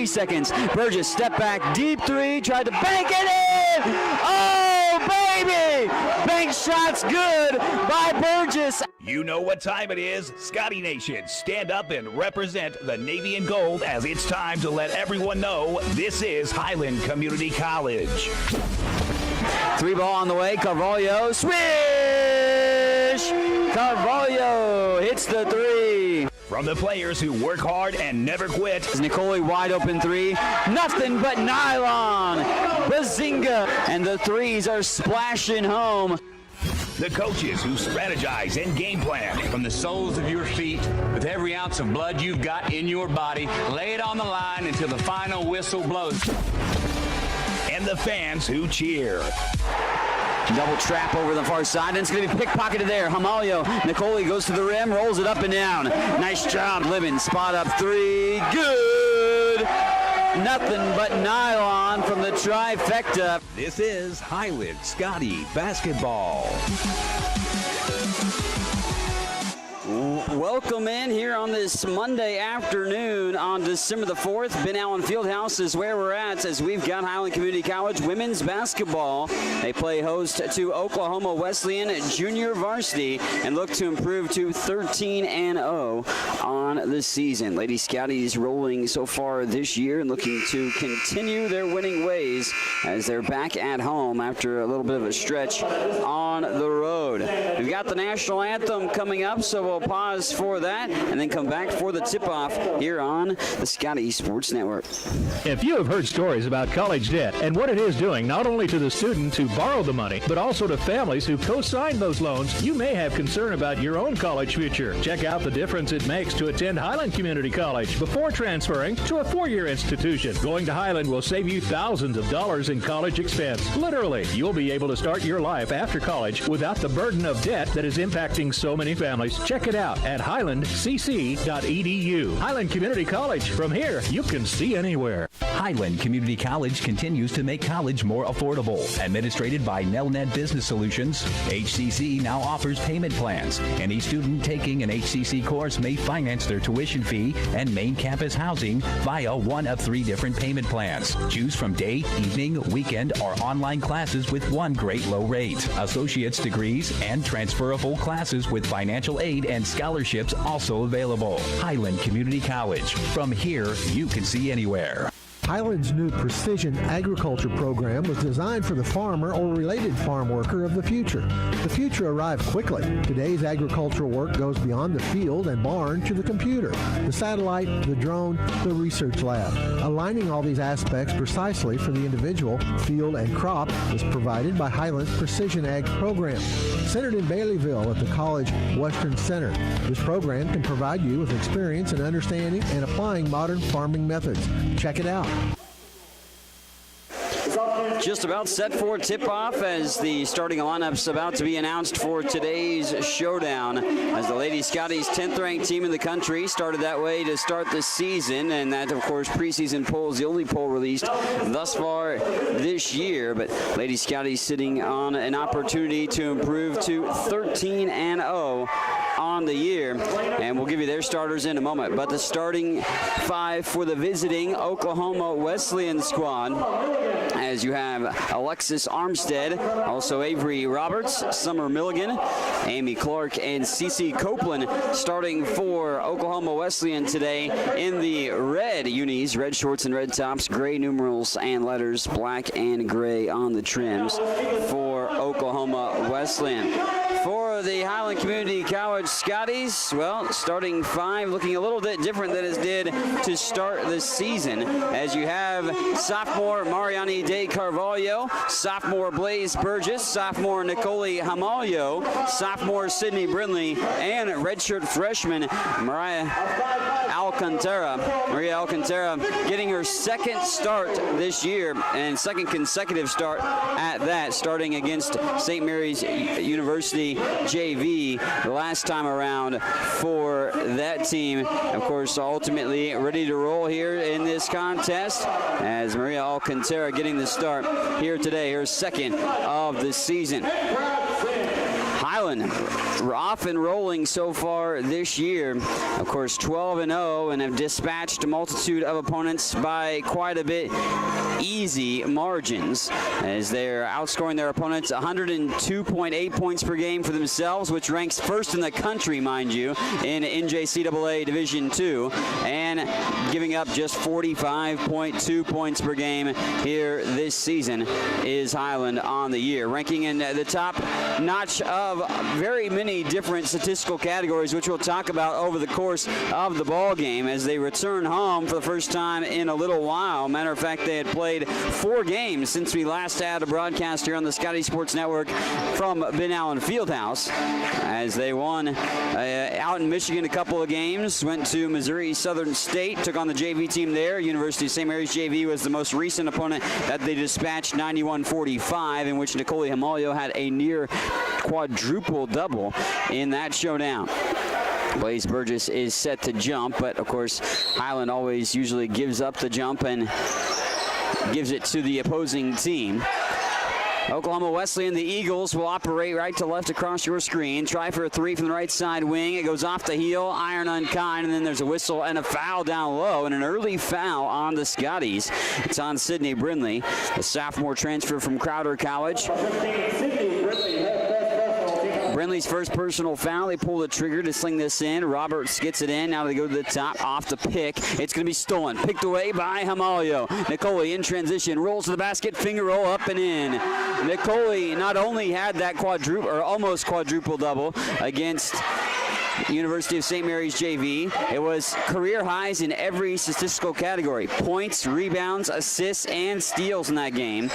seconds. Burgess, step back, deep three, tried to bank it in! Oh, baby! Bank shot's good by Burgess. You know what time it is. Scotty Nation, stand up and represent the Navy and Gold as it's time to let everyone know this is Highland Community College. Three ball on the way, Carvalho, swish! Carvalho hits the three. From the players who work hard and never quit. Nicole wide open three, nothing but nylon. Bazinga, and the threes are splashing home. The coaches who strategize and game plan. From the soles of your feet, with every ounce of blood you've got in your body, lay it on the line until the final whistle blows. And the fans who cheer. Double trap over the far side, and it's going to be pickpocketed there. Hamalio, Nicole goes to the rim, rolls it up and down. Nice job, Libben. Spot up three, good. Nothing but nylon from the trifecta. This is Highland Scotty basketball. Welcome in here on this Monday afternoon on December the 4th. Ben Allen Fieldhouse is where we're at as we've got Highland Community College women's basketball. They play host to Oklahoma Wesleyan junior varsity and look to improve to 13-0 on the season. Lady Scotties rolling so far this year and looking to continue their winning ways as they're back at home after a little bit of a stretch on the road. We've got the national anthem coming up, so we'll pause for that and then come back for the tip-off here on the Scotty Sports Network. If you have heard stories about college debt and what it is doing not only to the students who borrow the money, but also to families who co-sign those loans, you may have concern about your own college future. Check out the difference it makes to attend Highland Community College before transferring to a four-year institution. Going to Highland will save you thousands of dollars in college expense. Literally, you'll be able to start your life after college without the burden of debt that is impacting so many families. Check it out at highlandcc.edu. Highland Community College. From here, you can see anywhere. Highland Community College continues to make college more affordable. Administrated by Nelnet Business Solutions, HCC now offers payment plans. Any student taking an HCC course may finance their tuition fee and main campus housing via one of three different payment plans. Choose from day, evening, weekend, or online classes with one great low rate. Associate's degrees and transferable classes with financial aid and scholarships also available. Highland Community College. From here, you can see anywhere. Highland's new Precision Agriculture program was designed for the farmer or related farm worker of the future. The future arrived quickly. Today's agricultural work goes beyond the field and barn to the computer, the satellite, the drone, the research lab. Aligning all these aspects precisely for the individual, field, and crop is provided by Highland's Precision Ag program. Centered in Baileyville at the College Western Center, this program can provide you with experience in understanding and applying modern farming methods. Check it out. Just about set for tip-off as the starting lineup's about to be announced for today's showdown. As the Lady Scotties 10th-ranked team in the country started that way to start the season, and that, of course, preseason poll is the only poll released thus far this year. But Lady Scotties sitting on an opportunity to improve to 13-0 on the year, and we'll give you their starters in a moment. But the starting five for the visiting Oklahoma Wesleyan squad, as you have Alexis Armstead, also Avery Roberts, Summer Milligan, Amy Clark, and Cece Copeland starting for Oklahoma Wesleyan today in the red unis, red shorts and red tops, gray numerals and letters, black and gray on the trims for Oklahoma Wesleyan. For the Highland Community College Scotties, well, starting five looking a little bit different than it did to start the season, as you have sophomore Mariani De Carvalho, sophomore Blaze Burgess, sophomore Nicole Hamalio, sophomore Sydney Brindley, and redshirt freshman Maria Alcantara getting her second start this year and second consecutive start at that, starting against St. Mary's University JV the last time around for that team. Of course, ultimately ready to roll here in this contest as Maria Alcantara getting the start here today, her second of the season. Highland off and rolling so far this year. Of course, 12-0 and have dispatched a multitude of opponents by quite a bit easy margins as they're outscoring their opponents 102.8 points per game for themselves, which ranks first in the country, mind you, in NJCAA Division II, and giving up just 45.2 points per game here this season is Highland on the year, ranking in the top notch of very many different statistical categories, which we'll talk about over the course of the ball game as they return home for the first time in a little while. Matter of fact, they had played 4 games since we last had a broadcast here on the Scotty Sports Network from Ben Allen Fieldhouse, as they won out in Michigan a couple of games, went to Missouri Southern State, took on the JV team there. University of St. Mary's JV was the most recent opponent that they dispatched 91-45, in which Nicole Hamalio had a near quadruple double in that showdown. Blaze Burgess is set to jump, but of course Highland always usually gives up the jump and gives it to the opposing team. Oklahoma Wesleyan, the Eagles, will operate right to left across your screen. Try for a 3 from the right side wing. It goes off the heel, iron unkind, and then there's a whistle and a foul down low, and an early foul on the Scotties. It's on Sydney Brindley, a sophomore transfer from Crowder College. Brindley's first personal foul. They pull the trigger to sling this in. Roberts gets it in. Now they go to the top, off the pick. It's going to be stolen. Picked away by Hamalio. Nicole in transition, rolls to the basket, finger roll up and in. Nicole not only had that quadruple, or almost quadruple double against University of St. Mary's JV. It was career highs in every statistical category. Points, rebounds, assists, and steals in that game.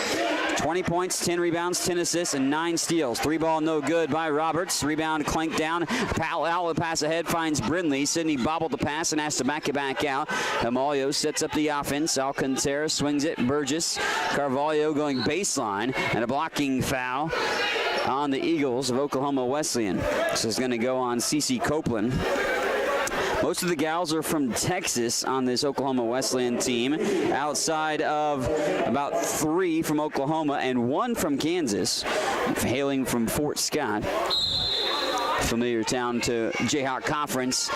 20 points, 10 rebounds, 10 assists, and 9 steals. 3 ball no good by Roberts. Rebound clanked down. Outlet pass ahead finds Brindley. Sydney bobbled the pass and has to back it back out. Hamalio sets up the offense. Alcantara swings it. Burgess. Carvalho going baseline. And a blocking foul on the Eagles of Oklahoma Wesleyan. This is going to go on Cece Copeland. Most of the gals are from Texas on this Oklahoma Wesleyan team, outside of about 3 from Oklahoma and 1 from Kansas, hailing from Fort Scott. Familiar town to Jayhawk Conference,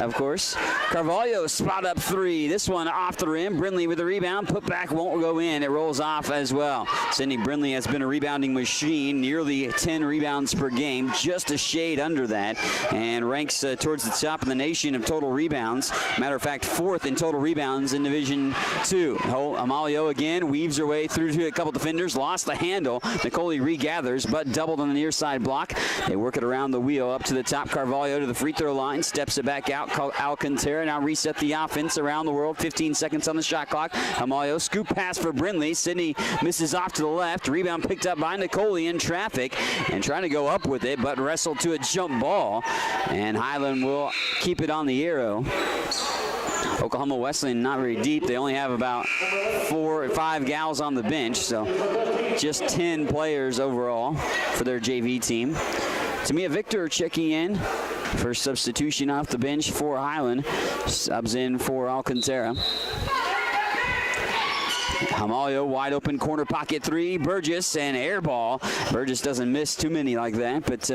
of course. Carvalho spot up 3. This one off the rim. Brindley with the rebound. Put back won't go in. It rolls off as well. Sydney Brindley has been a rebounding machine. Nearly 10 rebounds per game. Just a shade under that. And ranks towards the top of the nation of total rebounds. Matter of fact, 4th in total rebounds in Division II. Hamalio again weaves her way through to a couple defenders. Lost the handle. Nicole regathers, but doubled on the near side block. They work it around the wheel up to the top. Carvalho to the free throw line. Steps it back out. Alcantara now reset the offense around the world. 15 seconds on the shot clock. Hamalio scoop pass for Brindley. Sydney misses off to the left. Rebound picked up by Nicole in traffic and trying to go up with it, but wrestled to a jump ball. And Highland will keep it on the arrow. Oklahoma Wesleyan not very deep. They only have about 4 or 5 gals on the bench, so just 10 players overall for their JV team. Tamia Victor checking in. First substitution off the bench for Highland. Subs in for Alcantara. Hamalio wide open corner pocket 3. Burgess and air ball. Burgess doesn't miss too many like that, but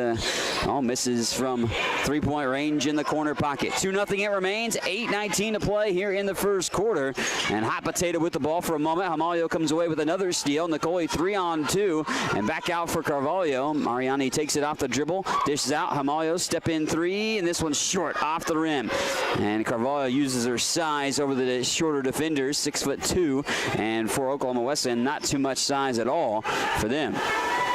all misses from 3-point range in the corner pocket. 2-0 it remains. 8:19 to play here in the first quarter. And hot potato with the ball for a moment. Hamalio comes away with another steal. Nicole 3-on-2 and back out for Carvalho. Mariani takes it off the dribble. Dishes out. Hamalio step in 3, and this one's short off the rim. And Carvalho uses her size over the shorter defenders, 6'2", and for Oklahoma Wesleyan, not too much size at all for them.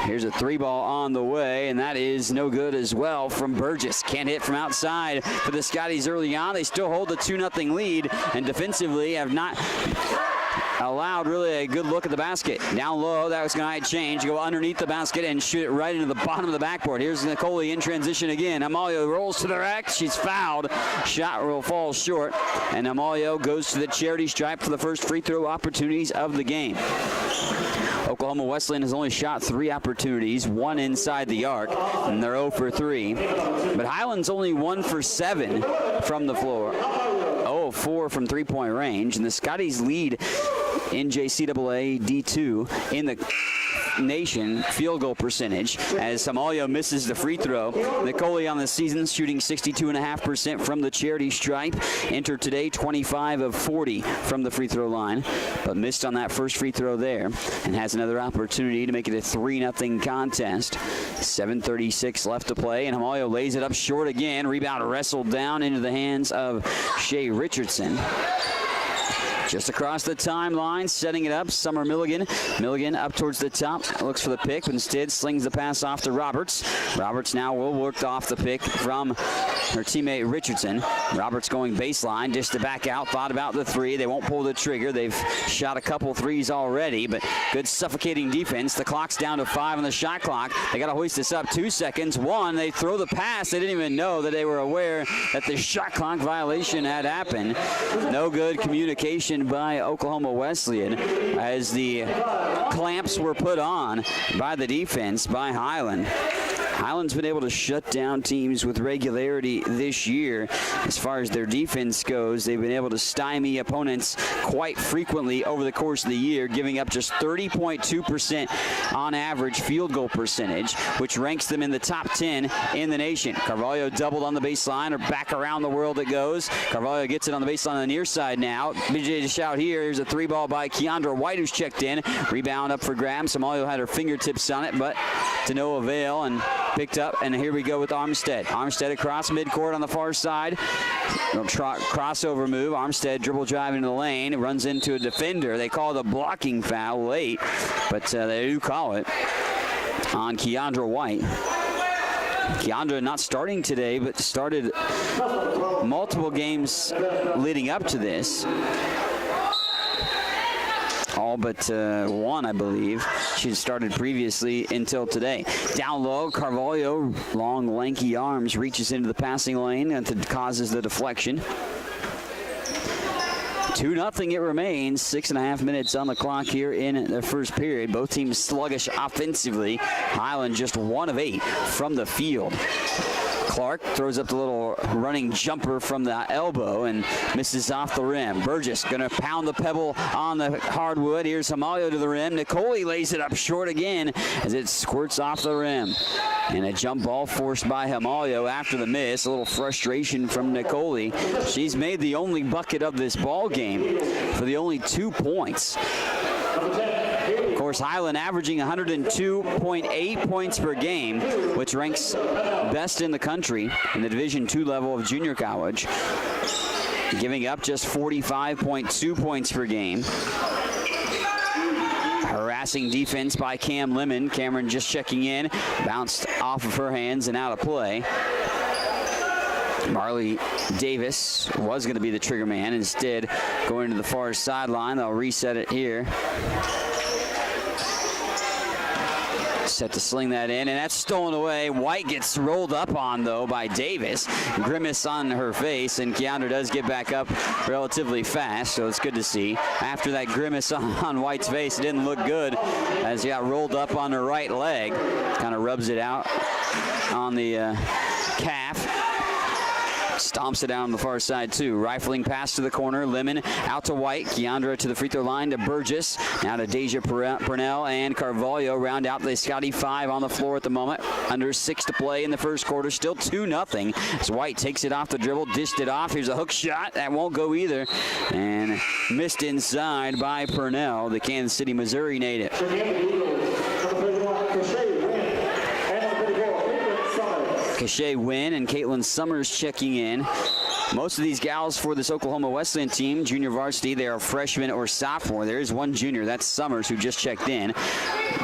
Here's a 3-ball on the way, and that is no good as well from Burgess. Can't hit from outside for the Scotties early on. They still hold the 2-0 lead, and defensively have not allowed really a good look at the basket. Down low, that was going to change. Go underneath the basket and shoot it right into the bottom of the backboard. Here's Nicole in transition again. Hamalio rolls to the rack. She's fouled. Shot will fall short, and Hamalio goes to the charity stripe for the first free throw opportunities of the game. Oklahoma Wesleyan has only shot 3 opportunities, 1 inside the arc, and they're 0 for 3. But Highland's only 1 for 7 from the floor. 0 4 from 3-point range, and the Scotties lead NJCAA D2 in the nation field goal percentage as Himalaya misses the free throw. Nicole on the season shooting 62.5% from the charity stripe. Entered today 25 of 40 from the free throw line, but missed on that first free throw there and has another opportunity to make it a 3-0 contest. 7:36 left to play, and Himalaya lays it up short again. Rebound wrestled down into the hands of Shea Richardson. Just across the timeline, setting it up, Summer Milligan. Milligan up towards the top, looks for the pick, but instead slings the pass off to Roberts. Roberts now will work off the pick from her teammate Richardson. Roberts going baseline, just to back out, thought about the three. They won't pull the trigger. They've shot a couple threes already, but good suffocating defense. The clock's down to 5 on the shot clock. They got to hoist this up 2 seconds. 1, they throw the pass. They didn't even know that they were aware that the shot clock violation had happened. No good communication by Oklahoma Wesleyan as the clamps were put on by the defense by Highland. Highland's been able to shut down teams with regularity this year. As far as their defense goes, they've been able to stymie opponents quite frequently over the course of the year, giving up just 30.2% on average field goal percentage, which ranks them in the top 10 in the nation. Carvalho doubled on the baseline, or back around the world it goes. Carvalho gets it on the baseline on the near side now. BJ to shout here. Here's a 3-ball by Keandra White, who's checked in. Rebound up for grabs. Somalia had her fingertips on it, but to no avail, and picked up, and here we go with Armstead. Armstead across midcourt on the far side. Crossover move. Armstead dribble drive into the lane. Runs into a defender. They call it a blocking foul late, but they do call it on Keandra White. Keandra not starting today, but started multiple games leading up to this. All but one, I believe. She had started previously until today. Down low, Carvalho, long, lanky arms, reaches into the passing lane and causes the deflection. 2-0 it remains. 6.5 minutes on the clock here in the first period. Both teams sluggish offensively. Highland just 1 of 8 from the field. Clark throws up the little running jumper from the elbow and misses off the rim. Burgess going to pound the pebble on the hardwood. Here's Himalaya to the rim. Nicole lays it up short again as it squirts off the rim. And a jump ball forced by Himalaya after the miss. A little frustration from Nicole. She's made the only bucket of this ball game for the only 2 points. Of course, Highland averaging 102.8 points per game, which ranks best in the country in the Division II level of junior college. Giving up just 45.2 points per game. Harassing defense by Cam Lemon. Cameron just checking in. Bounced off of her hands and out of play. Marley Davis was going to be the trigger man. Instead, going to the far sideline. They'll reset it here. Set to sling that in, and that's stolen away. White gets rolled up on, though, by Davis. Grimace on her face, and Keandra does get back up relatively fast, so it's good to see. After that grimace on White's face, it didn't look good as he got rolled up on her right leg. Kind of rubs it out on the calf. Stomps it out on the far side, too. Rifling pass to the corner. Lemon out to White. Keandra to the free throw line to Burgess. Now to Deja Purnell and Carvalho round out the Scotty 5 on the floor at the moment. Under 6 to play in the first quarter. Still 2-0 as White takes it off the dribble, dished it off. Here's a hook shot. That won't go either. And missed inside by Purnell, the Kansas City, Missouri native. Cachet Wynn and Caitlin Summers checking in. Most of these gals for this Oklahoma Wesleyan team, junior varsity, they are freshman or sophomore. There is one junior, that's Summers, who just checked in.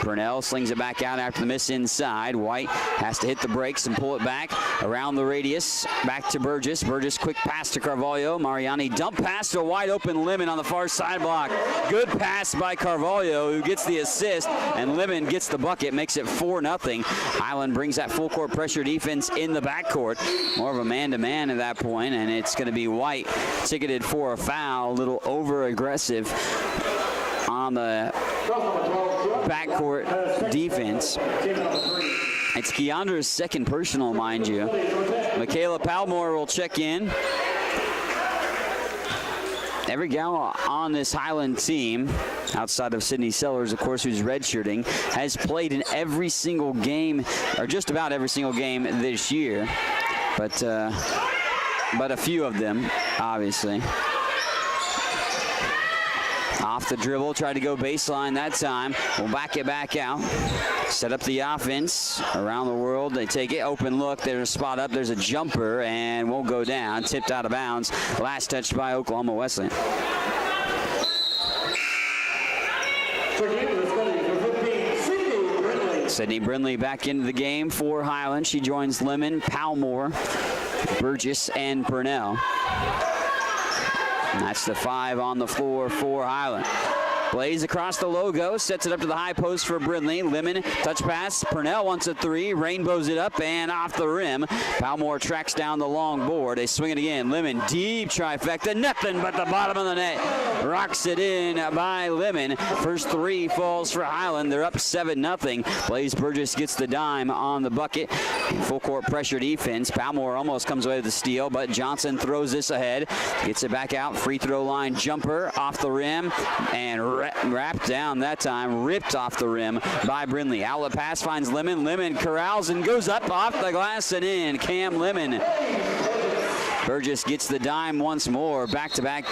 Purnell slings it back out after the miss inside. White has to hit the brakes and pull it back around the radius. Back to Burgess. Burgess, quick pass to Carvalho. Mariani dump pass to a wide open Lemon on the far side block. Good pass by Carvalho, who gets the assist, and Lemon gets the bucket, makes it 4-0. Highland brings that full court pressure defense in the backcourt. More of a man-to-man at that point, and it's going to be White ticketed for a foul. A little over-aggressive on the backcourt defense. It's Keandra's second personal, mind you. Michaela Palmore will check in. Every gal on this Highland team outside of Sydney Sellers, of course, who's redshirting, has played in every single game, or just about every single game this year. But a few of them, obviously. Off the dribble, tried to go baseline that time. We'll back it back out. Set up the offense around the world. They take it, open look. There's a spot up. There's a jumper, and won't go down. Tipped out of bounds. Last touch by Oklahoma Wesleyan. Sydney Brindley back into the game for Highland. She joins Lemon, Palmore, Burgess, and Purnell. And that's the 5 on the floor for Highland. Blaze across the logo, sets it up to the high post for Brindley. Lemon, touch pass. Purnell wants a 3, rainbows it up and off the rim. Palmore tracks down the long board. They swing it again. Lemon, deep trifecta, nothing but the bottom of the net. Rocks it in by Lemon. First 3 falls for Highland. They're up 7-0. Blaze Burgess gets the dime on the bucket. Full court pressure defense. Palmore almost comes away with the steal, but Johnson throws this ahead. Gets it back out. Free throw line jumper off the rim and wrapped down that time, ripped off the rim by Brindley. Outlet pass finds Lemon. Lemon corrals and goes up off the glass and in. Cam Lemon. Burgess gets the dime once more. Back-to-back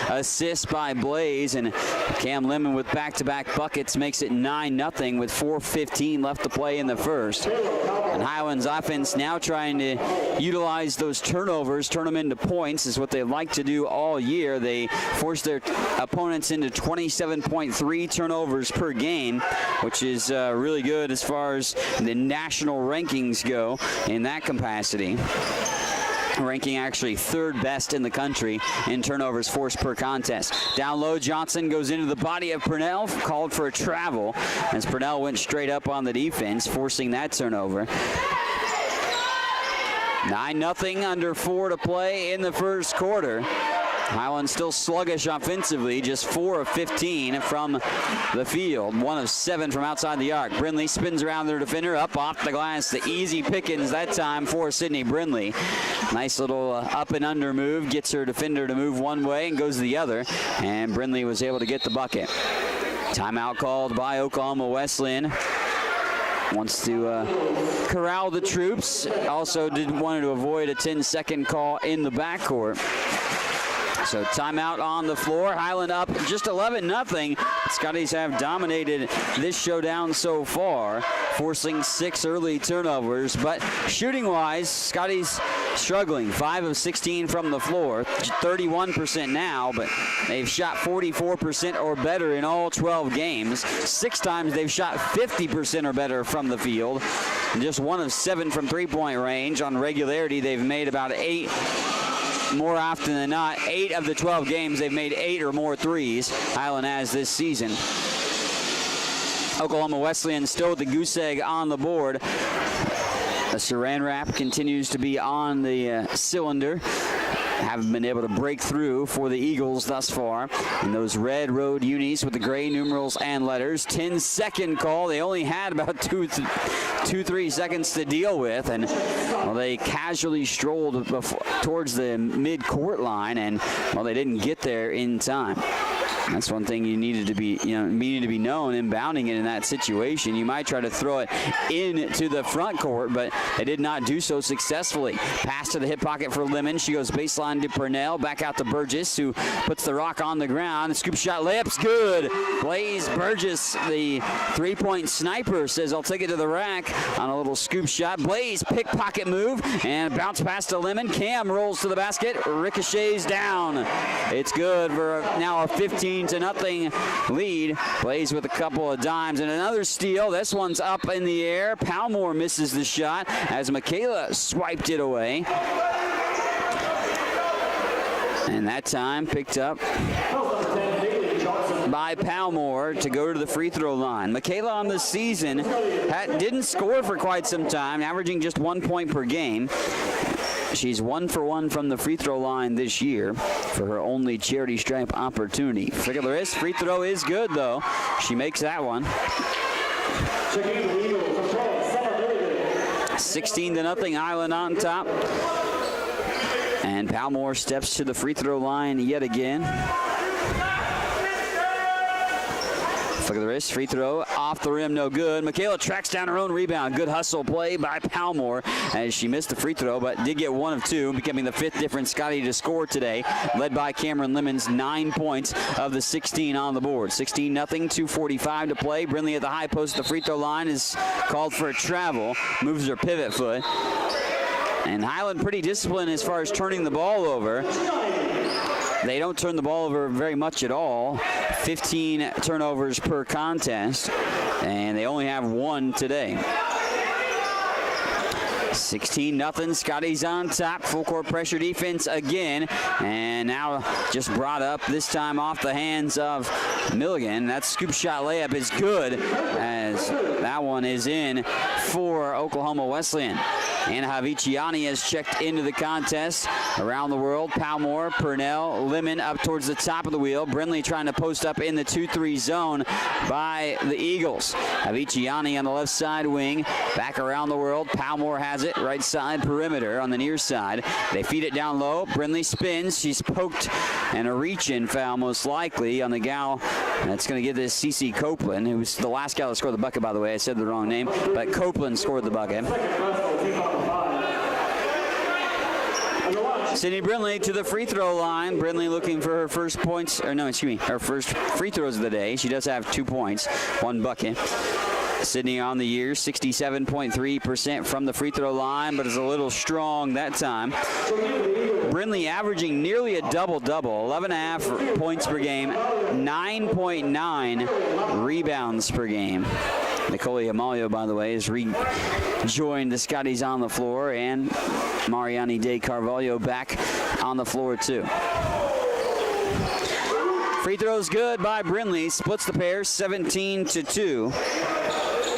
assists by Blaze, and Cam Lemon with back-to-back buckets makes it 9-0 with 4:15 left to play in the first. And Highland's offense now trying to utilize those turnovers, turn them into points, is what they like to do all year. They force their opponents into 27.3 turnovers per game, which is really good as far as the national rankings go in that capacity. Ranking actually 3rd best in the country in turnovers forced per contest. Down low, Johnson goes into the body of Purnell, called for a travel as Purnell went straight up on the defense, forcing that turnover. 9-0, under 4 to play in the first quarter. Highland still sluggish offensively, just 4 of 15 from the field, 1 of 7 from outside the arc. Brindley spins around their defender, up off the glass. The easy pickings that time for Sydney Brindley. Nice little up and under move, gets her defender to move one way and goes the other, and Brindley was able to get the bucket. Timeout called by Oklahoma Wesleyan. Wants to corral the troops. Also wanted to avoid a 10-second call in the backcourt. So timeout on the floor. Highland up just 11-0. Scotties have dominated this showdown so far, forcing 6 early turnovers. But shooting-wise, Scotties struggling. 5 of 16 from the floor, 31% now, but they've shot 44% or better in all 12 games. 6 times they've shot 50% or better from the field. And just 1 of 7 from three-point range. On regularity, they've made about 8. More often than not, 8 of the 12 games, they've made 8 or more threes. Highland has this season. Oklahoma Wesleyan still with the goose egg on the board. The saran wrap continues to be on the cylinder. Haven't been able to break through for the Eagles thus far. And those red road unis with the gray numerals and letters. 10-second call. They only had about 2-3 seconds to deal with, and well, they casually strolled towards the mid-court line, and well, they didn't get there in time. That's one thing you needed to be, needed to be known. Inbounding it in that situation, you might try to throw it into the front court, but they did not do so successfully. Pass to the hip pocket for Lemon. She goes baseline to Purnell, back out to Burgess, who puts the rock on the ground. Scoop shot, layup's good. Blaze Burgess, the three-point sniper, says, "I'll take it to the rack" on a little scoop shot. Blaze pickpocket move and bounce pass to Lemon. Cam rolls to the basket, ricochets down. It's good for now a 15-0 lead. Blaze with a couple of dimes and another steal. This one's up in the air. Palmore misses the shot as Michaela swiped it away. And that time picked up by Palmore to go to the free throw line. Michaela on the season didn't score for quite some time, averaging just 1 point per game. She's 1 for 1 from the free throw line this year for her only charity stripe opportunity. Free throw is good, though. She makes that one. 16-0, Highland on top. And Palmore steps to the free throw line yet again. Look at the wrist. Free throw off the rim, no good. Michaela tracks down her own rebound. Good hustle play by Palmore as she missed the free throw, but did get 1 of 2, becoming the 5th different Scotty to score today, led by Cameron Lemons, 9 points of the 16 on the board. 16-0, 2:45 to play. Brindley at the high post at the free throw line is called for a travel. Moves her pivot foot. And Highland pretty disciplined as far as turning the ball over. They don't turn the ball over very much at all. 15 turnovers per contest, and they only have 1 today. 16-0, Scotty's on top. Full court pressure defense again, and now just brought up, this time off the hands of Milligan. That scoop shot layup is good, as that one is in for Oklahoma Wesleyan. Anna Haviciani has checked into the contest. Around the world, Palmore, Purnell, Lemon up towards the top of the wheel. Brindley trying to post up in the 2-3 zone by the Eagles. Haviciani on the left side wing. Back around the world. Palmore has it. Right side perimeter on the near side. They feed it down low. Brindley spins. She's poked, and a reach-in foul most likely on the gal. That's going to give this Cece Copeland, who was the last gal to score the bucket, by the way. I said the wrong name, but Copeland scored the bucket. Sydney Brindley to the free throw line. Brindley looking for her first points, or no, excuse me, her first free throws of the day. She does have 2 points, 1 bucket. Sydney on the year, 67.3% from the free throw line, but is a little strong that time. Brindley averaging nearly a double-double, 11.5 points per game, 9.9 rebounds per game. Nicole Amalio, by the way, has rejoined the Scotties on the floor, and Mariani De Carvalho back on the floor too. Free throws good by Brindley, splits the pair 17-2.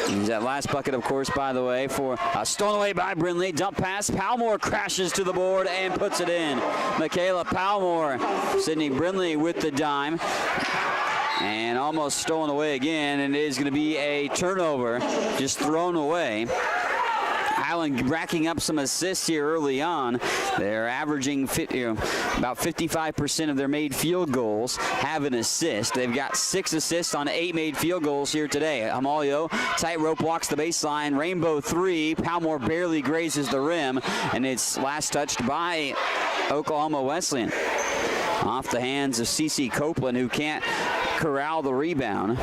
Use that last bucket, of course, by the way, for stolen away by Brindley. Dump pass. Palmore crashes to the board and puts it in. Michaela Palmore. Sydney Brindley with the dime. And almost stolen away again, and it is going to be a turnover, just thrown away. Highland racking up some assists here early on. They're averaging about 55% of their made field goals have an assist. They've got 6 assists on 8 made field goals here today. Amalio, tightrope walks the baseline, rainbow 3. Palmore barely grazes the rim, and it's last touched by Oklahoma Wesleyan. Off the hands of Cece Copeland, who can't corral the rebound.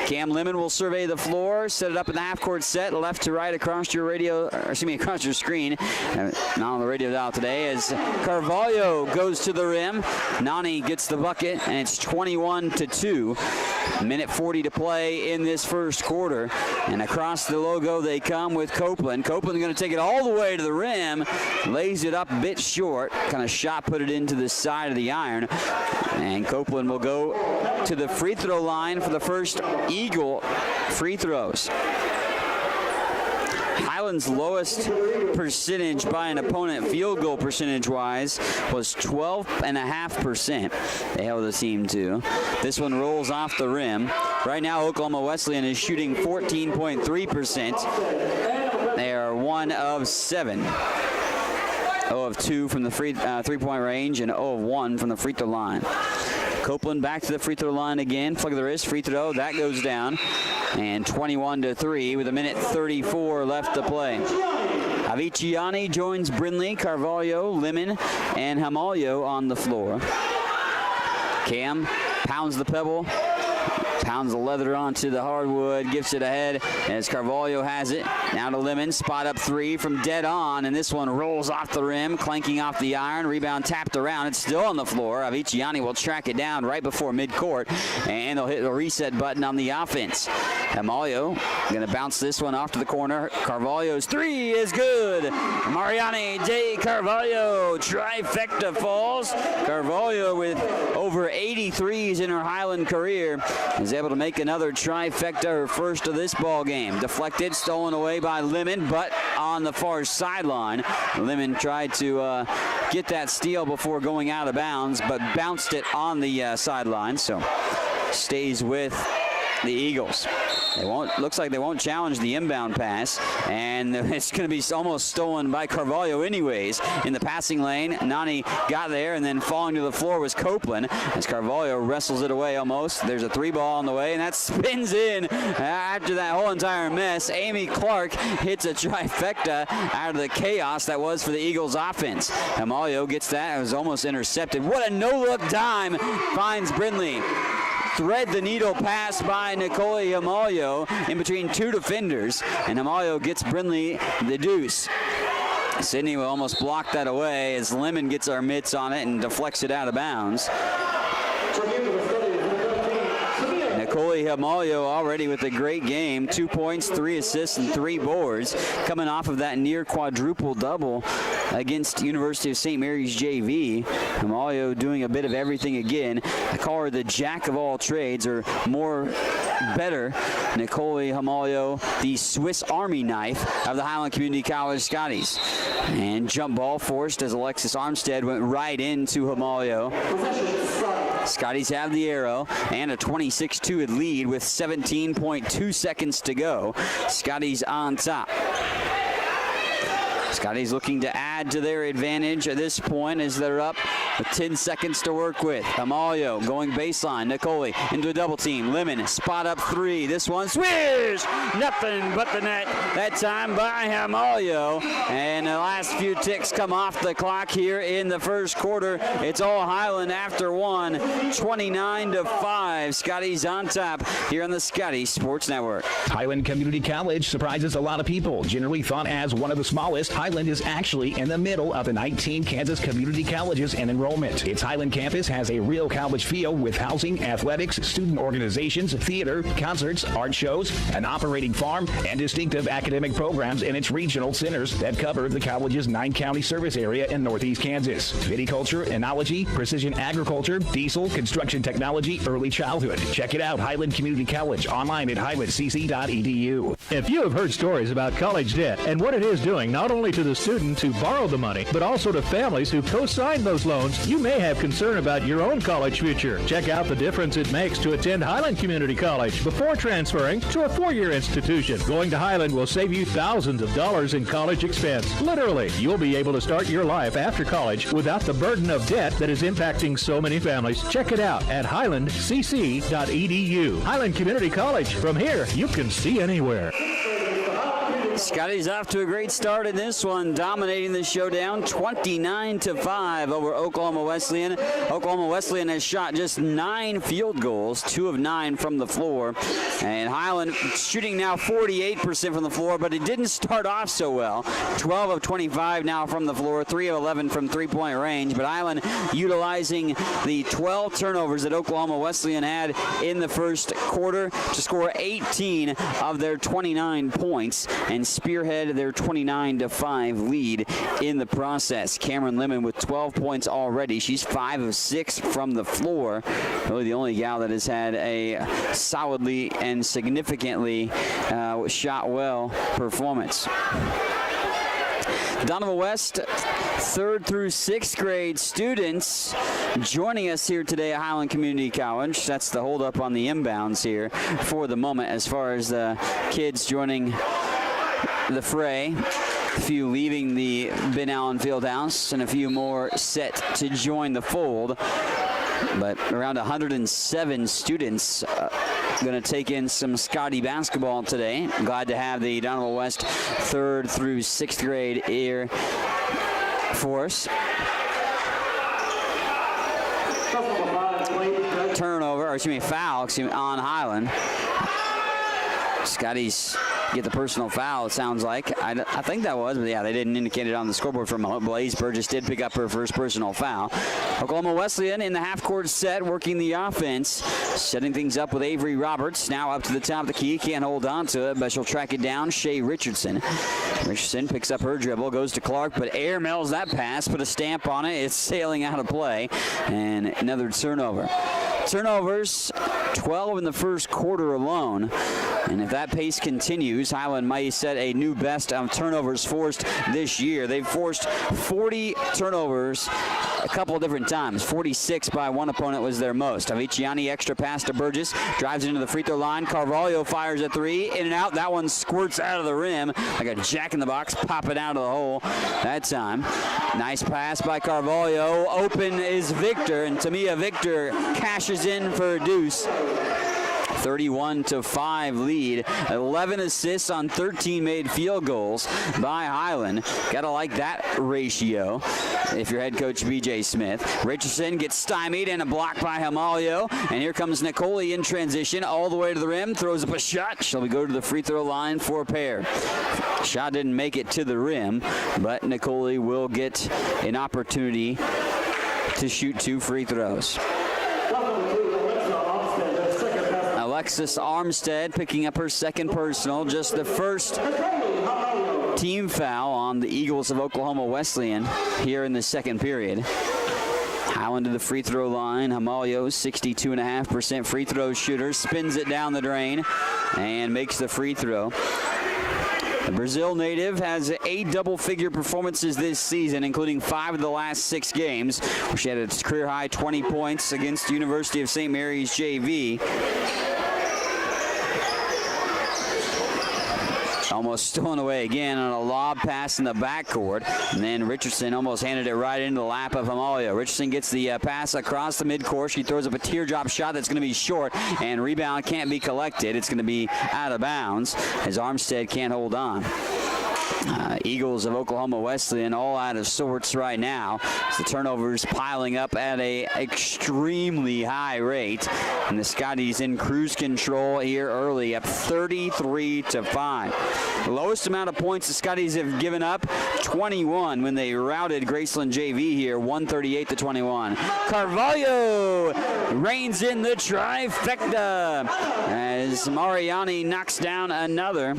Cam Lemon will survey the floor, set it up in the half-court set, left to right across your across your screen. Not on the radio dial today, as Carvalho goes to the rim. Nani gets the bucket, and it's 21-2. Minute 40 to play in this first quarter. And across the logo they come with Copeland. Copeland going to take it all the way to the rim, lays it up a bit short, kind of shot put it into the side of the iron. And Copeland will go to the free throw line for the first Eagle free throws. Highland's lowest percentage by an opponent field goal percentage-wise was 12.5%. They held the team to. This one rolls off the rim. Right now, Oklahoma Wesleyan is shooting 14.3%. They are 1 of 7. 0 of 2 from the three-point range, and 0 of 1 from the free throw line. Copeland back to the free throw line again. Flick of the wrist, free throw, that goes down. And 21-3 with 1:34 left to play. Haviciani joins Brindley, Carvalho, Lemon, and Hamalio on the floor. Cam pounds the pebble. Pounds the leather onto the hardwood, gets it ahead as Carvalho has it. Now to Lemon, spot up 3 from dead on, and this one rolls off the rim, clanking off the iron. Rebound tapped around. It's still on the floor. Haviciani will track it down right before midcourt, and they'll hit the reset button on the offense. Amalio going to bounce this one off to the corner. Carvalho's 3 is good. Mariani De Carvalho, trifecta falls. Carvalho with over 80 threes in her Highland career is able to make another trifecta, her first of this ball game. Deflected, stolen away by Lemon, but on the far sideline. Lemon tried to get that steal before going out of bounds, but bounced it on the sideline, so stays with the Eagles. Looks like they won't challenge the inbound pass, and it's going to be almost stolen by Carvalho anyways. In the passing lane, Nani got there, and then falling to the floor was Copeland as Carvalho wrestles it away almost. There's a 3-ball on the way, and that spins in after that whole entire mess. Amy Clark hits a trifecta out of the chaos that was for the Eagles offense. Himalio gets that. It was almost intercepted. What a no-look dime finds Brindley. Thread the needle pass by Nicole Himalio in between two defenders, and Himalio gets Brindley the deuce. Sydney will almost block that away as Lemon gets our mitts on it and deflects it out of bounds. Nicole Himalio already with a great game. 2 points, 3 assists, and 3 boards. Coming off of that near quadruple double against University of St. Mary's JV. Himalio doing a bit of everything again. I call her the jack of all trades, or better. Nicole Himalio, the Swiss Army knife of the Highland Community College Scotties. And jump ball forced as Alexis Armstead went right into Himalio. Scotties have the arrow and a 26-2 lead with 17.2 seconds to go. Scotties on top. Scotties looking to add to their advantage at this point as they're up with 10 seconds to work with. Himalio going baseline. Nicole into a double team. Lemon spot up 3. This one swish! Nothing but the net that time by Himalio. And the last few ticks come off the clock here in the first quarter. It's all Highland after 1. 29-5. Scotties on top here on the Scotties Sports Network. Highland Community College surprises a lot of people. Generally thought as one of the smallest, Highland is actually in the middle of the 19 Kansas community colleges in enrollment. Its Highland campus has a real college feel with housing, athletics, student organizations, theater, concerts, art shows, an operating farm, and distinctive academic programs in its regional centers that cover the college's 9-county service area in northeast Kansas. Viticulture, enology, precision agriculture, diesel, construction technology, early childhood. Check it out, Highland Community College, online at highlandcc.edu. If you have heard stories about college debt and what it is doing not only to the student who borrowed the money, but also to families who co-signed those loans, you may have concern about your own college future. Check out the difference it makes to attend Highland Community College before transferring to a 4-year institution. Going to Highland will save you thousands of dollars in college expense. Literally, you'll be able to start your life after college without the burden of debt that is impacting so many families. Check it out at highlandcc.edu. Highland Community College. From here, you can see anywhere. Scotty's off to a great start in this one, dominating the showdown 29-5 over Oklahoma Wesleyan. Oklahoma Wesleyan has shot just 9 field goals, 2 of 9 from the floor. And Highland shooting now 48% from the floor, but it didn't start off so well. 12 of 25 now from the floor, 3 of 11 from three-point range. But Highland utilizing the 12 turnovers that Oklahoma Wesleyan had in the first quarter to score 18 of their 29 points and spearhead their 29-5 lead in the process. Cameron Lemon with 12 points already. She's 5 of 6 from the floor. Really the only gal that has had a solidly and significantly shot well performance. Donovan West, 3rd through 6th grade students joining us here today at Highland Community College. That's the holdup on the inbounds here for the moment as far as the kids joining the fray. A few leaving the Ben Allen Fieldhouse and a few more set to join the fold. But around 107 students going to take in some Scotty basketball today. Glad to have the Donovan West 3rd through 6th grade here for us. Foul on Highland. Scotty's get the personal foul, it sounds like. I think that was, but yeah, they didn't indicate it on the scoreboard for a moment. Blaze Burgess did pick up her first personal foul. Oklahoma Wesleyan in the half-court set, working the offense, setting things up with Avery Roberts. Now up to the top of the key, can't hold on to it, but she'll track it down. Shea Richardson. Richardson picks up her dribble, goes to Clark, but air mails that pass, put a stamp on it. It's sailing out of play, and another turnover. Turnovers, 12 in the first quarter alone. And if that pace continues, Highland might set a new best of turnovers forced this year. They've forced 40 turnovers a couple of different times. 46 by one opponent was their most. Aviciani extra pass to Burgess, drives into the free throw line. Carvalho fires a three, in and out. That one squirts out of the rim like a jack-in-the-box, popping out of the hole that time. Nice pass by Carvalho. Open is Victor, and Tamia Victor cashes in for a deuce. 31-5 lead. 11 assists on 13 made field goals by Highland. Gotta like that ratio if you're head coach B.J. Smith. Richardson gets stymied and a block by Hamalio. And here comes Nicole in transition all the way to the rim. Throws up a shot. She'll go to the free throw line for a pair. Shot didn't make it to the rim, but Nicole will get an opportunity to shoot 2 free throws. Alexis Armstead picking up her second personal, just the first team foul on the Eagles of Oklahoma Wesleyan here in the second period. Highland to the free throw line. Hamalio, 62.5% free throw shooter, spins it down the drain and makes the free throw. The Brazil native has 8 double-figure performances this season, including 5 of the last 6 games, where she had a career-high 20 points against the University of St. Mary's JV. Almost stolen away again on a lob pass in the backcourt. And then Richardson almost handed it right into the lap of Hamalio. Richardson gets the pass across the midcourt. She throws up a teardrop shot that's going to be short, and rebound can't be collected. It's going to be out of bounds as Armstead can't hold on. Eagles of Oklahoma Wesleyan all out of sorts right now. The turnovers piling up at a extremely high rate. And the Scotties in cruise control here early, up 33-5. The lowest amount of points the Scotties have given up, 21, when they routed Graceland JV here, 138-21. Carvalho reigns in the trifecta as Mariani knocks down another.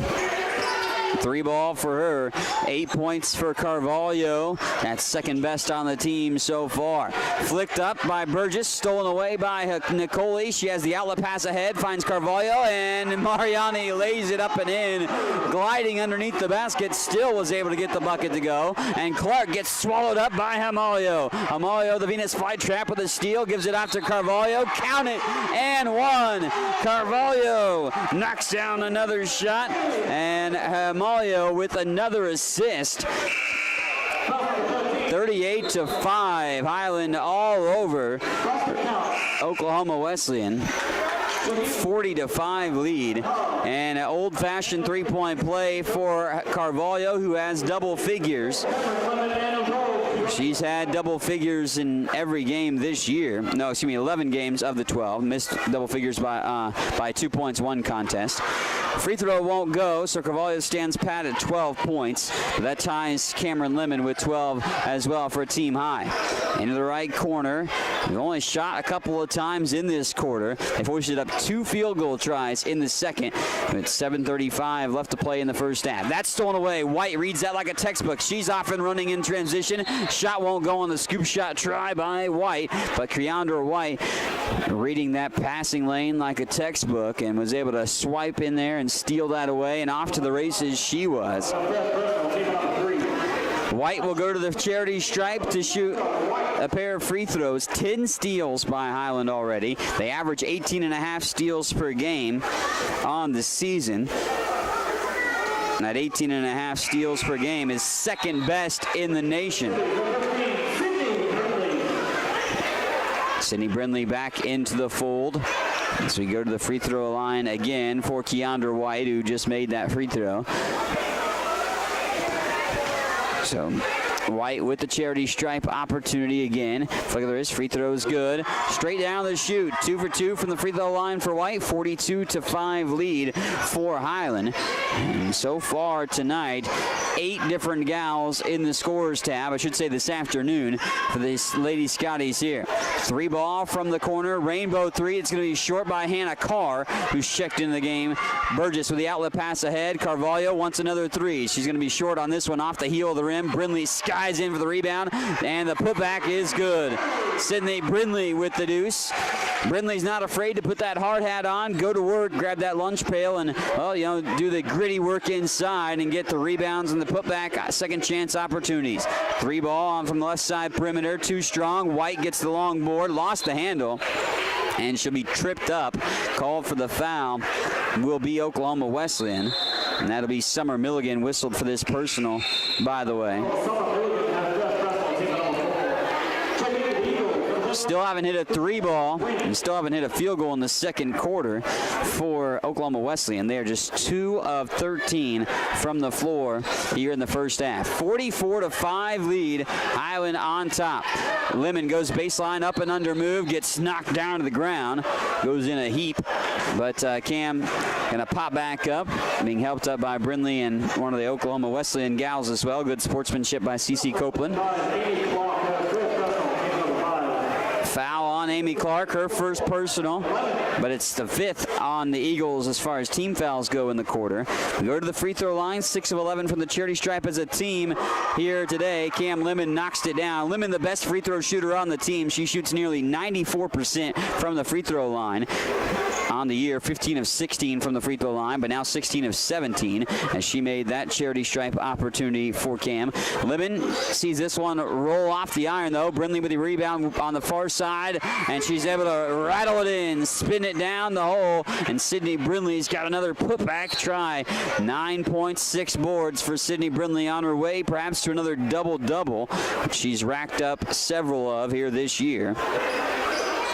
3 ball for her. 8 points for Carvalho. That's second best on the team so far. Flicked up by Burgess, stolen away by Nicole. She has the outlet pass ahead, finds Carvalho, and Mariani lays it up and in. Gliding underneath the basket, still was able to get the bucket to go. And Clark gets swallowed up by Hamalio. Hamalio, the Venus flytrap with a steal, gives it out to Carvalho. Count it, and 1. Carvalho knocks down another shot, and Hamalio with another assist. 38-5. Highland all over Oklahoma Wesleyan. 40-5 lead, and an old-fashioned three-point play for Carvalho, who has double figures. She's had double figures in every game this year. No, excuse me, 11 games of the 12. Missed double figures by 2 points, 1 contest. Free throw won't go, so Carvalho stands pat at 12 points. But that ties Cameron Lemon with 12 as well for a team high. Into the right corner. They've only shot a couple of times in this quarter. They forced it up 2 field goal tries in the second. With 7:35 left to play in the first half. That's stolen away. White reads that like a textbook. She's off and running in transition. Shot won't go on the scoop shot try by White, but Creandra White reading that passing lane like a textbook and was able to swipe in there and steal that away, and off to the races she was. White will go to the charity stripe to shoot a pair of free throws. 10 steals by Highland already. They average 18.5 steals per game on the season. And that 18.5 steals per game is second best in the nation. Sydney Brindley back into the fold. So we go to the free throw line again for Keandra White, who just made that free throw. So White with the charity stripe opportunity again. Look at this, free throw is good. Straight down the chute, 2 for 2 from the free throw line for White. 42-5 lead for Highland. And so far tonight, 8 different gals in the scorers tab, I should say this afternoon, for these Lady Scotties here. 3 ball from the corner, rainbow 3. It's going to be short by Hannah Carr, who's checked into the game. Burgess with the outlet pass ahead. Carvalho wants another 3. She's going to be short on this one, off the heel of the rim. Brindley skies in for the rebound, and the putback is good. Sydney Brindley with the deuce. Brindley's not afraid to put that hard hat on, go to work, grab that lunch pail, and, well, do the gritty work inside and get the rebounds and the putback second chance opportunities. 3 ball on from the left side perimeter, too strong. White gets the long board, lost the handle, and she'll be tripped up. Called for the foul will be Oklahoma Wesleyan, and that'll be Summer Milligan whistled for this personal, by the way. Still haven't hit a 3 ball and still haven't hit a field goal in the second quarter for Oklahoma Wesleyan. They are just 2 of 13 from the floor here in the first half. 44-5 lead, Highland on top. Lemon goes baseline, up and under move, gets knocked down to the ground, goes in a heap, but Cam gonna pop back up, being helped up by Brindley and one of the Oklahoma Wesleyan gals as well. Good sportsmanship by CeCe Copeland. Foul on Amy Clark, her first personal, but it's the 5th on the Eagles as far as team fouls go in the quarter. We go to the free throw line, 6 of 11 from the charity stripe as a team here today. Cam Lemon knocks it down. Lemon, the best free throw shooter on the team. She shoots nearly 94% from the free throw line on the year, 15 of 16 from the free throw line, but now 16 of 17 as she made that charity stripe opportunity for Cam. Lemon sees this one roll off the iron, though. Brindley with the rebound on the far side, and she's able to rattle it in, spin it down the hole, and Sydney Brindley's got another putback try. 9 points, 6 boards for Sydney Brindley on her way perhaps to another double-double, which she's racked up several of here this year.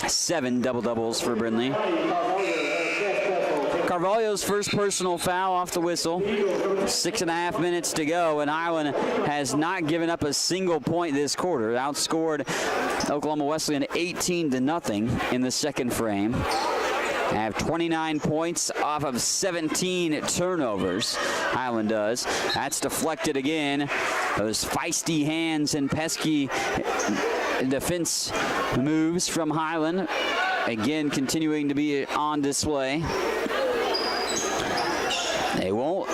7 double-doubles for Brindley. Carvalho's first personal foul off the whistle. 6.5 minutes to go, and Highland has not given up a single point this quarter. Outscored Oklahoma Wesleyan 18-0 in the second frame. Have 29 points off of 17 turnovers. Highland does. That's deflected again. Those feisty hands and pesky defense moves from Highland. Again, continuing to be on display. They won't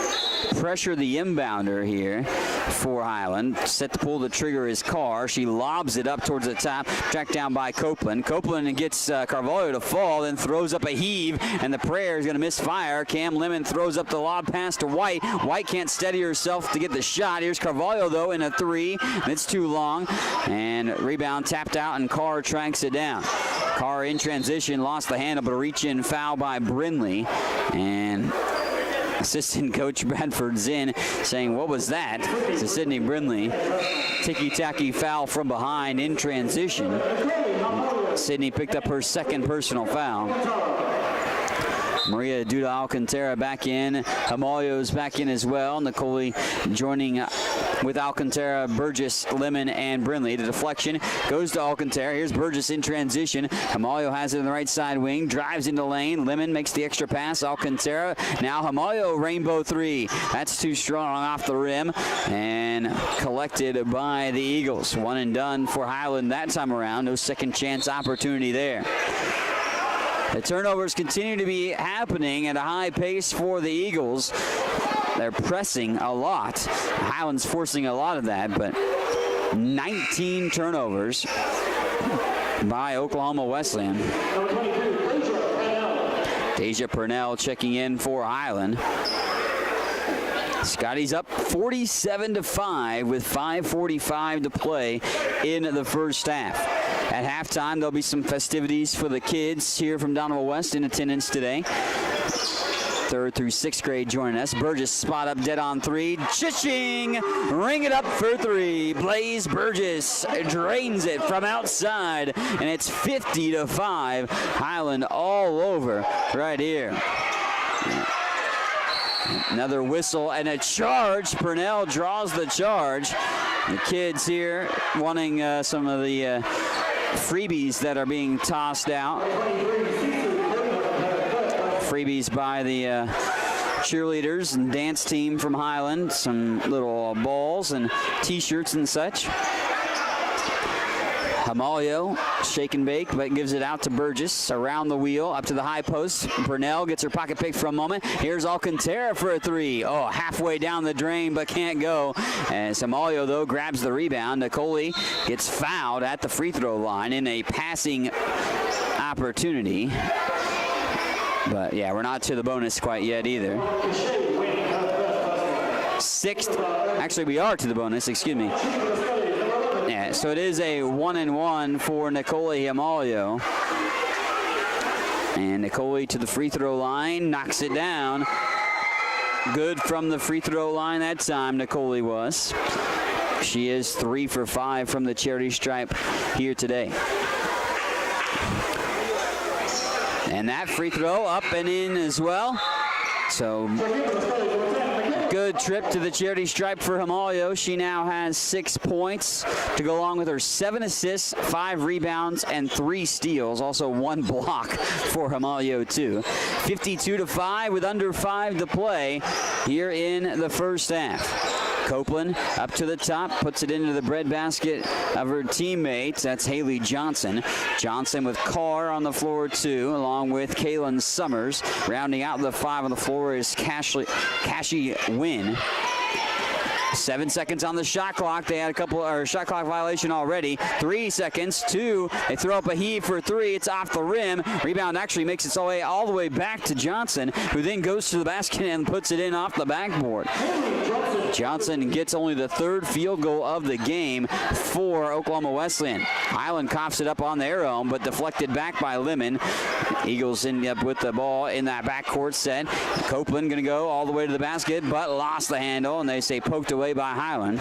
pressure the inbounder here for Highland. Set to pull the trigger is Carr. She lobs it up towards the top, tracked down by Copeland. Copeland gets Carvalho to fall, then throws up a heave, and the prayer is going to misfire. Cam Lemon throws up the lob pass to White. White can't steady herself to get the shot. Here's Carvalho, though, in a 3. It's too long, and rebound tapped out, and Carr tracks it down. Carr in transition, lost the handle, but a reach-in foul by Brindley, and assistant coach Bradford Zinn saying, what was that? To Sydney Brindley. Ticky-tacky foul from behind in transition. Sydney picked up her second personal foul. Maria Duda Alcantara back in. Hamalio's back in as well. Nicole joining with Alcantara, Burgess, Lemon, and Brindley. The deflection goes to Alcantara. Here's Burgess in transition. Hamalio has it in the right side wing. Drives into lane. Lemon makes the extra pass. Alcantara. Now Hamalio, rainbow 3. That's too strong off the rim. And collected by the Eagles. One and done for Highland that time around. No second chance opportunity there. The turnovers continue to be happening at a high pace for the Eagles. They're pressing a lot. Highland's forcing a lot of that, but 19 turnovers by Oklahoma Wesleyan. Deja Purnell checking in for Highland. Scotty's up 47-5 with 5:45 to play in the first half. At halftime, there'll be some festivities for the kids here from Donovan West in attendance today. 3rd through 6th grade joining us. Burgess spot up dead on 3. Cha-ching! Ring it up for 3. Blaze Burgess drains it from outside, and it's 50-5. Highland all over right here. Another whistle and a charge. Purnell draws the charge. The kids here wanting some of the freebies that are being tossed out. Freebies by the cheerleaders and dance team from Highland. Some little balls and t-shirts and such. Hamalio, shake and bake, but gives it out to Burgess. Around the wheel, up to the high post. Purnell gets her pocket pick for a moment. Here's Alcantara for a three. Oh, halfway down the drain, but can't go. As Hamalio, though, grabs the rebound. Nicole gets fouled at the free throw line in a passing opportunity. But, yeah, we're not to the bonus quite yet either. Sixth. Actually, we are to the bonus, excuse me. Yeah, so it is a 1-and-1 for Nicole Hamalio. And Nicole to the free throw line, knocks it down. Good from the free throw line that time, Nicole was. She is 3 for 5 from the charity stripe here today. And that free throw up and in as well. So good trip to the charity stripe for Hamalio. She now has 6 points to go along with her 7 assists, 5 rebounds, and 3 steals. Also 1 block for Hamalio too. 52-5 with under 5 to play here in the first half. Copeland up to the top, puts it into the breadbasket of her teammates. That's Haley Johnson. Johnson with Carr on the floor too, along with Kaylin Summers. Rounding out the 5 on the floor is Cassie Wynn. 7 seconds on the shot clock. They had a couple shot clock violation already. 3 seconds. 2. They throw up a heave for 3. It's off the rim. Rebound actually makes its way all the way back to Johnson, who then goes to the basket and puts it in off the backboard. Johnson gets only the 3rd field goal of the game for Oklahoma Wesleyan. Highland coughs it up on their own, but deflected back by Lemon. Eagles end up with the ball in that backcourt set. Copeland going to go all the way to the basket, but lost the handle, and they say poked away by Highland.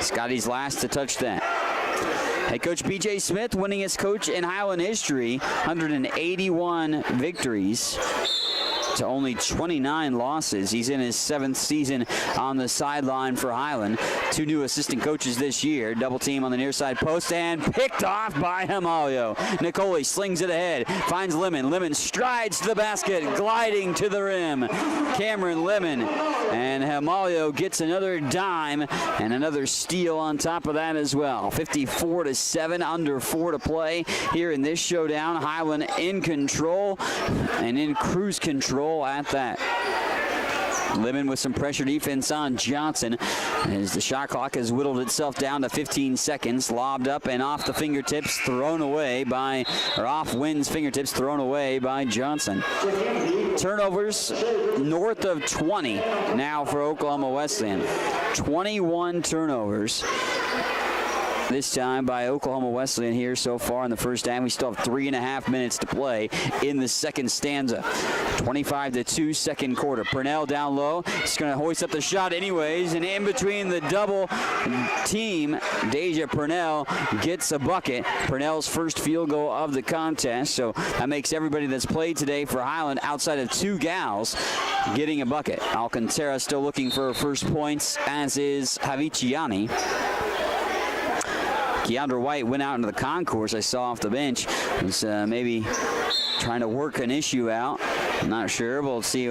Scotty's last to touch that. Head coach B.J. Smith, winningest coach in Highland history, 181 victories to only 29 losses. He's in his 7th season on the sideline for Highland. 2 new assistant coaches this year. Double team on the near side post and picked off by Hamalio. Nicole slings it ahead, finds Lemon. Lemon strides to the basket, gliding to the rim. Cameron Lemon, and Hamalio gets another dime and another steal on top of that as well. 54-7, under 4 to play here in this showdown. Highland in control and in cruise control at that. Lemon with some pressure defense on Johnson as the shot clock has whittled itself down to 15 seconds. Lobbed up and off the fingertips, thrown away by, or off Wynn's fingertips, thrown away by Johnson. Turnovers north of 20 now for Oklahoma Wesleyan. 21 turnovers. This time by Oklahoma Wesleyan here so far in the first half. We still have 3.5 minutes to play in the second stanza. 25-2 second quarter. Purnell down low. He's going to hoist up the shot anyways. And in between the double team, Deja Purnell gets a bucket. Purnell's first field goal of the contest. So that makes everybody that's played today for Highland outside of 2 gals getting a bucket. Alcantara still looking for her first points, as is Haviciani. Keandra White went out into the concourse. I saw off the bench. Was maybe trying to work an issue out. I'm not sure. We'll see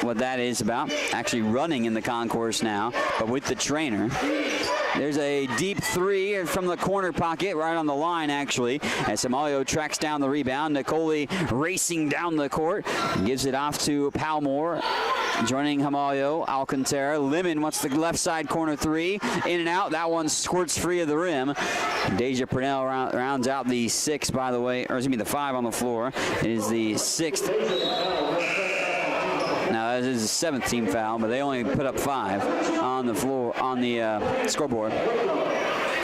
what that is about. Actually running in the concourse now, but with the trainer. There's a deep 3 from the corner pocket, right on the line, actually, as Hamalio tracks down the rebound. Nicole racing down the court, gives it off to Palmore. Joining Hamalio, Alcantara. Lemon wants the left side corner 3. In and out. That one squirts free of the rim. Deja Purnell rounds out the 6, by the way, or excuse me, the 5 on the floor. It is the 6th. Now, that is the 7th team foul, but they only put up 5 on the floor, on the scoreboard.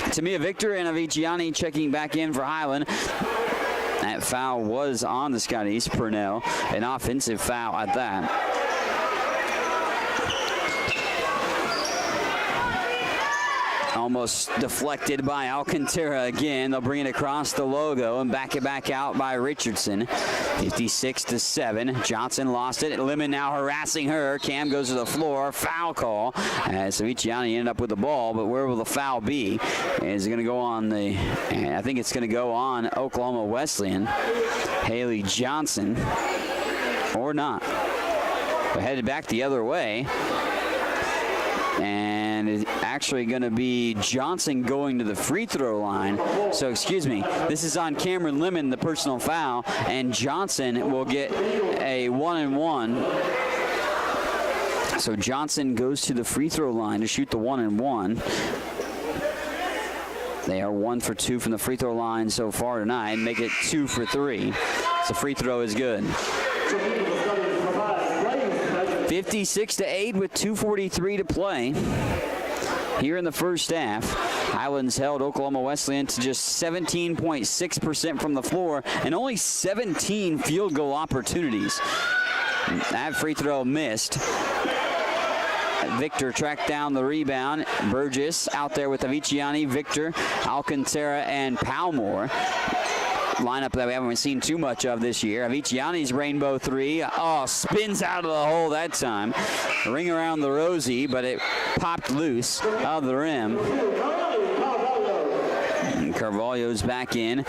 Tamia Victor and Aviciani checking back in for Highland. That foul was on the Scotties. Purnell, an offensive foul at that. Almost deflected by Alcantara again. They'll bring it across the logo and back it back out by Richardson. 56-7. Johnson lost it. Lemon now harassing her. Cam goes to the floor. Foul call. As Saviciani ended up with the ball, but where will the foul be? Is it going to go on the, I think it's going to go on Oklahoma Wesleyan. Haley Johnson. Or not. But headed back the other way. And it's actually going to be Johnson going to the free throw line. So, excuse me, this is on Cameron Lemon, the personal foul, and Johnson will get a 1-and-1. So Johnson goes to the free throw line to shoot the 1-and-1. They are 1 for 2 from the free throw line so far tonight, make it 2 for 3. So free throw is good. 56-8 with 2:43 to play here in the first half. Highlands held Oklahoma Wesleyan to just 17.6% from the floor and only 17 field goal opportunities. That free throw missed. Victor tracked down the rebound. Burgess out there with Aviciani, Victor, Alcantara, and Palmore. Lineup that we haven't seen too much of this year. Aviciani's rainbow three. Oh, spins out of the hole that time. Ring around the rosy, but it popped loose of the rim. And Carvalho's back in.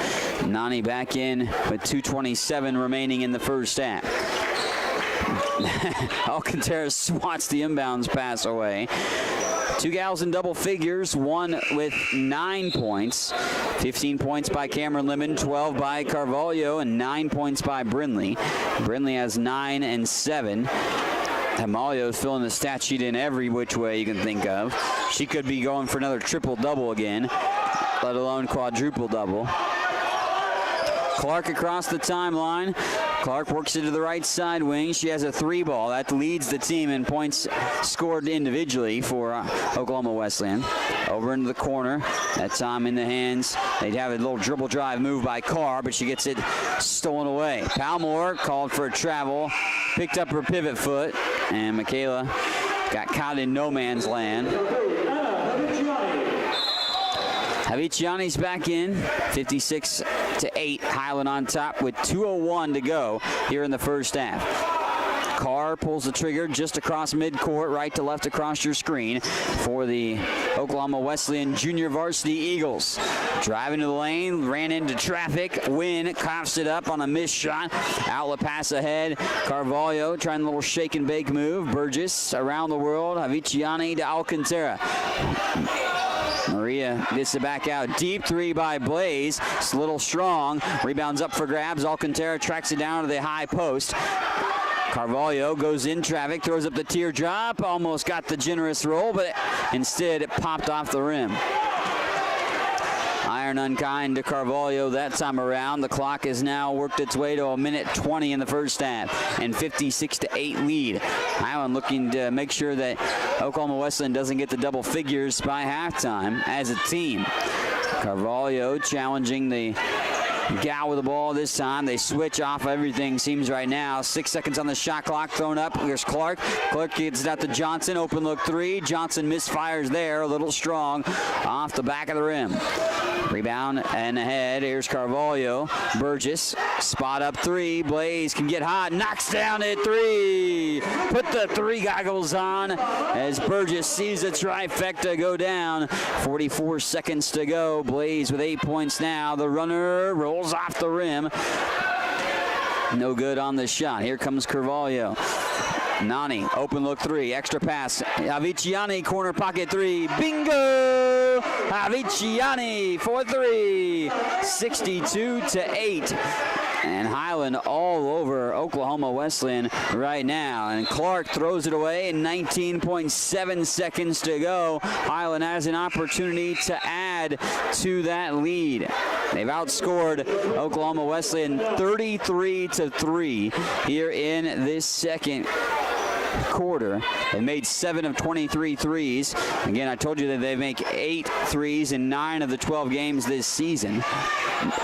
Nani back in with 2:27 remaining in the first half. Alcantara swats the inbounds pass away. Two gals in double figures, one with 9 points. 15 points by Cameron Lemon, 12 by Carvalho, and 9 points by Brindley. Brindley has 9 and 7. Tamalio's filling the stat sheet in every which way you can think of. She could be going for another triple-double again, let alone quadruple-double. Clark across the timeline. Clark works it to the right side wing. She has a 3-ball. That leads the team in points scored individually for Oklahoma Wesleyan. Over into the corner. That time in the hands. They'd have a little dribble drive move by Carr, but she gets it stolen away. Palmore called for a travel. Picked up her pivot foot. And Michaela got caught in no man's land. Aviciani's back in, 56-8. Highland on top with 2:01 to go here in the first half. Carr pulls the trigger just across midcourt, right to left across your screen for the Oklahoma Wesleyan Junior Varsity Eagles. Driving to the lane, ran into traffic. Wynn coughs it up on a missed shot. Outlet pass ahead. Carvalho trying a little shake and bake move. Burgess around the world. Aviciani to Alcantara. Maria gets it back out. Deep three by Blaze. It's a little strong. Rebounds up for grabs. Alcantara tracks it down to the high post. Carvalho goes in traffic, throws up the teardrop. Almost got the generous roll, but instead it popped off the rim. Iron unkind to Carvalho that time around. The clock has now worked its way to 1:20 in the first half and 56-8 lead. Highland looking to make sure that Oklahoma Wesleyan doesn't get the double figures by halftime as a team. Carvalho challenging the gal with the ball this time. They switch off everything, seems right now. 6 seconds on the shot clock, thrown up. Here's Clark. Clark gets it out to Johnson. Open look three. Johnson misfires there, a little strong off the back of the rim. Rebound and ahead. Here's Carvalho. Burgess, spot up three. Blaze can get hot. Knocks down at three. Put the three goggles on as Burgess sees the trifecta go down. 44 seconds to go. Blaze with 8 points now. The runner rolls off the rim. No good on the shot. Here comes Carvalho. Nani, open look three, extra pass. Aviciani, corner pocket three. Bingo! Aviciani for three. 62-8. And Highland all over Oklahoma Wesleyan right now. And Clark throws it away. 19.7 seconds to go. Highland has an opportunity to add to that lead. They've outscored Oklahoma Wesleyan 33-3 here in this second quarter. They made 7 of 23 threes. Again, I told you that they make 8 threes in 9 of the 12 games this season.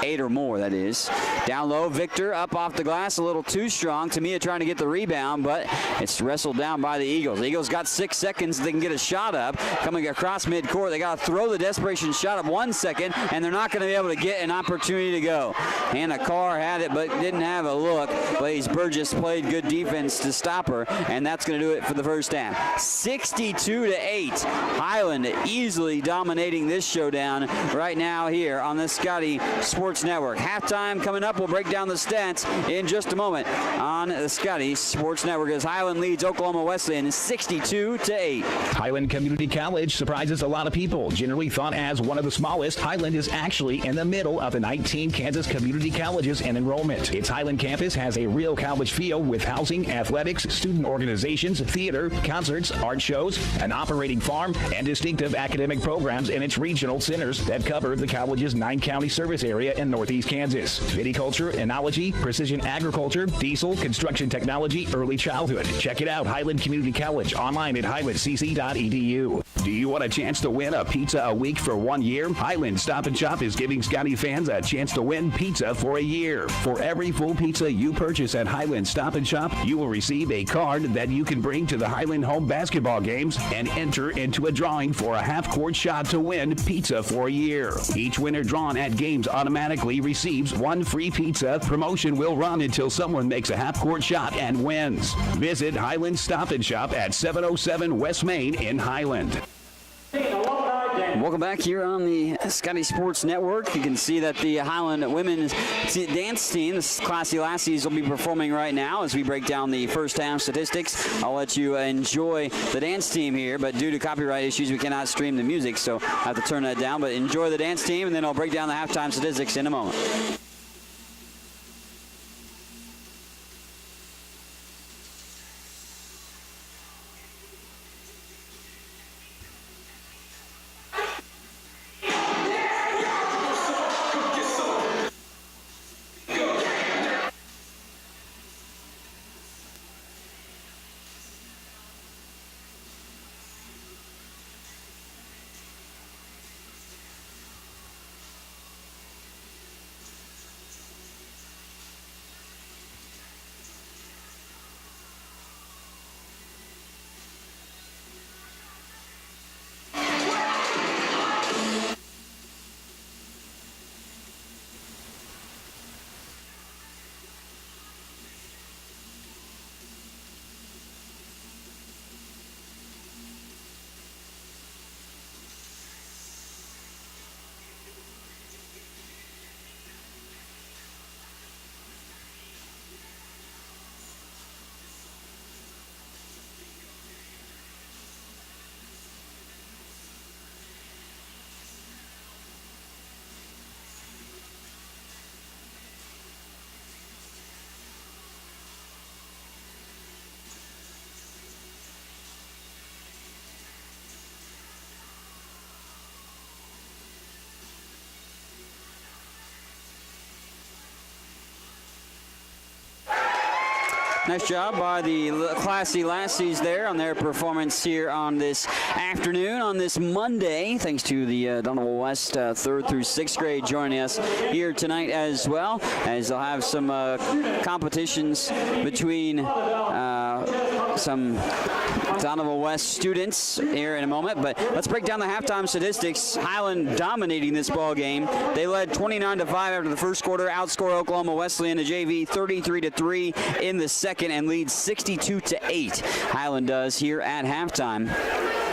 8 or more, that is. Down low, Victor up off the glass, a little too strong. Tamia trying to get the rebound, but it's wrestled down by the Eagles. The Eagles got 6 seconds. They can get a shot up. Coming across midcourt, they got to throw the desperation shot up 1 second, and they're not going to be able to get an opportunity to go. Hannah Carr had it, but didn't have a look. Blaze Burgess played good defense to stop her, and that's that's going to do it for the first half. 62-8. Highland easily dominating this showdown right now here on the Scotty Sports Network. Halftime coming up. We'll break down the stats in just a moment on the Scotty Sports Network as Highland leads Oklahoma Wesleyan 62-8. Highland Community College surprises a lot of people. Generally thought as one of the smallest, Highland is actually in the middle of the 19 Kansas community colleges in enrollment. Its Highland campus has a real college feel with housing, athletics, student organizations, theater, concerts, art shows, an operating farm, and distinctive academic programs in its regional centers that cover the college's 9-county service area in northeast Kansas. Viticulture, enology, precision agriculture, diesel, construction technology, early childhood. Check it out, Highland Community College, online at highlandcc.edu. Do you want a chance to win a pizza a week for 1 year? Highland Stop and Shop is giving Scotty fans a chance to win pizza for a year. For every full pizza you purchase at Highland Stop and Shop, you will receive a card that you can bring to the Highland home basketball games and enter into a drawing for a half-court shot to win pizza for a year. Each winner drawn at games automatically receives one free pizza. Promotion will run until someone makes a half-court shot and wins. Visit Highland Stop and Shop at 707 West Main in Highland. Welcome back here on the Scotty Sports Network. You can see that the Highland women's dance team, the Classy Lassies, will be performing right now as we break down the first half statistics. I'll let you enjoy the dance team here, but due to copyright issues, we cannot stream the music, so I have to turn that down. But enjoy the dance team, and then I'll break down the halftime statistics in a moment. Nice job by the Classy Lassies there on their performance here on this afternoon, on this Monday. Thanks to the Donovan West 3rd through 6th grade joining us here tonight as well, as they'll have some competitions between some Donovan West students here in a moment. But let's break down the halftime statistics. Highland dominating this ball game. They led 29-5 after the first quarter, outscored Oklahoma Wesleyan, the JV, 33-3 in the second, and leads 62-8. Highland does here at halftime.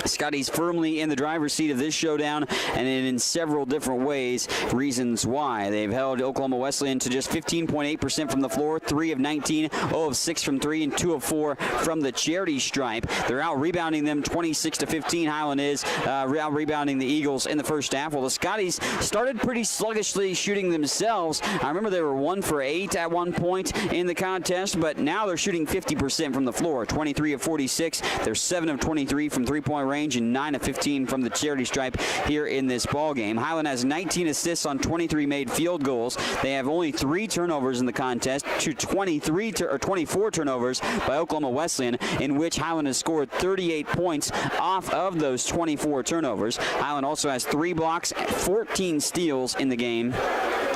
Scotty's firmly in the driver's seat of this showdown, and in several different ways. Reasons why. They've held Oklahoma Wesleyan to just 15.8% from the floor, 3 of 19, 0 of 6 from 3, and 2 of 4 from the charity stripe. They're out-rebounding them 26-15. Highland is out-rebounding the Eagles in the first half. Well, the Scotties started pretty sluggishly shooting themselves. I remember they were 1 for 8 at one point in the contest, but now they're shooting 50% from the floor, 23 of 46. They're 7 of 23 from three-point range and 9 of 15 from the charity stripe here in this ball game. Highland has 19 assists on 23 made field goals. They have only 3 turnovers in the contest to 24 turnovers by Oklahoma Wesleyan, in which Highland has scored 38 points off of those 24 turnovers. Highland also has 3 blocks, 14 steals in the game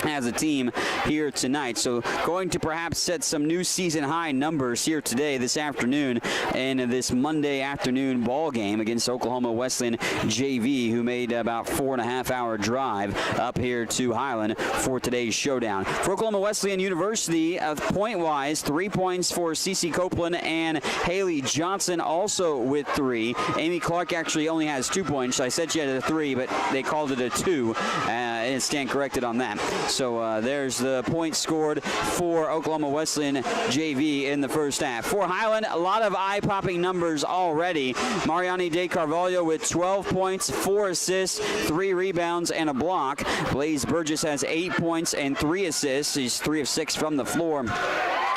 as a team here tonight. So going to perhaps set some new season high numbers here today, this afternoon, in this Monday afternoon ball game against against Oklahoma Wesleyan JV, who made about 4.5-hour drive up here to Highland for today's showdown. For Oklahoma Wesleyan University, point-wise, 3 points for Cece Copeland and Haley Johnson, also with 3. Amy Clark actually only has 2 points. I said she had a 3, but they called it a 2, and stand corrected on that. So there's the points scored for Oklahoma Wesleyan JV in the first half. For Highland, a lot of eye-popping numbers already. Mariani De Carvalho with 12 points, 4 assists, 3 rebounds, and a block. Blaze Burgess has 8 points and 3 assists. He's 3 of 6 from the floor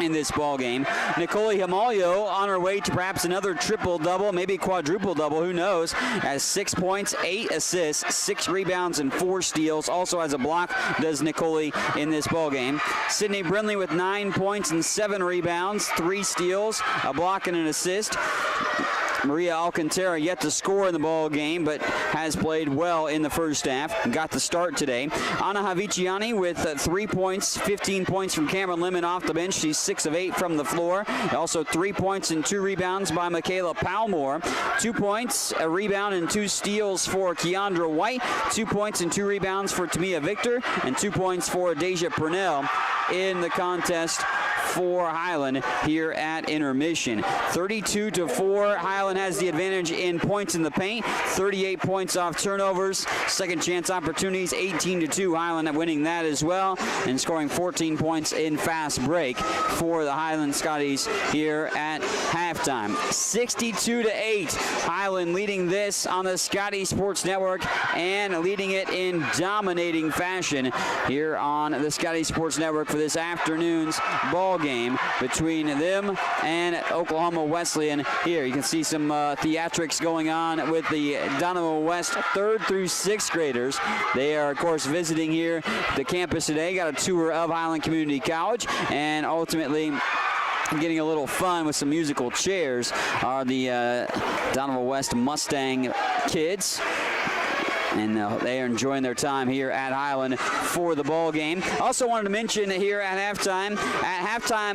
in this ball game. Nicole Himalio on her way to perhaps another triple-double, maybe quadruple-double, who knows, has 6 points, 8 assists, 6 rebounds, and 4 steals. Also has a block, does Nicole in this ball game. Sydney Brindley with 9 points and 7 rebounds, 3 steals, a block, and an assist. Maria Alcantara yet to score in the ball game, but has played well in the first half. Got the start today. Anna Haviciani with 3 points, 15 points from Cameron Lemon off the bench. She's 6 of 8 from the floor. Also 3 points and 2 rebounds by Michaela Palmore. 2 points, a rebound, and 2 steals for Keandra White. 2 points and 2 rebounds for Tamia Victor, and 2 points for Deja Purnell in the contest for Highland here at intermission. 32-4, Highland has the advantage in points in the paint, 38 points off turnovers, second chance opportunities, 18-2, Highland winning that as well, and scoring 14 points in fast break for the Highland Scotties here at halftime. 62-8, Highland leading this on the Scotty Sports Network and leading it in dominating fashion here on the Scotty Sports Network for this afternoon's ball game between them and Oklahoma Wesleyan. Here you can see some theatrics going on with the Donovan West 3rd through 6th graders. They are, of course, visiting here the campus today. Got a tour of Highland Community College, and ultimately getting a little fun with some musical chairs are the Donovan West Mustang kids. And they are enjoying their time here at Highland for the ball game. Also wanted to mention here at halftime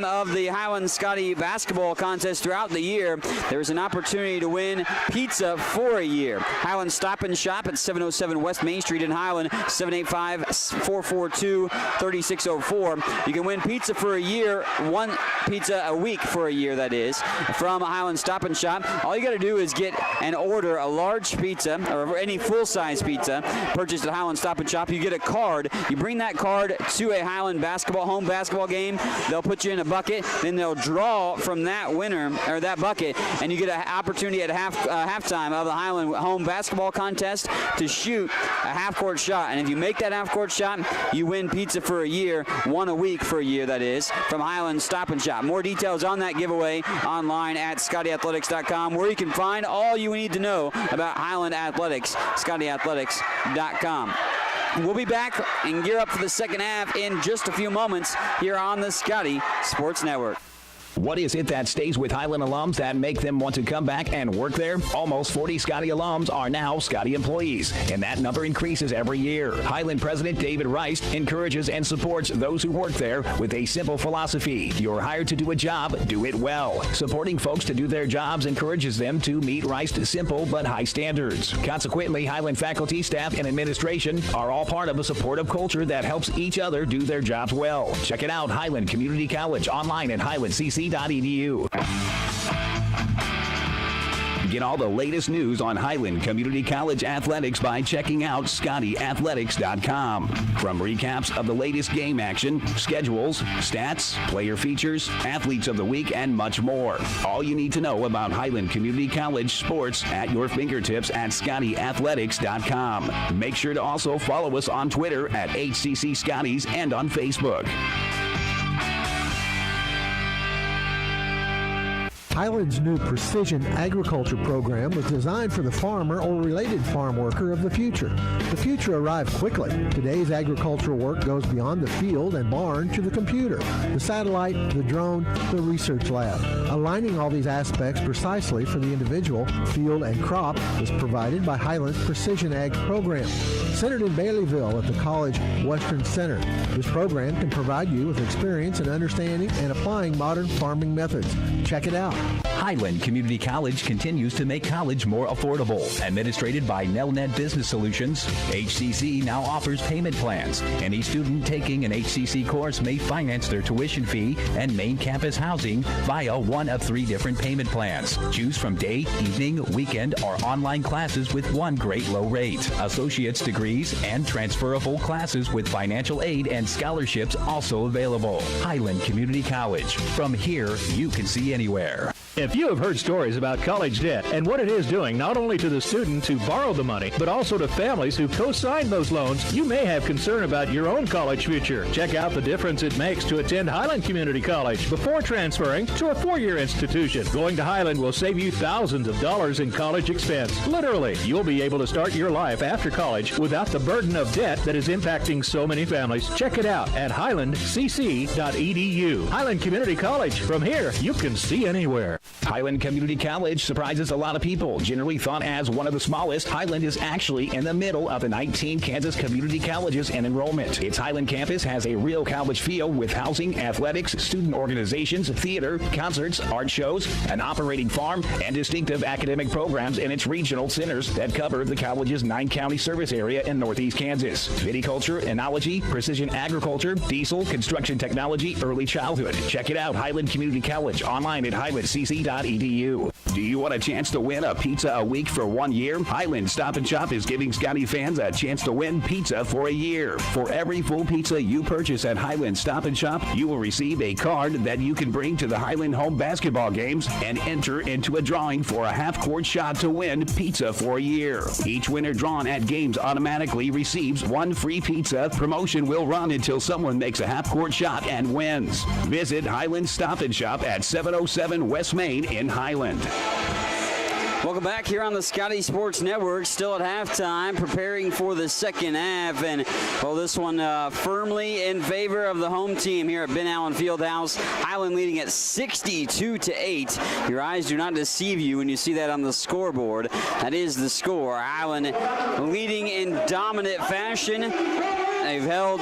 of the Highland Scotty basketball contest throughout the year, there is an opportunity to win pizza for a year. Highland Stop and Shop at 707 West Main Street in Highland, 785-442-3604. You can win pizza for a year, 1 pizza a week for a year, that is, from Highland Stop and Shop. All you got to do is get and order a large pizza or any full-size pizza purchased at Highland Stop and Shop. You get a card. You bring that card to a Highland home basketball game. They'll put you in a bucket. Then they'll draw from that winner or that bucket, and you get an opportunity at halftime of the Highland home basketball contest to shoot a half-court shot. And if you make that half-court shot, you win pizza for a year, 1 a week for a year, that is, from Highland Stop and Shop. More details on that giveaway online at ScottyAthletics.com, where you can find all you need to know about Highland Athletics, ScottyAthletics.com. We'll be back and gear up for the second half in just a few moments here on the Scotty Sports Network. What is it that stays with Highland alums that make them want to come back and work there? Almost 40 Scotty alums are now Scotty employees, and that number increases every year. Highland President David Rice encourages and supports those who work there with a simple philosophy. You're hired to do a job, do it well. Supporting folks to do their jobs encourages them to meet Rice's simple but high standards. Consequently, Highland faculty, staff, and administration are all part of a supportive culture that helps each other do their jobs well. Check it out, Highland Community College, online at highlandcc.edu. Get all the latest news on Highland Community College athletics by checking out ScottyAthletics.com. From recaps of the latest game action, schedules, stats, player features, athletes of the week, and much more. All you need to know about Highland Community College sports at your fingertips at ScottyAthletics.com. Make sure to also follow us on Twitter at HCC Scotties and on Facebook. Highland's new precision agriculture program was designed for the farmer or related farm worker of the future. The future arrived quickly. Today's agricultural work goes beyond the field and barn to the computer, the satellite, the drone, the research lab. Aligning all these aspects precisely for the individual, field, and crop is provided by Highland's Precision Ag program. Centered in Baileyville at the College Western Center, this program can provide you with experience in understanding and applying modern farming methods. Check it out. Highland Community College continues to make college more affordable. Administrated by Nelnet Business Solutions, HCC now offers payment plans. Any student taking an HCC course may finance their tuition fee and main campus housing via one of 3 different payment plans. Choose from day, evening, weekend, or online classes with one great low rate. Associate's degrees and transferable classes with financial aid and scholarships also available. Highland Community College. From here, you can see anywhere. If you have heard stories about college debt and what it is doing not only to the student who borrowed the money, but also to families who co-signed those loans, you may have concern about your own college future. Check out the difference it makes to attend Highland Community College before transferring to a 4-year institution. Going to Highland will save you thousands of dollars in college expense. Literally, you'll be able to start your life after college without the burden of debt that is impacting so many families. Check it out at highlandcc.edu. Highland Community College. From here, you can see anywhere. Highland Community College surprises a lot of people. Generally thought as one of the smallest, Highland is actually in the middle of the 19 Kansas community colleges in enrollment. Its Highland campus has a real college feel with housing, athletics, student organizations, theater, concerts, art shows, an operating farm, and distinctive academic programs in its regional centers that cover the college's 9-county service area in northeast Kansas. Viticulture, enology, precision agriculture, diesel, construction technology, early childhood. Check it out, Highland Community College, online at highlandcc.edu. Do you want a chance to win a pizza a week for 1 year? Highland Stop and Shop is giving Scotty fans a chance to win pizza for a year. For every full pizza you purchase at Highland Stop and Shop, you will receive a card that you can bring to the Highland home basketball games and enter into a drawing for a half-court shot to win pizza for a year. Each winner drawn at games automatically receives 1 free pizza. Promotion will run until someone makes a half-court shot and wins. Visit Highland Stop and Shop at 707 West Main in Highland. Welcome back here on the Scotty Sports Network. Still at halftime, preparing for the second half. And, well, this one firmly in favor of the home team here at Ben Allen Fieldhouse. Highland leading at 62-8. Your eyes do not deceive you when you see that on the scoreboard. That is the score. Highland leading in dominant fashion. They've held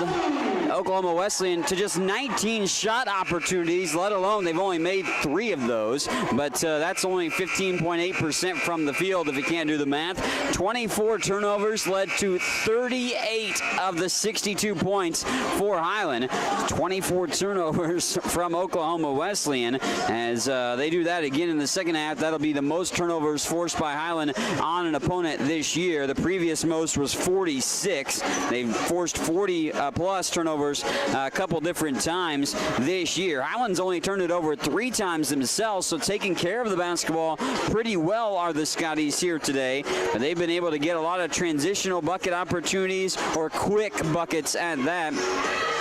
Oklahoma Wesleyan to just 19 shot opportunities, let alone they've only made 3 of those. But that's only 15.8% from the field if you can't do the math. 24 turnovers led to 38 of the 62 points for Highland. 24 turnovers from Oklahoma Wesleyan. As they do that again in the second half, that'll be the most turnovers forced by Highland on an opponent this year. The previous most was 46. They've forced 40-plus turnovers a couple different times this year. Highland's only turned it over 3 times themselves, so taking care of the basketball pretty well are the Scotties here today. But they've been able to get a lot of transitional bucket opportunities, or quick buckets at that,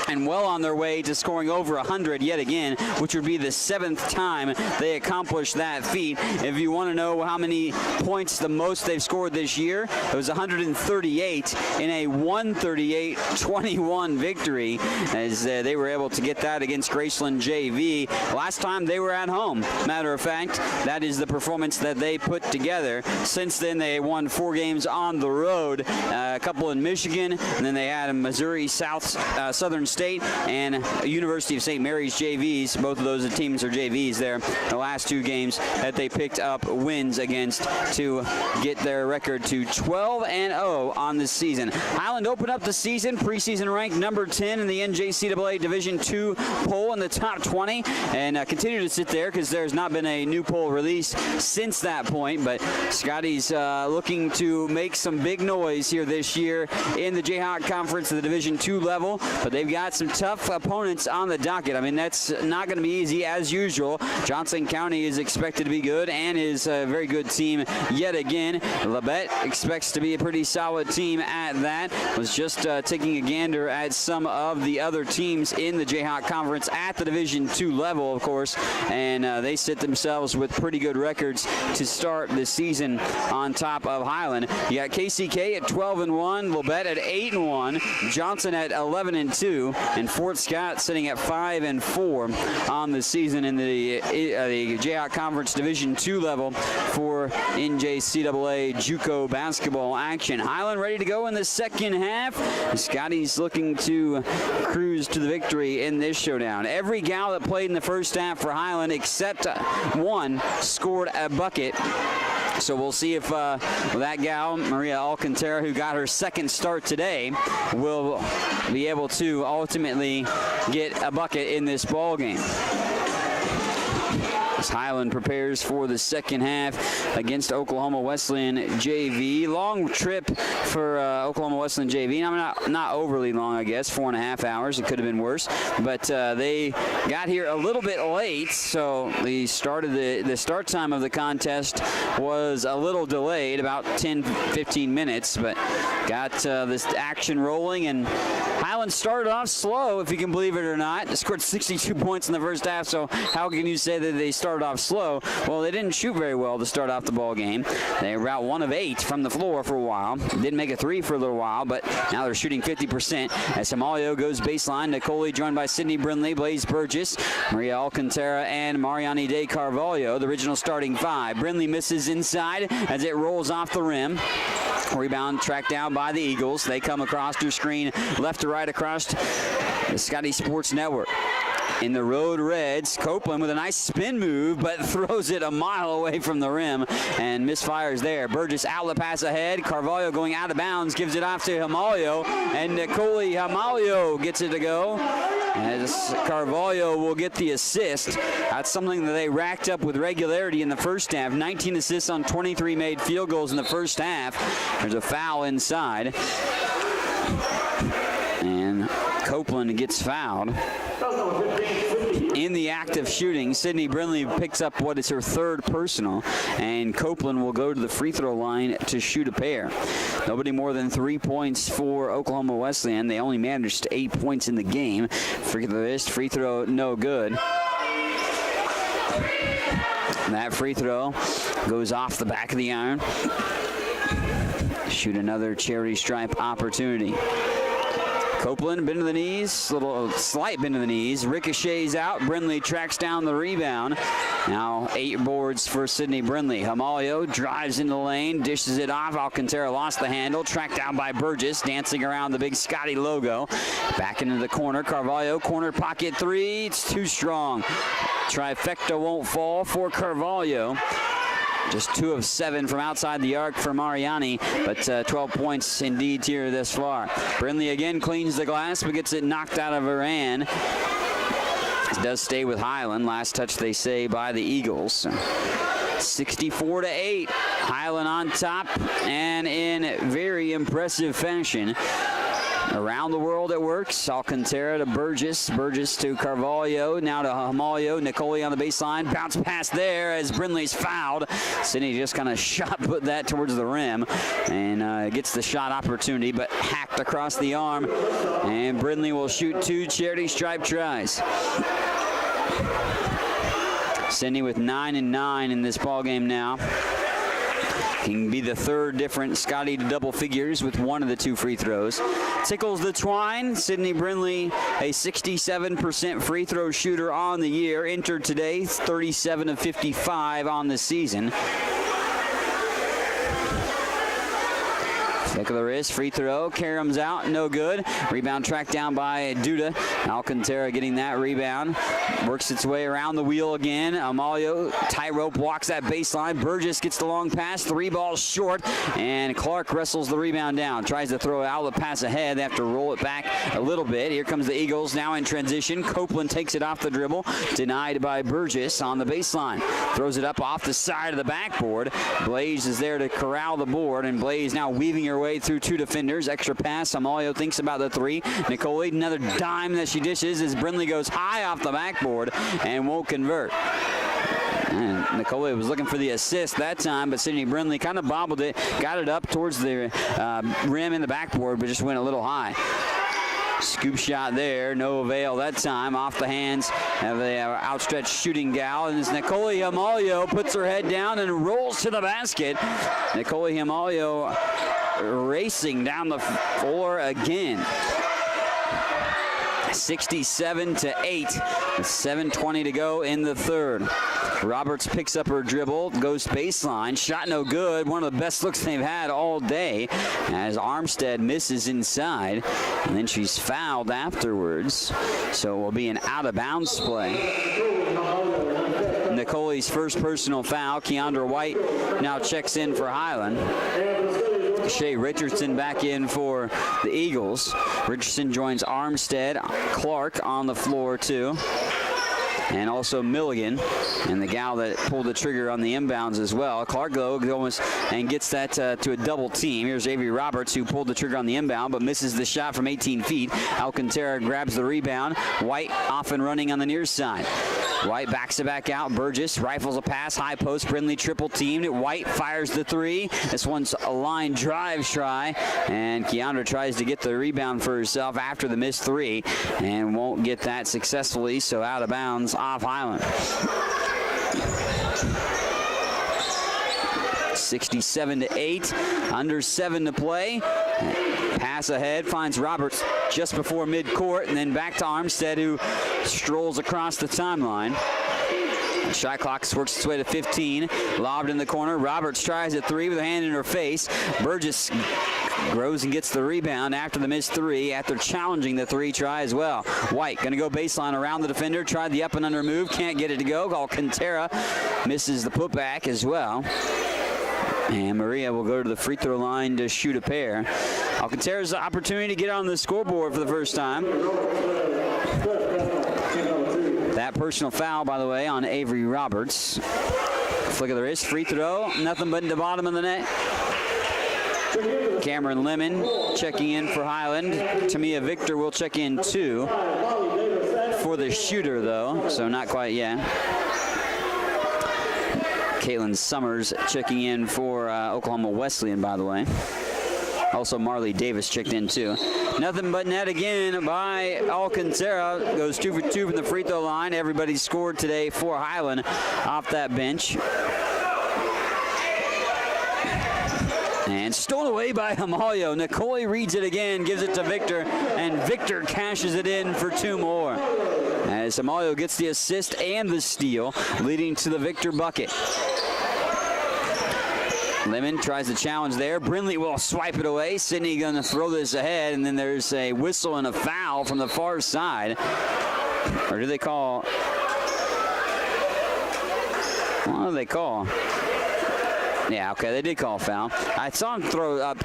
and well on their way to scoring over 100 yet again, which would be the 7th time they accomplished that feat. If you want to know how many points the most they've scored this year, it was 138 in a 138-21 victory, as they were able to get that against Graceland JV last time they were at home. Matter of fact, that is the performance that they put together. Since then, they won 4 games on the road, a couple in Michigan, and then they had a Missouri Southern State and University of St. Mary's JVs. Both of those teams are JVs there. The last 2 games that they picked up wins against to get their record to 12-0 on this season. Highland opened up the season preseason ranked number 10 in the NJCAA Division II poll in the top 20, and continue to sit there because there's not been a new poll released since that point. But Scotty's looking to make some big noise here this year in the Jayhawk Conference at the Division II level, but they've got some tough opponents on the docket. I mean, that's not going to be easy as usual. Johnson County is expected to be good and is a very good team yet again. Labette expects to be a pretty solid team at that. Was just taking a gander at some of the other teams in the Jayhawk Conference at the Division II level, of course, and they sit themselves with pretty good records to start the season on top of Highland. You got KCK at 12-1, Labette at 8-1, Johnson at 11-2. 2, and Fort Scott sitting at 5-4 on the season in the Jayhawk Conference Division II level for NJCAA JUCO basketball action. Highland ready to go in the second half. The Scotties looking to cruise to the victory in this showdown. Every gal that played in the first half for Highland except one scored a bucket. So we'll see if that gal, Maria Alcantara, who got her second start today, will be able to ultimately get a bucket in this ball game. As Highland prepares for the second half against Oklahoma Wesleyan JV. Long trip for Oklahoma Wesleyan JV. I mean, not overly long, I guess, 4.5 hours. It could have been worse. But they got here a little bit late, so the start time of the contest was a little delayed, about 10-15 minutes, but got this action rolling. And Highland started off slow, if you can believe it or not. They scored 62 points in the first half, so how can you say that they started off slow? Well, they didn't shoot very well to start off the ball game. They were about 1 of 8 from the floor for a while. Didn't make a 3 for a little while, but now they're shooting 50% as Hamalio goes baseline. Nicole joined by Sydney Brindley, Blaze Burgess, Maria Alcantara, and Mariani De Carvalho, the original starting 5. Brindley misses inside as it rolls off the rim. Rebound tracked down by the Eagles. They come across to screen left to right across the Scotty Sports Network. In the Road Reds, Copeland with a nice spin move, but throws it a mile away from the rim and misfires there. Burgess outlet pass ahead. Carvalho going out of bounds, gives it off to Hamalio, and Nicole Hamalio gets it to go. As Carvalho will get the assist. That's something that they racked up with regularity in the first half. 19 assists on 23 made field goals in the first half. There's a foul inside. And Copeland gets fouled. In the act of shooting, Sydney Brindley picks up what is her 3rd personal, and Copeland will go to the free throw line to shoot a pair. Nobody more than 3 points for Oklahoma Wesleyan. They only managed 8 points in the game. Free throw no good. That free throw goes off the back of the iron. Shoot another charity stripe opportunity. Copeland, bend to the knees, little slight bend to the knees, ricochets out. Brindley tracks down the rebound. Now 8 boards for Sydney Brindley. Hamalio drives into the lane, dishes it off. Alcantara lost the handle, tracked down by Burgess, dancing around the big Scotty logo. Back into the corner, Carvalho, corner pocket 3, it's too strong. Trifecta won't fall for Carvalho. Just 2 of 7 from outside the arc for Mariani, but 12 points indeed here thus far. Brindley again cleans the glass, but gets it knocked out of her hand. It does stay with Highland. Last touch, they say, by the Eagles. 64-8. Highland on top, and in very impressive fashion. Around the world it works. Alcantara to Burgess. Burgess to Carvalho. Now to Hamalio. Nicole on the baseline. Bounce pass there as Brindley's fouled. Sydney just kind of put that towards the rim and gets the shot opportunity, but hacked across the arm. And Brindley will shoot 2 charity stripe tries. Sydney with 9 and 9 in this ball game now. Can be the 3rd different Scotty to double figures with 1 of the 2 free throws. Tickles the twine. Sydney Brindley, a 67% free throw shooter on the year. Entered today, 37 of 55 on the season. Flick of the wrist, free throw. Karam's out, no good. Rebound tracked down by Duda. Alcantara getting that rebound. Works its way around the wheel again. Hamalio, tightrope, walks that baseline. Burgess gets the long pass. 3 balls short, and Clark wrestles the rebound down. Tries to throw out the pass ahead. They have to roll it back a little bit. Here comes the Eagles now in transition. Copeland takes it off the dribble. Denied by Burgess on the baseline. Throws it up off the side of the backboard. Blaze is there to corral the board, and Blaze now weaving her way through 2 defenders. Extra pass. Hamalio thinks about the 3. Nicole, another dime that she dishes as Brindley goes high off the backboard and won't convert. And Nicole was looking for the assist that time, but Sydney Brindley kind of bobbled it, got it up towards the rim in the backboard, but just went a little high. Scoop shot there, no avail that time. Off the hands of the outstretched shooting gal. And as Nicole Hamalio puts her head down and rolls to the basket. Nicole Hamalio racing down the floor again. 67-8 with 7:20 to go in the third. Roberts picks up her dribble, goes baseline, shot no good. One of the best looks they've had all day as Armstead misses inside, and then she's fouled afterwards, so it will be an out-of-bounds play. Nicole's first personal foul. Keandra White now checks in for Highland. Shea Richardson back in for the Eagles. Richardson joins Armstead. Clark on the floor too. And also Milligan, and the gal that pulled the trigger on the inbounds as well. Clark goes and gets that to a double team. Here's Avery Roberts, who pulled the trigger on the inbound but misses the shot from 18 feet. Alcantara grabs the rebound. White off and running on the near side. White backs it back out. Burgess rifles a pass, high post. Brindley triple teamed. White fires the three. This one's a line drive try, and Keandra tries to get the rebound for herself after the missed three and won't get that successfully, so out of bounds off Highland. 67-8, under 7 to play. Pass ahead, finds Roberts just before midcourt, and then back to Armstead, who strolls across the timeline. Shot clock works its way to 15. Lobbed in the corner. Roberts tries a three with a hand in her face. Burgess grows and gets the rebound after the missed three, after challenging the three try as well. White going to go baseline around the defender. Tried the up and under move. Can't get it to go. Alcantara misses the putback as well. And Maria will go to the free throw line to shoot a pair. Alcantara's opportunity to get on the scoreboard for the first time. That personal foul, by the way, on Avery Roberts. Flick of the wrist, free throw, nothing but in the bottom of the net. Cameron Lemon checking in for Highland. Tamia Victor will check in too for the shooter, though, so not quite yet. Caitlin Summers checking in for Oklahoma Wesleyan, by the way. Also, Marley Davis checked in too. Nothing but net again by Alcantara. Goes 2 for 2 from the free throw line. Everybody scored today for Highland off that bench. And stolen away by Amalio. Nicole reads it again, gives it to Victor, and Victor cashes it in for 2 more. As Amalio gets the assist and the steal, leading to the Victor bucket. Lemon tries to challenge there. Brindley will swipe it away. Sydney going to throw this ahead, and then there's a whistle and a foul from the far side. Or do they call? What do they call? Yeah, okay, they did call a foul. I saw him throw up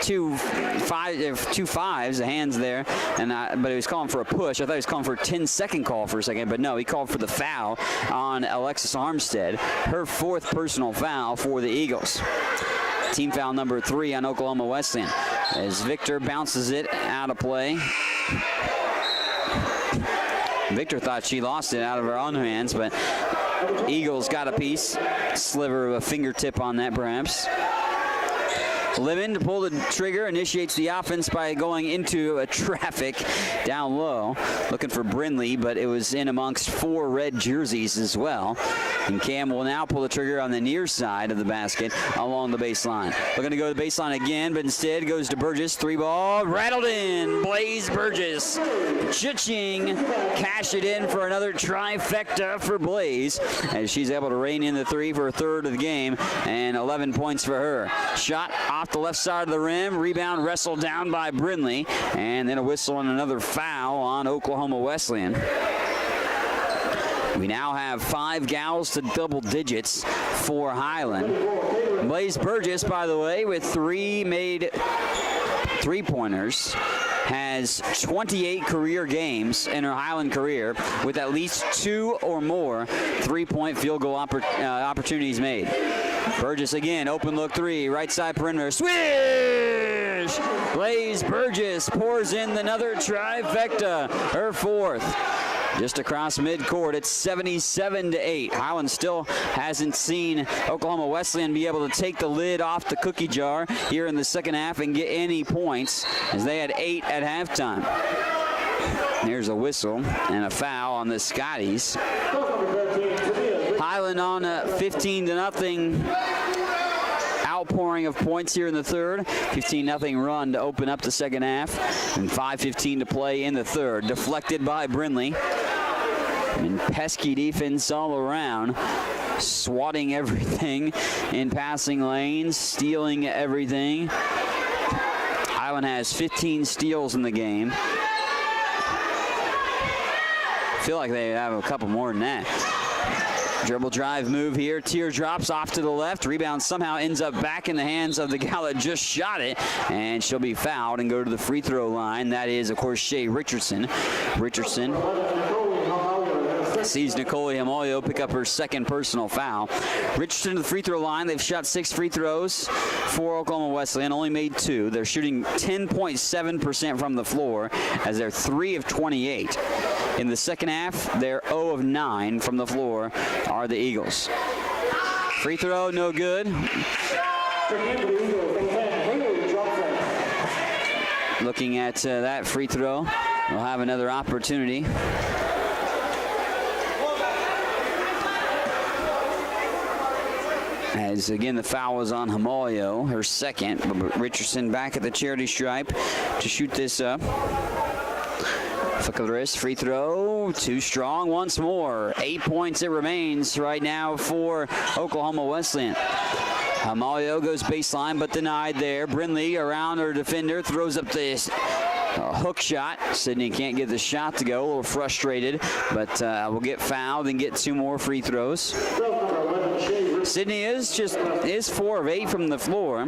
two fives, the hands there, and but he was calling for a push. I thought he was calling for a 10-second call for a second, but no, he called for the foul on Alexis Armstead, her 4th personal foul for the Eagles. Team foul number 3 on Oklahoma Wesleyan as Victor bounces it out of play. Victor thought she lost it out of her own hands, but Eagles got a piece. Sliver of a fingertip on that, perhaps. Lemon to pull the trigger, initiates the offense by going into a traffic down low, looking for Brindley, but it was in amongst 4 red jerseys as well. And Cam will now pull the trigger on the near side of the basket along the baseline. Looking to go to the baseline again, but instead goes to Burgess. 3 ball, rattled in. Blaze Burgess. Cha-ching. Cash it in for another trifecta for Blaze, as she's able to rein in the 3 for a third of the game, and 11 points for her. Shot off the left side of the rim. Rebound wrestled down by Brindley, and then a whistle and another foul on Oklahoma Wesleyan. We now have 5 gals to double digits for Highland. Blaze Burgess, by the way, with 3 made three-pointers, has 28 career games in her Highland career with at least 2 or more three-point field goal opportunities made. Burgess again, open look 3, right side perimeter, swish! Blaze Burgess pours in another trifecta, her 4th. Just across midcourt, it's 77-8. Highland still hasn't seen Oklahoma Wesleyan be able to take the lid off the cookie jar here in the second half and get any points, as they had 8 at halftime. Here's a whistle and a foul on the Scotties. Highland on a 15-0 outpouring of points here in the third. 15-0 run to open up the second half. And 5:15 to play in the third. Deflected by Brindley. And pesky defense all around. Swatting everything in passing lanes. Stealing everything. Highland has 15 steals in the game. I feel like they have a couple more than that. Dribble drive move here. Teardrops off to the left. Rebound somehow ends up back in the hands of the gal that just shot it. And she'll be fouled and go to the free throw line. That is, of course, Shea Richardson. Richardson sees Nicole Hamoyo pick up her second personal foul. Richardson to the free throw line. They've shot 6 free throws for Oklahoma Wesleyan, only made 2. They're shooting 10.7% from the floor as they're 3 of 28. In the second half, they're 0 of 9 from the floor are the Eagles. Free throw, no good. Looking at that free throw, we'll have another opportunity. As again, the foul was on Hamoyo, her second. But Richardson back at the charity stripe to shoot this up. Flick of the wrist, free throw, too strong once more. 8 points it remains right now for Oklahoma Wesleyan. Hamoyo goes baseline, but denied there. Brindley around her defender, throws up this hook shot. Sydney can't get the shot to go, a little frustrated, but will get fouled and get 2 more free throws. Sydney is 4 of 8 from the floor.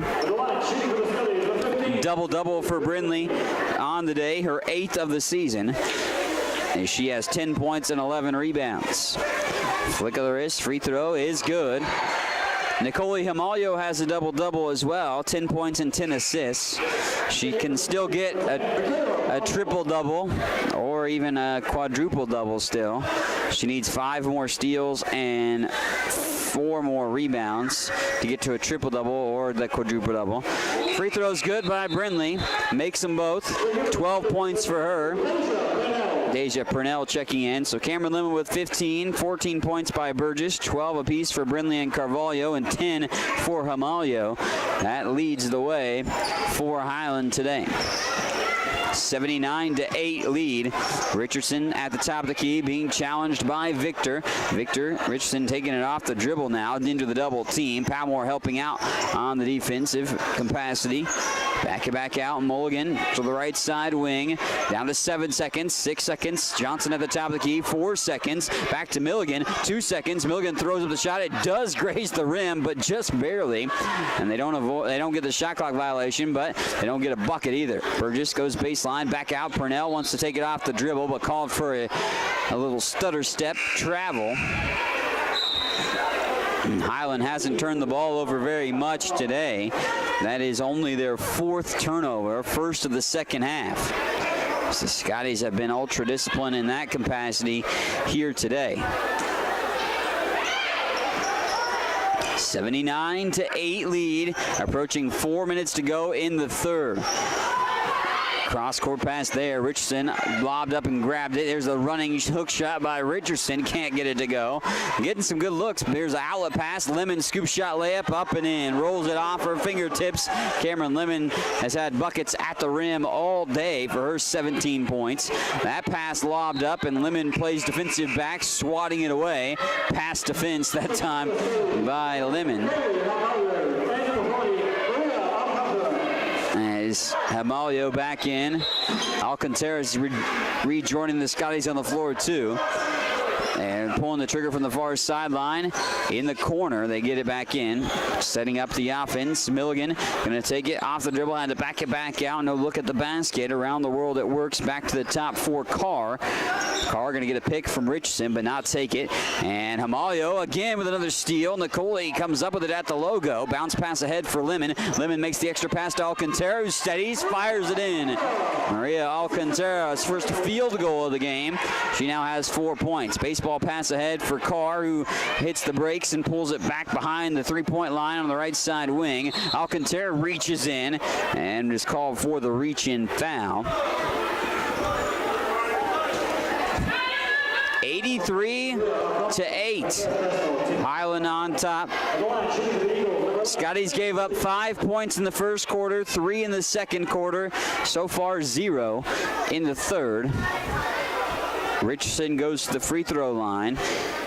Double-double for Brindley on the day, her 8th of the season. And she has 10 points and 11 rebounds. Flick of the wrist, free throw is good. Nicole Hamoyo has a double-double as well, 10 points and 10 assists. She can still get a triple-double or even a quadruple-double still. She needs 5 more steals and 4 more rebounds to get to a triple-double or the quadruple-double. Free throw's good by Brindley. Makes them both. 12 points for her. Deja Purnell checking in. So Cameron Lemon with 15, 14 points by Burgess, 12 apiece for Brindley and Carvalho, and 10 for Hamoyo. That leads the way for Highland today. 79-8 lead. Richardson at the top of the key being challenged by Victor. Richardson taking it off the dribble now into the double team. Palmore helping out on the defensive capacity. Back out. Mulligan to the right side wing. Down to 7 seconds. 6 seconds. Johnson at the top of the key. 4 seconds. Back to Milligan. 2 seconds. Milligan throws up the shot. It does graze the rim, but just barely. And they don't get the shot clock violation, but they don't get a bucket either. Burgess goes baseline. Back out. Purnell wants to take it off the dribble, but called for a little stutter step travel. And Highland hasn't turned the ball over very much today. That is only their 4th turnover, first of the second half. So the Scotties have been ultra disciplined in that capacity here today. 79-8 lead, approaching 4 minutes to go in the third. Cross-court pass there. Richardson lobbed up and grabbed it. There's a running hook shot by Richardson. Can't get it to go. Getting some good looks. There's an outlet pass. Lemon scoop shot layup up and in. Rolls it off her fingertips. Cameron Lemon has had buckets at the rim all day for her 17 points. That pass lobbed up and Lemon plays defensive back, swatting it away. Pass defense that time by Lemon. As Hamoyo back in. Alcantara's rejoining the Scotties on the floor too. And pulling the trigger from the far sideline. In the corner, they get it back in. Setting up the offense. Milligan going to take it off the dribble. Had to back it back out. No look at the basket. Around the world it works. Back to the top for Carr. Carr going to get a pick from Richardson, but not take it. And Hamoyo again with another steal. Nicole comes up with it at the logo. Bounce pass ahead for Lemon. Lemon makes the extra pass to Alcantara, who steadies, fires it in. Maria Alcantara's first field goal of the game. She now has 4 points. Baseball pass ahead for Carr, who hits the brakes and pulls it back behind the three-point line on the right side wing. Alcantara reaches in and is called for the reach-in foul. 83-8. Highland on top. Scotties gave up 5 points in the first quarter, 3 in the second quarter. So far, 0 in the third. Richardson goes to the free throw line.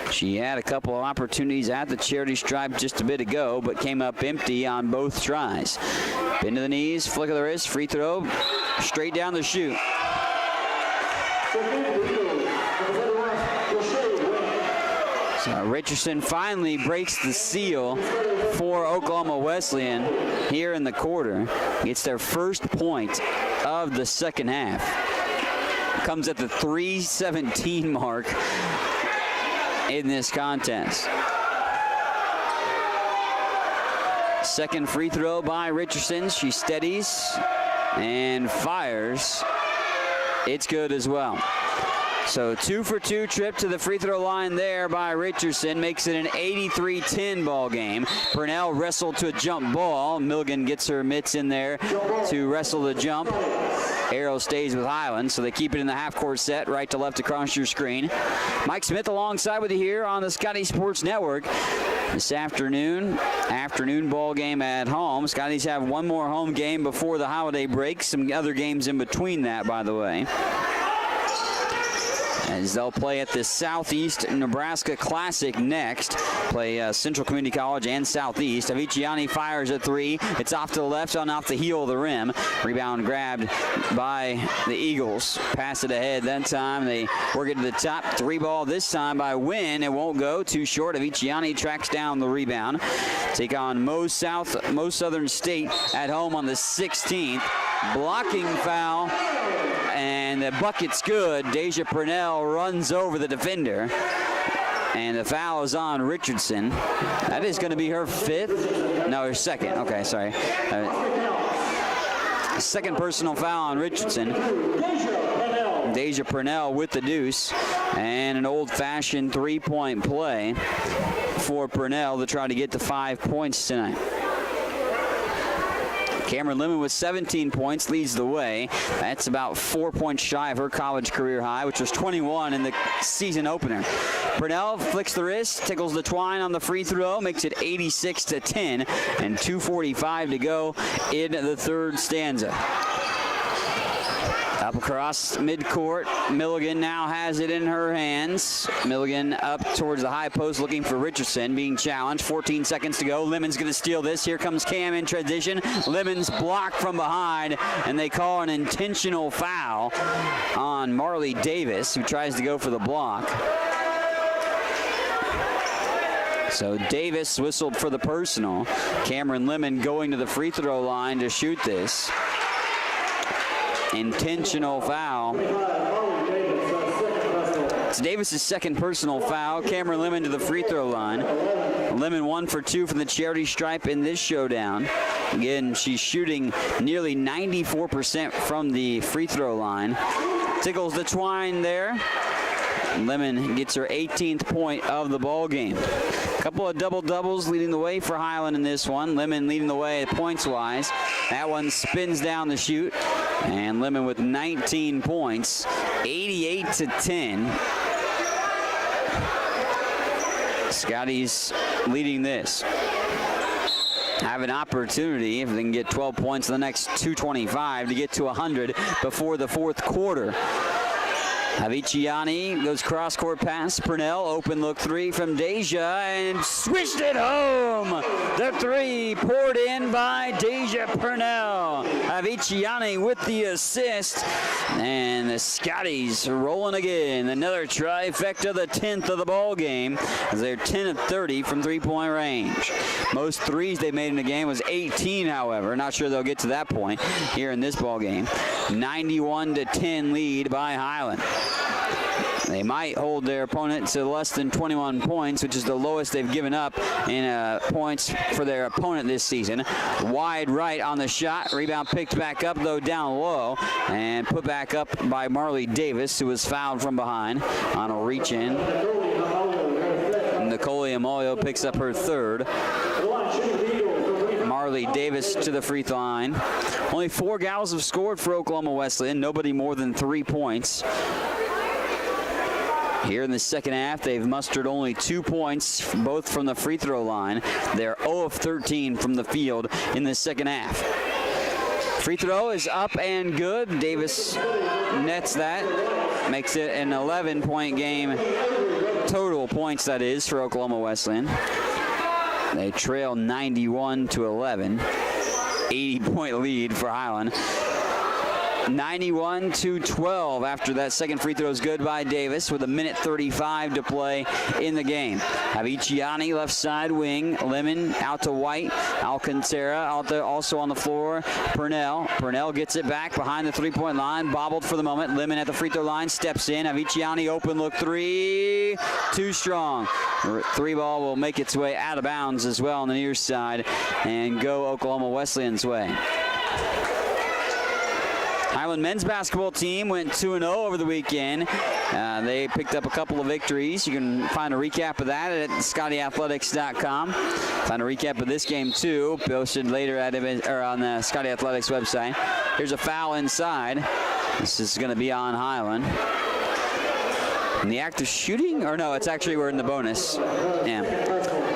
She had a couple of opportunities at the charity stripe just a bit ago, but came up empty on both tries. Bend to the knees, flick of the wrist, free throw, straight down the chute. So Richardson finally breaks the seal for Oklahoma Wesleyan here in the quarter. Gets their first point of the second half. Comes at the 3:17 mark in this contest. Second free throw by Richardson. She steadies and fires. It's good as well. So 2 for 2 trip to the free throw line there by Richardson. Makes it an 83-10 ball game. Purnell wrestled to a jump ball. Milligan gets her mitts in there to wrestle the jump. Arrow stays with Highland, so they keep it in the half-court set, right to left across your screen. Mike Smith alongside with you here on the Scotty Sports Network. This afternoon ball game at home. Scotties have one more home game before the holiday break. Some other games in between that, by the way, as they'll play at the Southeast Nebraska Classic next. Play Central Community College and Southeast. Aviciani fires a three. It's off to the left on off the heel of the rim. Rebound grabbed by the Eagles. Pass it ahead that time. They work it to the top. Three ball this time by Wynn. It won't go. Too short. Aviciani tracks down the rebound. Take on Mo Southern State at home on the 16th. Blocking foul. And the bucket's good. Deja Purnell runs over the defender. And the foul is on Richardson. That is going to be her fifth. No, her second. Okay, sorry. Second personal foul on Richardson. Deja Purnell with the deuce. And an old-fashioned three-point play for Purnell to try to get to 5 points tonight. Cameron Lemon with 17 points leads the way. That's about 4 points shy of her college career high, which was 21 in the season opener. Purnell flicks the wrist, tickles the twine on the free throw, makes it 86-10, and 2:45 to go in the third stanza. Up across midcourt, Milligan now has it in her hands. Milligan up towards the high post looking for Richardson, being challenged. 14 seconds to go. Lemon's going to steal this. Here comes Cam in transition. Lemon's blocked from behind, and they call an intentional foul on Marley Davis, who tries to go for the block. So Davis whistled for the personal. Cameron Lemon going to the free throw line to shoot this. Intentional foul. It's Davis's second personal foul. Cameron Lemon to the free throw line. Lemon 1 for 2 from the charity stripe in this showdown. Again, she's shooting nearly 94% from the free throw line. Tickles the twine there. Lemon gets her 18th point of the ball game. Couple of double-doubles leading the way for Highland in this one. Lemon leading the way points-wise. That one spins down the chute. And Lemon with 19 points, 88-10. Scotty's leading this. Have an opportunity, if they can get 12 points in the next 2:25, to get to 100 before the fourth quarter. Aviciani goes cross-court pass. Purnell, open look three from Deja, and swished it home. The three poured in by Deja Purnell. Aviciani with the assist. And the Scotties rolling again. Another trifecta, the 10th of the ball game, as they're 10 of 30 from three-point range. Most threes they made in the game was 18, however. Not sure they'll get to that point here in this ball game. 91-10 lead by Highland. They might hold their opponent to less than 21 points, which is the lowest they've given up in points for their opponent this season. Wide right on the shot. Rebound picked back up, though, down low, and put back up by Marley Davis, who was fouled from behind on a reach-in. Nicole Amoyo picks up her third. Marley Davis to the free throw line. Only 4 gals have scored for Oklahoma Wesleyan. Nobody more than 3 points. Here in the second half, they've mustered only 2 points, both from the free throw line. They're 0 of 13 from the field in the second half. Free throw is up and good. Davis nets that, makes it an 11-point game. Total points, that is, for Oklahoma Wesleyan. They trail 91-11. 80-point lead for Highland. 91-12 after that second free throw is good by Davis with 1:35 to play in the game. Aviciani left side wing. Lemon out to White. Alcantara out there also on the floor. Purnell gets it back behind the three-point line. Bobbled for the moment. Lemon at the free throw line. Steps in. Aviciani open look three. Too strong. Three ball will make its way out of bounds as well on the near side and go Oklahoma Wesleyan's way. Highland men's basketball team went 2-0 over the weekend. They picked up a couple of victories. You can find a recap of that at ScottyAthletics.com. Find a recap of this game too, posted later on the Scotty Athletics website. Here's a foul inside. This is going to be on Highland. In the act of shooting, or no, it's actually we're in the bonus. Yeah.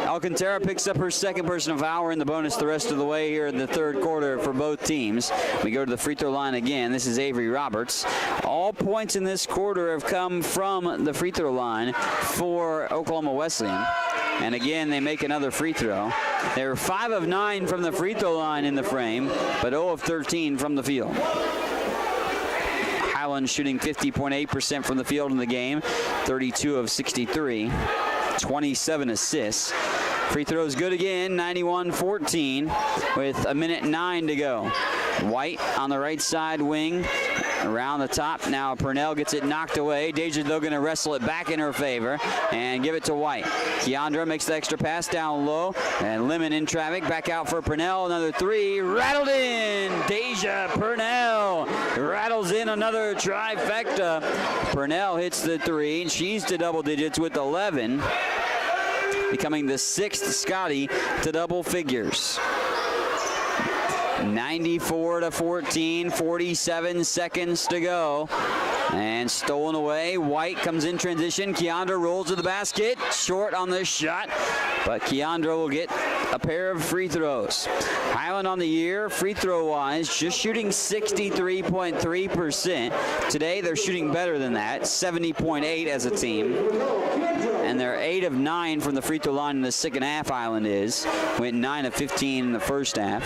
Alcantara picks up her second personal foul. We're in the bonus the rest of the way here in the third quarter for both teams. We go to the free throw line again. This is Avery Roberts. All points in this quarter have come from the free throw line for Oklahoma Wesleyan. And again, they make another free throw. They're 5 of 9 from the free throw line in the frame, but 0 of 13 from the field. Highland shooting 50.8% from the field in the game, 32 of 63, 27 assists. Free throws good again, 91-14 with 1:09 to go. White on the right side wing, around the top. Now Purnell gets it knocked away. Deja, though, going to wrestle it back in her favor and give it to White. Keandra makes the extra pass down low, and Lemon in traffic. Back out for Purnell. Another three. Rattled in. Deja Purnell rattles in another trifecta. Purnell hits the three, and she's to double digits with 11. Becoming the 6th Scotty to double figures. 94-14, 47 seconds to go. And stolen away. White comes in transition. Keandra rolls to the basket. Short on the shot, but Keandra will get a pair of free throws. Highland on the year, free throw-wise, just shooting 63.3%. Today, they're shooting better than that, 70.8 as a team. And they're 8 of 9 from the free throw line in the second half, Highland is. Went 9 of 15 in the first half.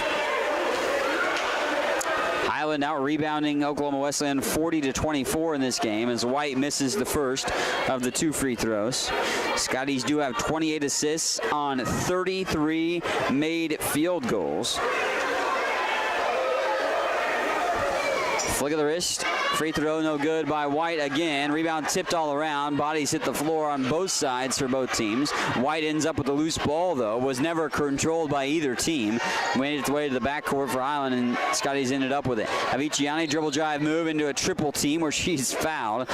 Highland out rebounding Oklahoma Wesleyan 40-24 in this game as White misses the first of the 2 free throws. Scotties do have 28 assists on 33 made field goals. Flick of the wrist. Free throw no good by White again. Rebound tipped all around. Bodies hit the floor on both sides for both teams. White ends up with a loose ball, though. Was never controlled by either team. Made its way to the backcourt for Highland, and Scotties ended up with it. Aviciani dribble drive move into a triple team where she's fouled.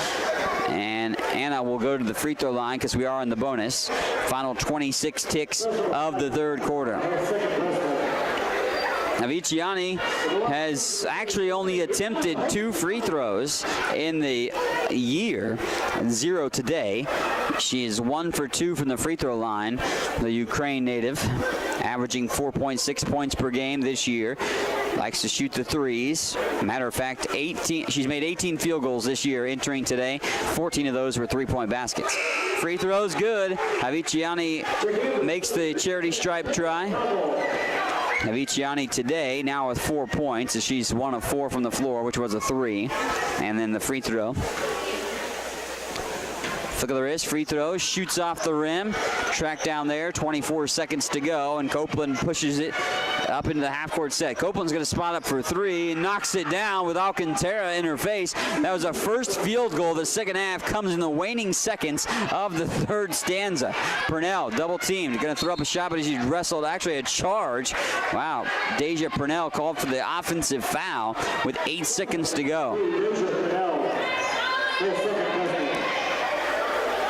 And Anna will go to the free throw line because we are in the bonus. Final 26 ticks of the third quarter. Aviciani has actually only attempted 2 free throws in the year, 0 today. She is 1 for 2 from the free throw line, the Ukraine native, averaging 4.6 points per game this year. Likes to shoot the threes. Matter of fact, she's made 18 field goals this year entering today. 14 of those were 3-point baskets. Free throws good. Aviciani makes the charity stripe try. Aviciani today now with 4 points as she's 1 of 4 from the floor, which was a 3. And then the free throw. Flick of the wrist, free throw, shoots off the rim. Track down there, 24 seconds to go, and Copeland pushes it up into the half-court set. Copeland's going to spot up for 3 and knocks it down with Alcantara in her face. That was a first field goal. The second half comes in the waning seconds of the third stanza. Purnell, double teamed, going to throw up a shot, but she's wrestled, actually a charge. Wow, Deja Purnell called for the offensive foul with 8 seconds to go.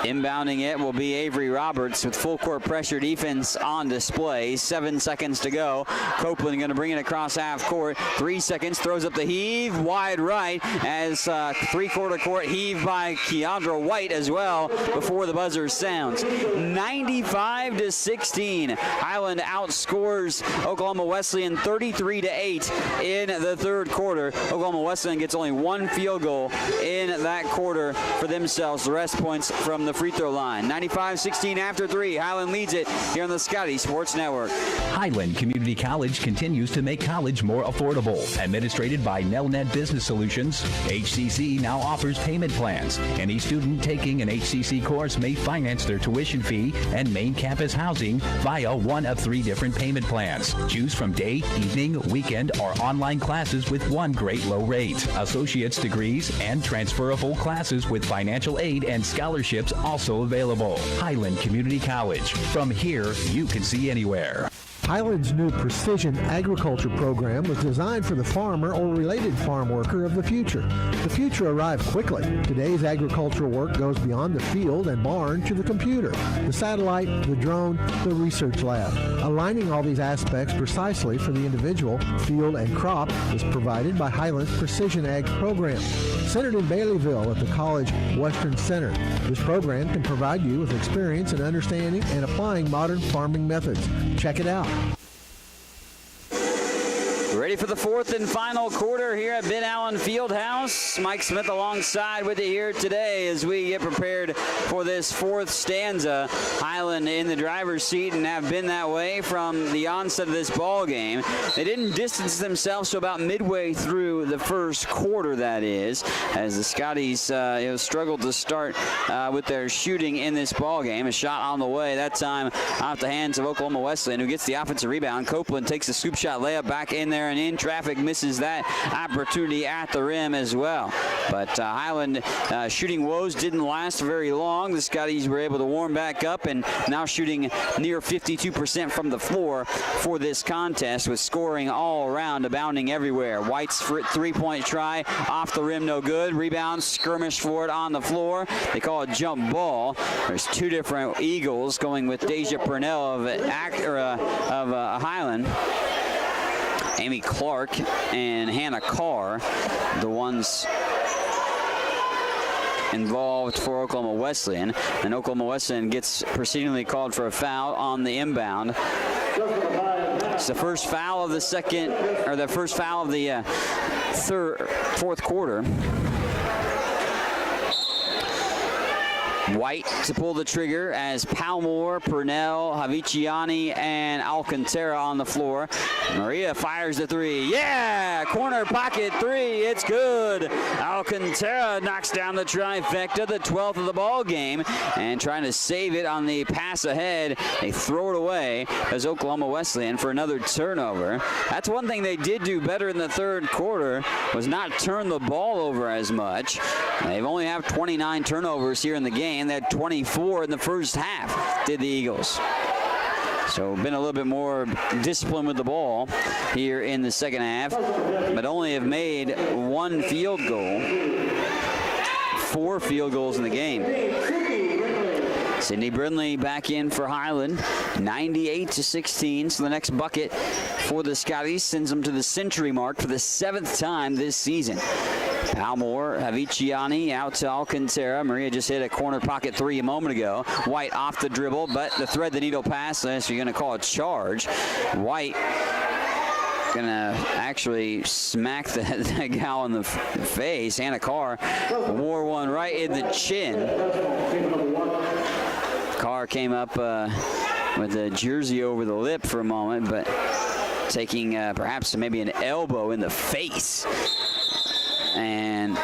Inbounding it will be Avery Roberts with full court pressure defense on display. 7 seconds to go. Copeland going to bring it across half court. 3 seconds, throws up the heave, wide right as three-quarter court heave by Keandra White as well before the buzzer sounds. 95-16. Highland outscores Oklahoma Wesleyan 33-8 in the third quarter. Oklahoma Wesleyan gets only one field goal in that quarter for themselves. The rest points from the free throw line. 95-16 after 3. Highland leads it here on the Scotty Sports Network. Highland Community College continues to make college more affordable. Administrated by Nelnet Business Solutions, HCC now offers payment plans. Any student taking an HCC course may finance their tuition fee and main campus housing via one of 3 different payment plans. Choose from day, evening, weekend, or online classes with one great low rate. Associate's degrees and transferable classes with financial aid and scholarships also available. Highland Community College. From here, you can see anywhere. Highland's new Precision Agriculture program was designed for the farmer or related farm worker of the future. The future arrived quickly. Today's agricultural work goes beyond the field and barn to the computer, the satellite, the drone, the research lab. Aligning all these aspects precisely for the individual, field, and crop is provided by Highland's Precision Ag program. Centered in Baileyville at the College Western Center, this program can provide you with experience in understanding and applying modern farming methods. Check it out. Ready for the fourth and final quarter here at Ben Allen Fieldhouse. Mike Smith alongside with you here today as we get prepared for this fourth stanza. Highland in the driver's seat and have been that way from the onset of this ball game. They didn't distance themselves to about midway through the first quarter, that is, as the Scotties struggled to start with their shooting in this ball game. A shot on the way, that time off the hands of Oklahoma Wesleyan, who gets the offensive rebound. Copeland takes a scoop shot layup back in there and in traffic, misses that opportunity at the rim as well. But Highland shooting woes didn't last very long. The Scotties were able to warm back up and now shooting near 52% from the floor for this contest, with scoring all around, abounding everywhere. White's three-point try off the rim, no good. Rebound, skirmish for it on the floor. They call it jump ball. There's 2 different Eagles going with Deja Purnell of Highland. Amy Clark and Hannah Carr, the ones involved for Oklahoma Wesleyan. And Oklahoma Wesleyan gets proceedingly called for a foul on the inbound. It's the first foul of the fourth quarter. White to pull the trigger as Palmore, Purnell, Haviciani, and Alcantara on the floor. Maria fires the 3. Yeah! Corner pocket 3. It's good. Alcantara knocks down the trifecta, the 12th of the ball game, and trying to save it on the pass ahead. They throw it away as Oklahoma Wesleyan for another turnover. That's one thing they did do better in the third quarter, was not turn the ball over as much. They've only have 29 turnovers here in the game. They had 24 in the first half, did the Eagles. So been a little bit more disciplined with the ball here in the second half, but only have made 1 field goal. 4 field goals in the game. Sydney Brindley back in for Highland, 98-16. So the next bucket for the Scotties sends them to the century mark for the 7th time this season. Palmore, Haviciani out to Alcantara. Maria just hit a corner pocket 3 a moment ago. White off the dribble, but the thread the needle pass, so you're going to call a charge. White gonna actually smack that gal in the face. Hannah Carr wore one right in the chin. Carr came up with a jersey over the lip for a moment, but taking perhaps maybe an elbow in the face. And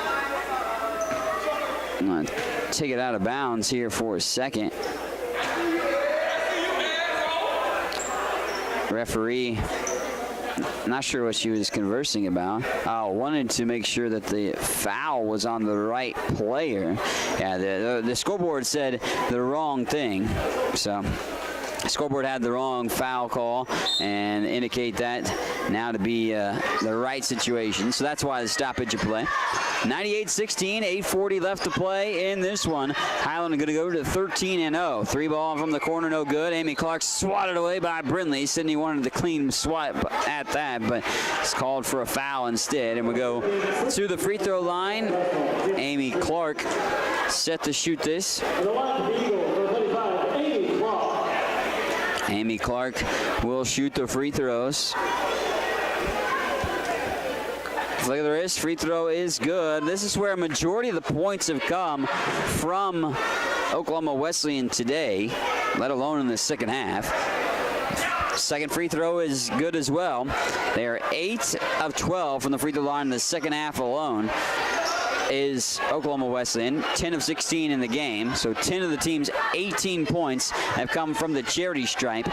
I'm going to take it out of bounds here for a second. Referee, not sure what she was conversing about. Wanted to make sure that the foul was on the right player. Yeah, the scoreboard said the wrong thing. So the scoreboard had the wrong foul call and indicate that now to be the right situation. So that's why the stoppage of play. 98-16, 8:40 left to play in this one. Highland going to go to 13-0. 3 ball from the corner, no good. Amy Clark swatted away by Brindley. Sydney wanted the clean swipe at that, but it's called for a foul instead. And we go to the free throw line. Amy Clark set to shoot this. Amy Clark will shoot the free throws. Look at the wrist. Free throw is good. This is where a majority of the points have come from Oklahoma Wesleyan today, let alone in the second half. Second free throw is good as well. They are 8 of 12 from the free throw line in the second half alone. Is Oklahoma Wesleyan, 10 of 16 in the game. So 10 of the team's 18 points have come from the charity stripe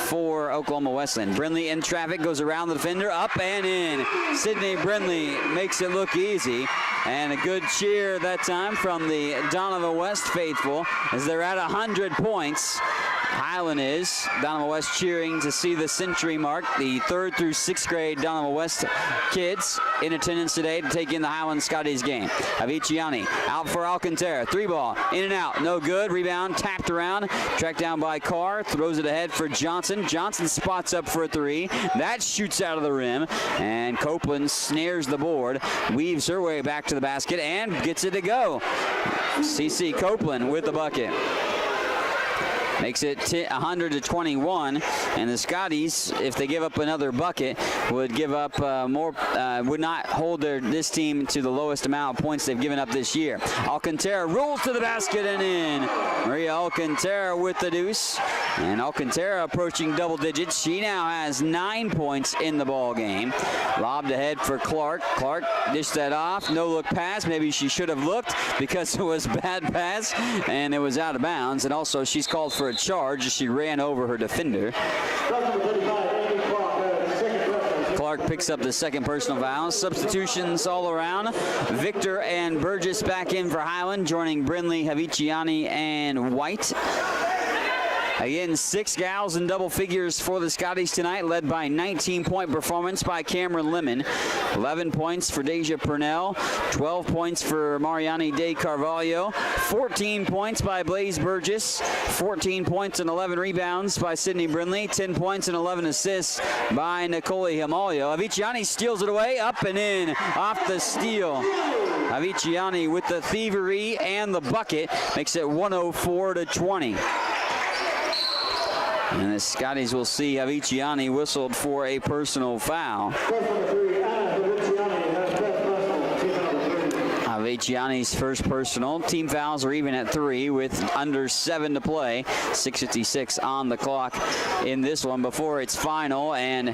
for Oklahoma Wesleyan. Brindley in traffic, goes around the defender, up and in. Sydney Brindley makes it look easy. And a good cheer that time from the Donovan West faithful as they're at 100 points. Highland is. Donovan West cheering to see the century mark. The 3rd through 6th grade Donovan West kids in attendance today to take in the Highland Scotties game. Aviciani out for Alcantara. 3 ball, in and out, no good. Rebound tapped around, tracked down by Carr, throws it ahead for Johnson. Johnson spots up for a 3. That shoots out of the rim, and Copeland snares the board, weaves her way back to the basket, and gets it to go. CC Copeland with the bucket. Makes it 100-21, and the Scotties, if they give up another bucket, would give up would not hold this team to the lowest amount of points they've given up this year. Alcantara rolls to the basket and in. Maria Alcantara with the deuce, and Alcantara approaching double digits. She now has 9 points in the ball game. Lobbed ahead for Clark. Clark dished that off. No look pass. Maybe she should have looked because it was a bad pass, and it was out of bounds. And also she's called for a charge as she ran over her defender. Clark picks up the second personal foul. Substitutions all around. Victor and Burgess back in for Highland, joining Brindley, Haviciani, and White. Again, 6 gals in double figures for the Scotties tonight, led by 19-point performance by Cameron Lemon. 11 points for Deja Purnell. 12 points for Mariani De Carvalho. 14 points by Blaze Burgess. 14 points and 11 rebounds by Sydney Brindley. 10 points and 11 assists by Nicole Himalio. Aviciani steals it away, up and in, off the steal. Aviciani with the thievery and the bucket makes it 104-20. And the Scotties will see Aviciani whistled for a personal foul. Aviciani's first personal. Team fouls are even at 3 with under 7 to play. 6:56 on the clock in this one before it's final. And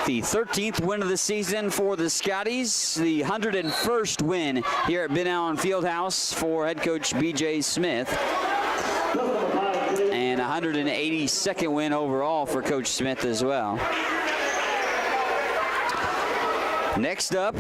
the 13th win of the season for the Scotties. The 101st win here at Ben Allen Fieldhouse for head coach B.J. Smith. And 182nd win overall for Coach Smith as well. Next up,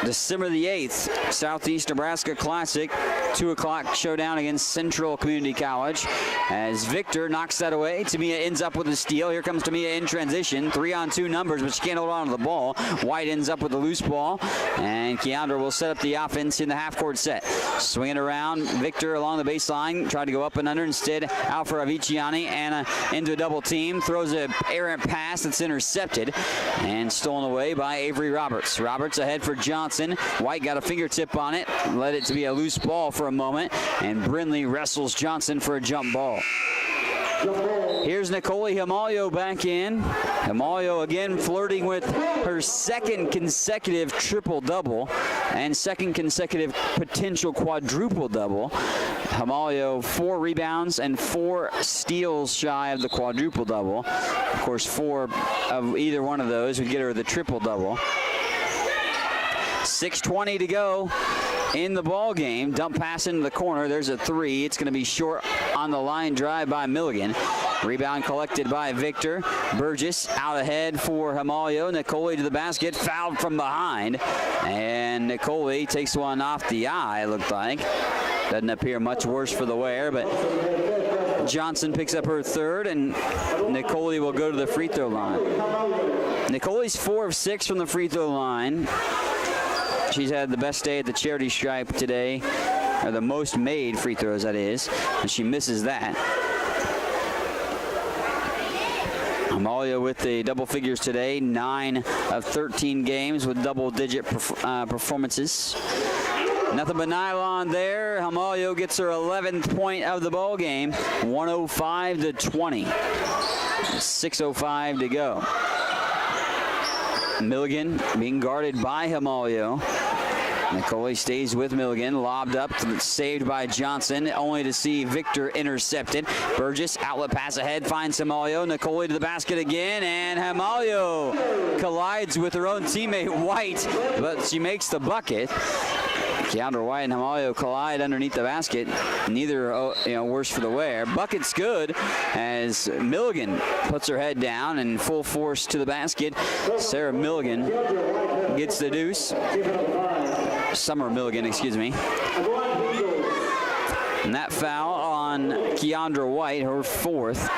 December the 8th, Southeast Nebraska Classic, 2 o'clock showdown against Central Community College. As Victor knocks that away, Tamia ends up with a steal. Here comes Tamia in transition. 3-on-2 numbers, but she can't hold on to the ball. White ends up with a loose ball, and Keandra will set up the offense in the half-court set. Swinging around, Victor along the baseline, tried to go up and under. Instead, out for Aviciani. Anna into a double team, throws an errant pass that's intercepted and stolen away by Avery Roberts. Roberts ahead for Johnson. White got a fingertip on it, led it to be a loose ball for a moment, and Brindley wrestles Johnson for a jump ball. Here's Nicole Himalio back in. Himalio again flirting with her second consecutive triple-double and second consecutive potential quadruple-double. Himalio 4 rebounds and 4 steals shy of the quadruple-double. Of course, 4 of either one of those would get her the triple-double. 6:20 to go in the ball game. Dump pass into the corner. There's a 3. It's going to be short on the line drive by Milligan. Rebound collected by Victor. Burgess out ahead for Himalio. Nicole to the basket. Fouled from behind. And Nicole takes one off the eye, it looked like. Doesn't appear much worse for the wear, but Johnson picks up her third, and Nicole will go to the free throw line. Nicole's 4 of 6 from the free throw line. She's had the best day at the charity stripe today, or the most made free throws, that is, and she misses that. Amalia with the double figures today, 9 of 13 games with double-digit performances. Nothing but nylon there. Amalia gets her 11th point of the ball game, 105-20. 6:05 to go. Milligan being guarded by Amalia. Nicole stays with Milligan, lobbed up, saved by Johnson, only to see Victor intercepted. Burgess, outlet pass ahead, finds Hamalio. Nicole to the basket again, and Hamalio collides with her own teammate White, but she makes the bucket. Keandra White and Hamalio collide underneath the basket. Neither worse for the wear. Bucket's good as Milligan puts her head down and full force to the basket. Sarah Milligan gets the deuce. Summer Milligan, excuse me. And that foul on Keandra White, her 4th.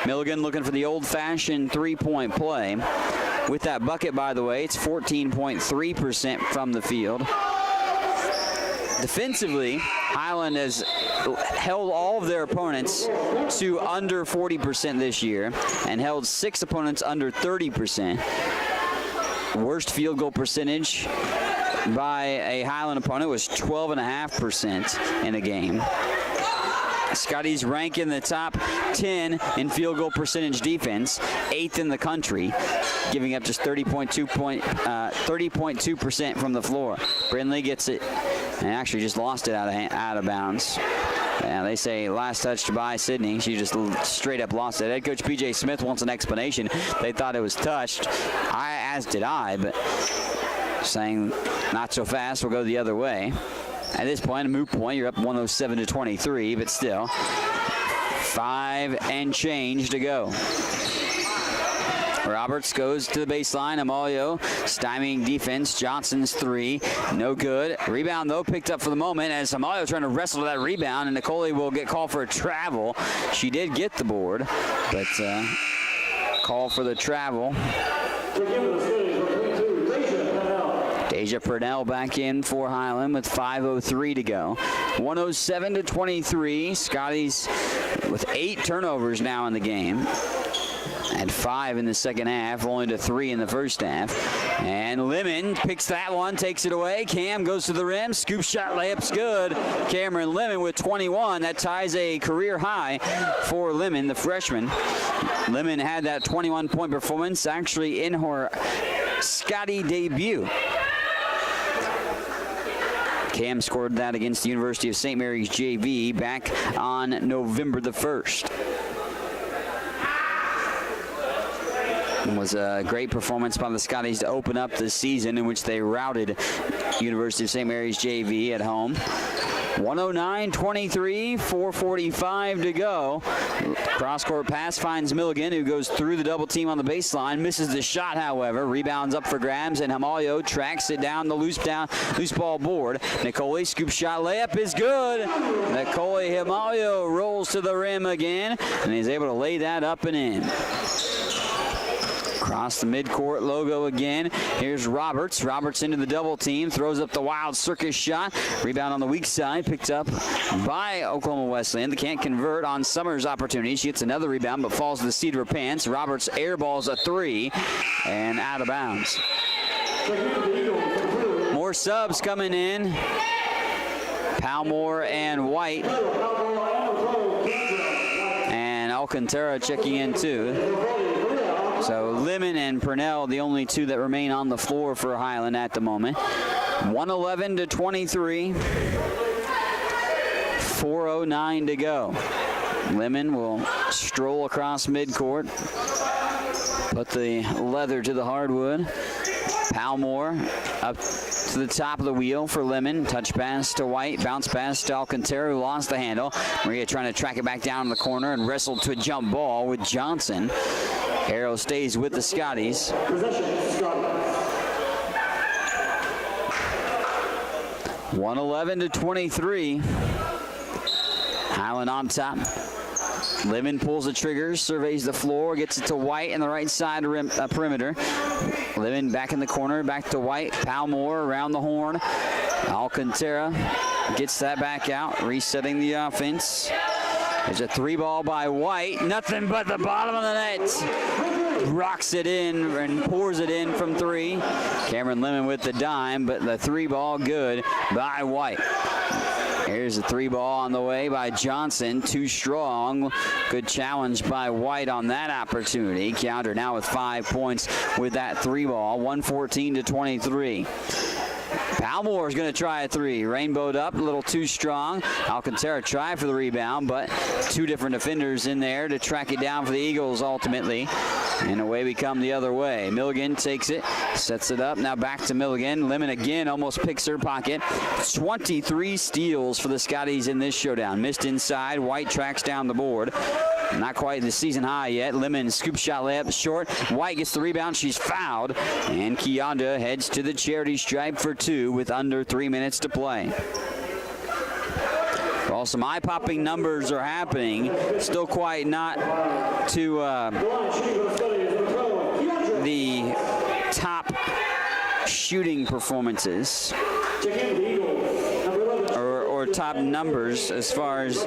Milligan looking for the old-fashioned three-point play. With that bucket, by the way, it's 14.3% from the field. Defensively, Highland has held all of their opponents to under 40% this year and held 6 opponents under 30%. Worst field goal percentage by a Highland opponent was 12.5% in a game. Scotty's rank in the top 10 in field goal percentage defense, 8th in the country, giving up just 30.2% from the floor. Brindley gets it and actually just lost it out of bounds. Yeah, they say last touched by Sydney. She just straight up lost it. Head coach P.J. Smith wants an explanation. They thought it was touched, as did I, but saying not so fast, we'll go the other way. At this point, a moot point, you're up 107-23, but still 5 and change to go. Roberts goes to the baseline. Amalio stymieing defense. Johnson's 3, no good. Rebound, though, picked up for the moment as Amalio trying to wrestle to that rebound, and Nicole will get called for a travel. She did get the board, but call for the travel. Deja Purnell back in for Highland with 5:03 to go. 107-23. Scotty's with 8 turnovers now in the game. Had 5 in the second half, only to 3 in the first half. And Lemon picks that one, takes it away. Cam goes to the rim, scoop shot, layup's good. Cameron Lemon with 21. That ties a career high for Lemon, the freshman. Lemon had that 21-point performance actually in her Scotty debut. Cam scored that against the University of St. Mary's JV back on November the 1st. It was a great performance by the Scotties to open up the season, in which they routed University of St. Mary's JV at home. 109-23, 4:45 to go. Cross-court pass finds Milligan, who goes through the double team on the baseline. Misses the shot, however. Rebounds up for grabs, and Hamalio tracks it down the loose ball board. Nicole, scoop shot, layup is good. Nicole Hamalio rolls to the rim again, and he's able to lay that up and in. Across the midcourt logo again. Here's Roberts. Roberts into the double team. Throws up the wild circus shot. Rebound on the weak side. Picked up by Oklahoma Wesleyan. They can't convert on Summers' opportunity. She gets another rebound but falls to the seat of her pants. Roberts airballs a 3 and out of bounds. More subs coming in. Palmore and White. And Alcantara checking in too. So Lemon and Purnell, the only 2 that remain on the floor for Highland at the moment. 111-23. 4:09 to go. Lemon will stroll across midcourt. Put the leather to the hardwood. Palmore up to the top of the wheel for Lemon. Touch pass to White. Bounce pass to Alcantara, who lost the handle. Maria trying to track it back down in the corner and wrestled to a jump ball with Johnson. Arrow stays with the Scotties. 111-23. Highland on top. Lemon pulls the trigger, surveys the floor, gets it to White in the right side perimeter. Lemon back in the corner, back to White. Palmore around the horn. Alcantara gets that back out, resetting the offense. There's a 3-ball by White. Nothing but the bottom of the net. Rocks it in and pours it in from 3. Cameron Lemon with the dime, but the 3-ball good by White. Here's a 3-ball on the way by Johnson. Too strong. Good challenge by White on that opportunity. Keandra now with 5 points with that 3-ball. 114-23. Palmore is going to try a 3. Rainbowed up, a little too strong. Alcantara tried for the rebound, but 2 different defenders in there to track it down for the Eagles ultimately. And away we come the other way. Milligan takes it, sets it up. Now back to Milligan. Lemon again almost picks her pocket. 23 steals for the Scotties in this showdown. Missed inside. White tracks down the board. Not quite the season high yet. Lemon scoop shot layup short. White gets the rebound. She's fouled. And Keandra heads to the charity stripe for 2 with under 3 minutes to play. Well, some eye-popping numbers are happening. Still quite not to the top shooting performances or top numbers as far as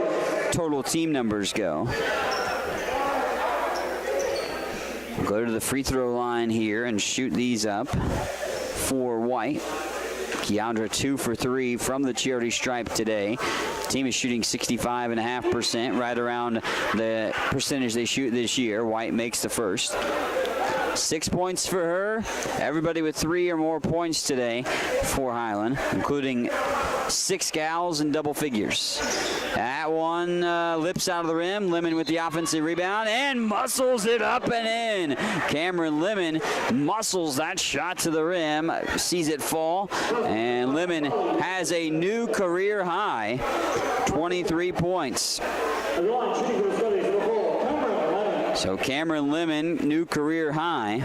total team numbers go. We'll go to the free throw line here and shoot these up for White. Keandra 2 for 3 from the charity stripe today. The team is shooting 65.5%, right around the percentage they shoot this year. White makes the first. 6 points for her. Everybody with 3 or more points today for Highland, including 6 gals in double figures. That one lips out of the rim. Lemon with the offensive rebound and muscles it up and in. Cameron Lemon muscles that shot to the rim, sees it fall, and Lemon has a new career high, 23 points. So Cameron Lemon, new career high.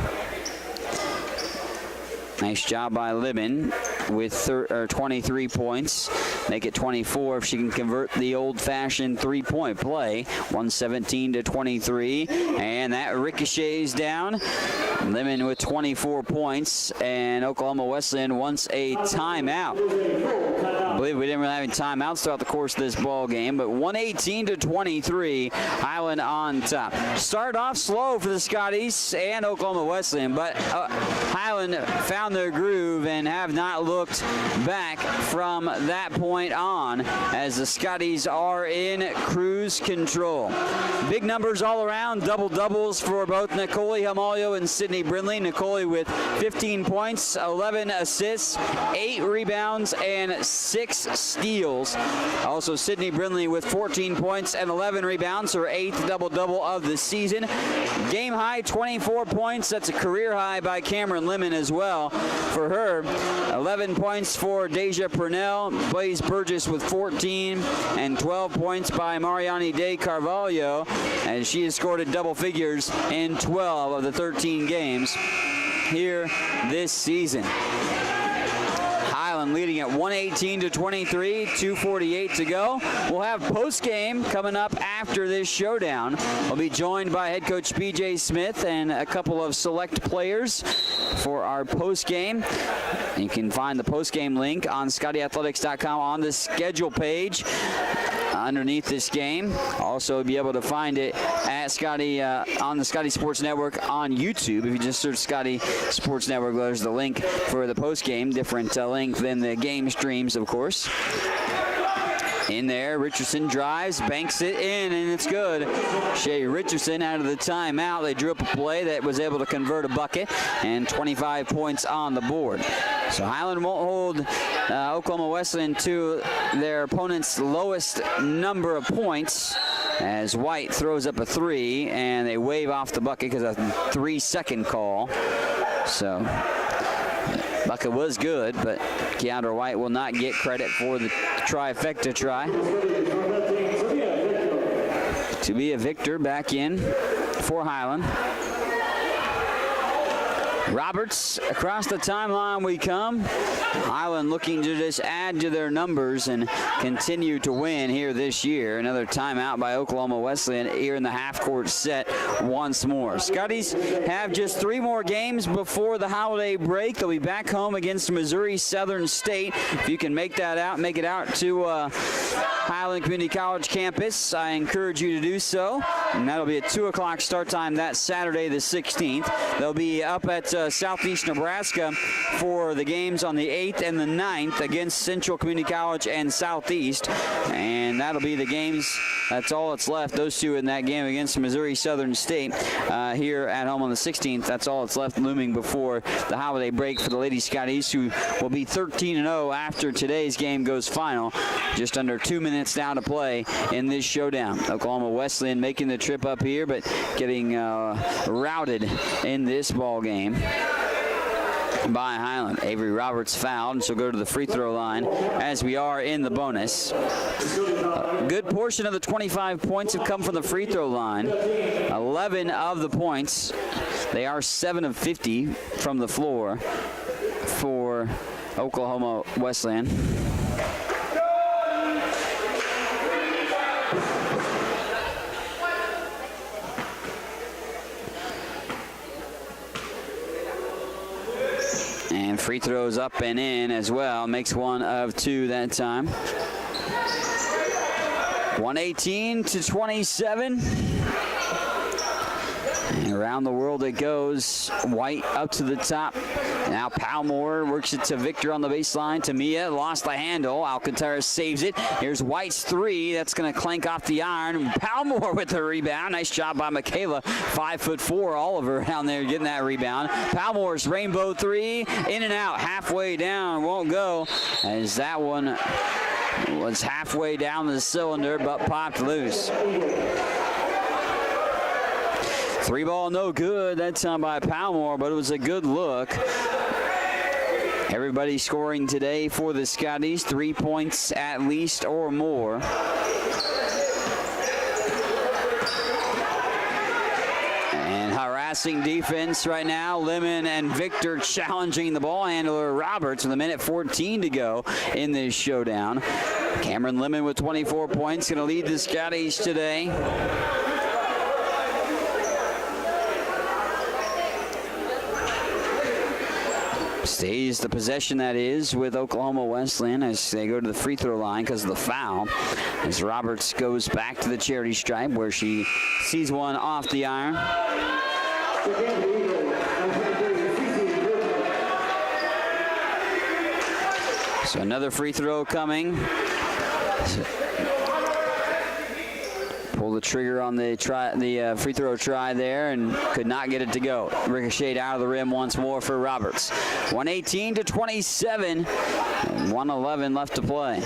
Nice job by Lemon with 23 points. Make it 24 if she can convert the old-fashioned three-point play. 117-23, and that ricochets down. Lemon with 24 points, and Oklahoma Wesleyan wants a timeout. I believe we didn't really have any timeouts throughout the course of this ball game, but 118-23, Highland on top. Start off slow for the Scotties and Oklahoma Wesleyan, but Highland found their groove and have not looked back from that point on as the Scotties are in cruise control. Big numbers all around, double-doubles for both Nicole Hamalio and Sydney Brindley. Nicole with 15 points, 11 assists, 8 rebounds, and 6 steals. Also Sydney Brindley with 14 points and 11 rebounds, her 8th double-double of the season. Game high, 24 points. That's a career high by Cameron Lemon as well. For her, 11 points for Deja Purnell, Blaze Burgess with 14, and 12 points by Mariani De Carvalho, and she has scored at double figures in 12 of the 13 games here this season. Highland leading at 118-23, 2:48 to go. We'll have post-game coming up after this showdown. We'll be joined by head coach B.J. Smith and a couple of select players for our post-game. You can find the post-game link on ScottyAthletics.com on the schedule page underneath this game. Also be able to find it at Scotty on the Scotty Sports Network on YouTube. If you just search Scotty Sports Network, there's the link for the post-game. Different link than the game streams, of course. In there, Richardson drives, banks it in, and it's good. Shea Richardson out of the timeout. They drew up a play that was able to convert a bucket, and 25 points on the board. So Highland won't hold Oklahoma Wesleyan to their opponent's lowest number of points as White throws up a 3, and they wave off the bucket because of a 3-second call. So bucket was good, but Keandra White will not get credit for the trifecta try. To be a victor back in for Highland. Roberts, across the timeline we come. Highland looking to just add to their numbers and continue to win here this year. Another timeout by Oklahoma Wesleyan here in the half-court set once more. Scotties have just 3 more games before the holiday break. They'll be back home against Missouri Southern State. If you can make that out, make it out to Highland Community College campus, I encourage you to do so. And that'll be a 2 o'clock start time that Saturday the 16th. They'll be up at Southeast Nebraska for the games on the 8th and the 9th against Central Community College and Southeast. And that'll be the games. That's all that's left. Those two in that game against Missouri Southern State here at home on the 16th. That's all that's left looming before the holiday break for the Lady Scotties, who will be 13-0 after today's game goes final. Just under 2 minutes now to play in this showdown. Oklahoma Wesleyan making the trip up here, but getting routed in this ball game by Highland. Avery Roberts fouled, and she'll go to the free throw line as we are in the bonus. A good portion of the 25 points have come from the free throw line. 11 of the points. They are 7 of 50 from the floor for Oklahoma Wesleyan. And free throws up and in as well. Makes 1 of 2 that time. 118-27. And around the world it goes. White up to the top. Now Palmore works it to Victor on the baseline. Tamia lost the handle. Alcantara saves it. Here's White's 3. That's going to clank off the iron. Palmore with the rebound. Nice job by Michaela. 5'4" Oliver down there getting that rebound. Palmore's rainbow 3. In and out. Halfway down. Won't go, as that one was halfway down the cylinder but popped loose. 3 ball no good that time by Palmore, but it was a good look. Everybody scoring today for the Scotties, 3 points at least or more. And harassing defense right now. Lemon and Victor challenging the ball handler Roberts with 1:14 to go in this showdown. Cameron Lemon with 24 points, going to lead the Scotties today. Stays the possession, that is, with Oklahoma Wesleyan as they go to the free throw line because of the foul. As Roberts goes back to the charity stripe where she sees one off the iron. So another free throw coming. Pull the trigger on the free throw try there and could not get it to go. Ricocheted out of the rim once more for Roberts. 118-27, 1:11 left to play.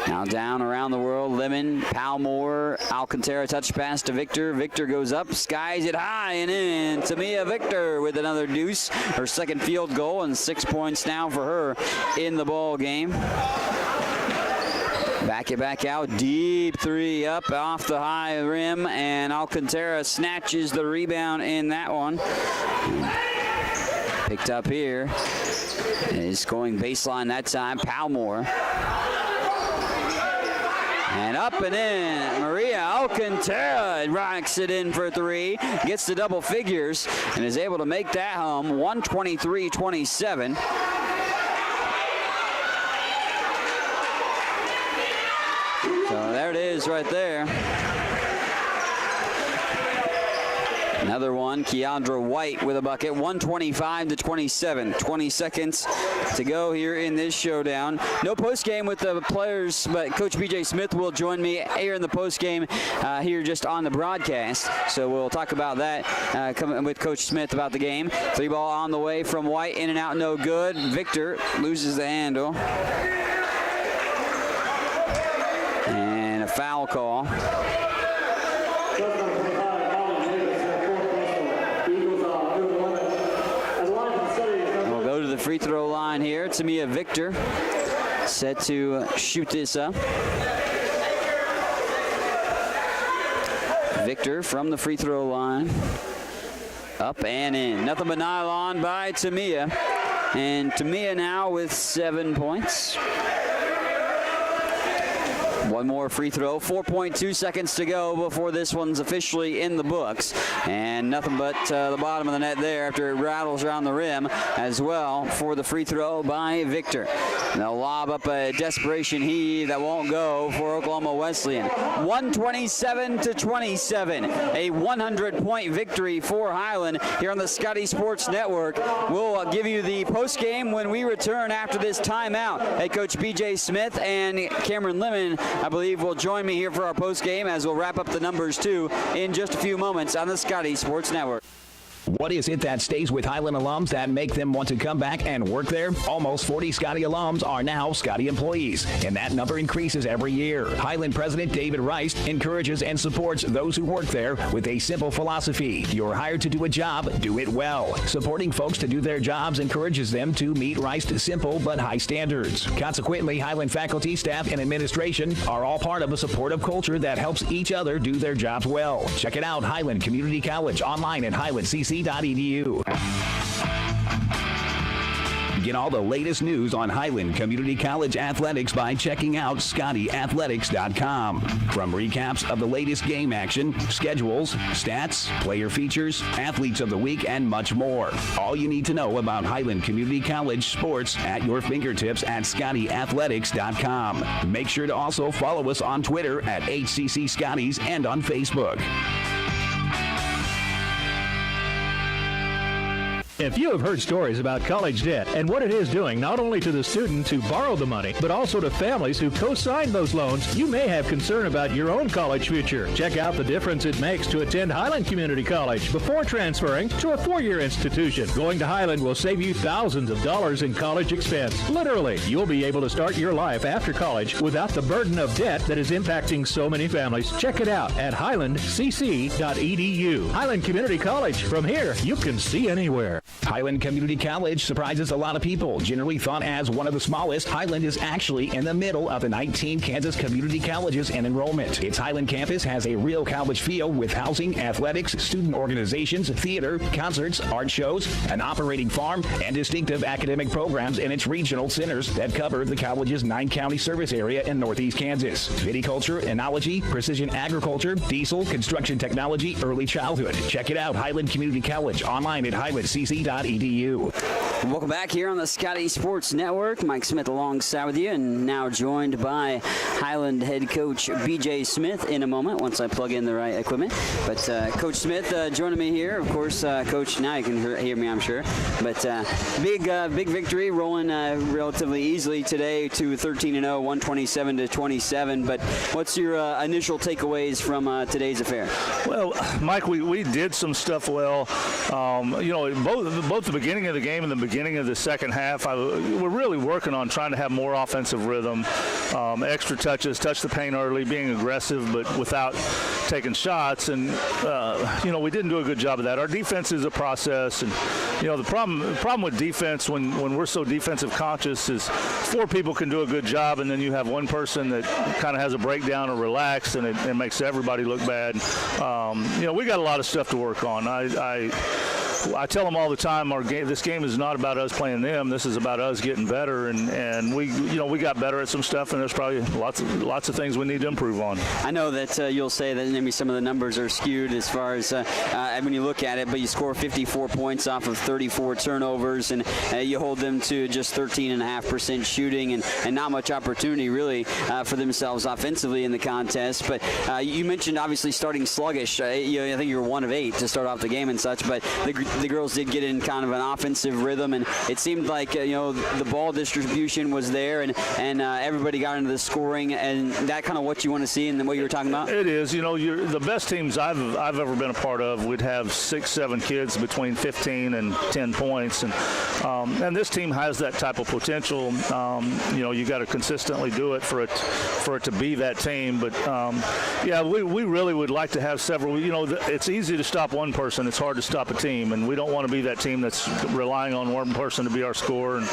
Now down around the world, Lemon, Palmore, Alcantara touch pass to Victor. Victor goes up, skies it high and in. Tamia Victor with another deuce. Her second field goal and 6 points now for her in the ball game. Back it back out, deep 3 up off the high rim, and Alcantara snatches the rebound in that one. Picked up here. Is going baseline that time, Palmore. And up and in, Maria Alcantara rocks it in for 3, gets to double figures, and is able to make that home, 123-27. So there it is right there. Another one, Keandra White with a bucket, 125-27. 20 seconds to go here in this showdown. No postgame with the players, but Coach B.J. Smith will join me here in the postgame here just on the broadcast. So we'll talk about that coming with Coach Smith about the game. 3 ball on the way from White, in and out, no good. Victor loses the handle. And a foul call. We'll go to the free throw line here. Tamia Victor set to shoot this up. Victor from the free throw line. Up and in. Nothing but nylon by Tamia. And Tamia now with 7 points. One more free throw, 4.2 seconds to go before this one's officially in the books. And nothing but the bottom of the net there after it rattles around the rim as well for the free throw by Victor. They'll lob up a desperation heave that won't go for Oklahoma Wesleyan. 127-27, a 100-point victory for Highland here on the Scotty Sports Network. We'll give you the post game when we return after this timeout. Head coach BJ Smith and Cameron Lemon, I believe, will join me here for our post game as we'll wrap up the numbers too in just a few moments on the Scotty Sports Network. What is it that stays with Highland alums that make them want to come back and work there? Almost 40 Scotty alums are now Scotty employees, and that number increases every year. Highland President David Rice encourages and supports those who work there with a simple philosophy. You're hired to do a job, do it well. Supporting folks to do their jobs encourages them to meet Rice's simple but high standards. Consequently, Highland faculty, staff, and administration are all part of a supportive culture that helps each other do their jobs well. Check it out, Highland Community College, online at highlandcc.edu. Get all the latest news on Highland Community College athletics by checking out ScottyAthletics.com. From recaps of the latest game action, schedules, stats, player features, athletes of the week, and much more. All you need to know about Highland Community College sports at your fingertips at ScottyAthletics.com. Make sure to also follow us on Twitter at HCC Scotties and on Facebook. If you have heard stories about college debt and what it is doing not only to the student who borrowed the money, but also to families who co-signed those loans, you may have concern about your own college future. Check out the difference it makes to attend Highland Community College before transferring to a four-year institution. Going to Highland will save you thousands of dollars in college expense. Literally, you'll be able to start your life after college without the burden of debt that is impacting so many families. Check it out at highlandcc.edu. Highland Community College. From here, you can see anywhere. Highland Community College surprises a lot of people. Generally thought as one of the smallest, Highland is actually in the middle of the 19 Kansas community colleges in enrollment. Its Highland campus has a real college feel with housing, athletics, student organizations, theater, concerts, art shows, an operating farm, and distinctive academic programs in its regional centers that cover the college's 9-county service area in northeast Kansas. Viticulture, enology, precision agriculture, diesel, construction technology, early childhood. Check it out, Highland Community College, online at highlandcc.edu. Welcome back here on the Scotty Sports Network. Mike Smith alongside with you, and now joined by Highland head coach BJ Smith in a moment once I plug in the right equipment. But Coach Smith joining me here. Of course, Coach, now you can hear me, I'm sure. But big victory, rolling relatively easily today to 13-0, 127-27. But what's your initial takeaways from today's affair? Well, Mike, we did some stuff well. Both the beginning of the game and the beginning of the second half, we're really working on trying to have more offensive rhythm, extra touches, touch the paint early, being aggressive but without taking shots. And, we didn't do a good job of that. Our defense is a process. And, the problem with defense when we're so defensive conscious is 4 people can do a good job, and then you have one person that kind of has a breakdown or relax, and it makes everybody look bad. We got a lot of stuff to work on. I tell them all the time, this game is not about us playing them. This is about us getting better, and we got better at some stuff, and there's probably lots of things we need to improve on. I know that you'll say that maybe some of the numbers are skewed as far as when you look at it, but you score 54 points off of 34 turnovers, and you hold them to just 13.5% shooting, and not much opportunity really for themselves offensively in the contest. But you mentioned obviously starting sluggish. I think you were 1 of 8 to start off the game and such, but the girls did get in kind of an offensive rhythm, and it seemed like the ball distribution was there, and everybody got into the scoring, and that kind of what you want to see and what you were talking about. It is. The best teams I've ever been a part of would have 6-7 kids between 15 and 10 points, and this team has that type of potential. You got to consistently do it for it to be that team. But we really would like to have several. It's easy to stop one person. It's hard to stop a team, and we don't want to be that team that's relying on one person to be our scorer. And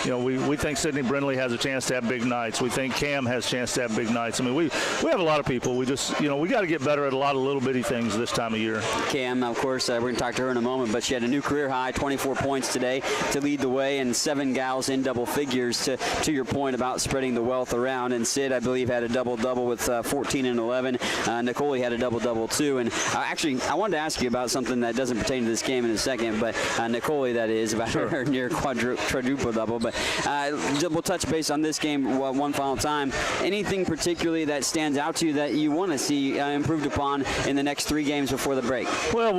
we think Sydney Brindley has a chance to have big nights. We think Cam has a chance to have big nights. I mean, we have a lot of people. We just, we got to get better at a lot of little bitty things this time of year. Cam, of course, we're going to talk to her in a moment, but she had a new career high, 24 points today to lead the way, and 7 gals in double figures to your point about spreading the wealth around. And Sid, I believe, had a double-double with 14 and 11. Nicole had a double-double too. And actually, I wanted to ask you about something that doesn't pertain to this game in a second, but Nicole, that is, about her near quadruple-double. But we'll touch base on this game one final time. Anything particularly that stands out to you that you want to see improved upon in the next 3 games before the break? Well,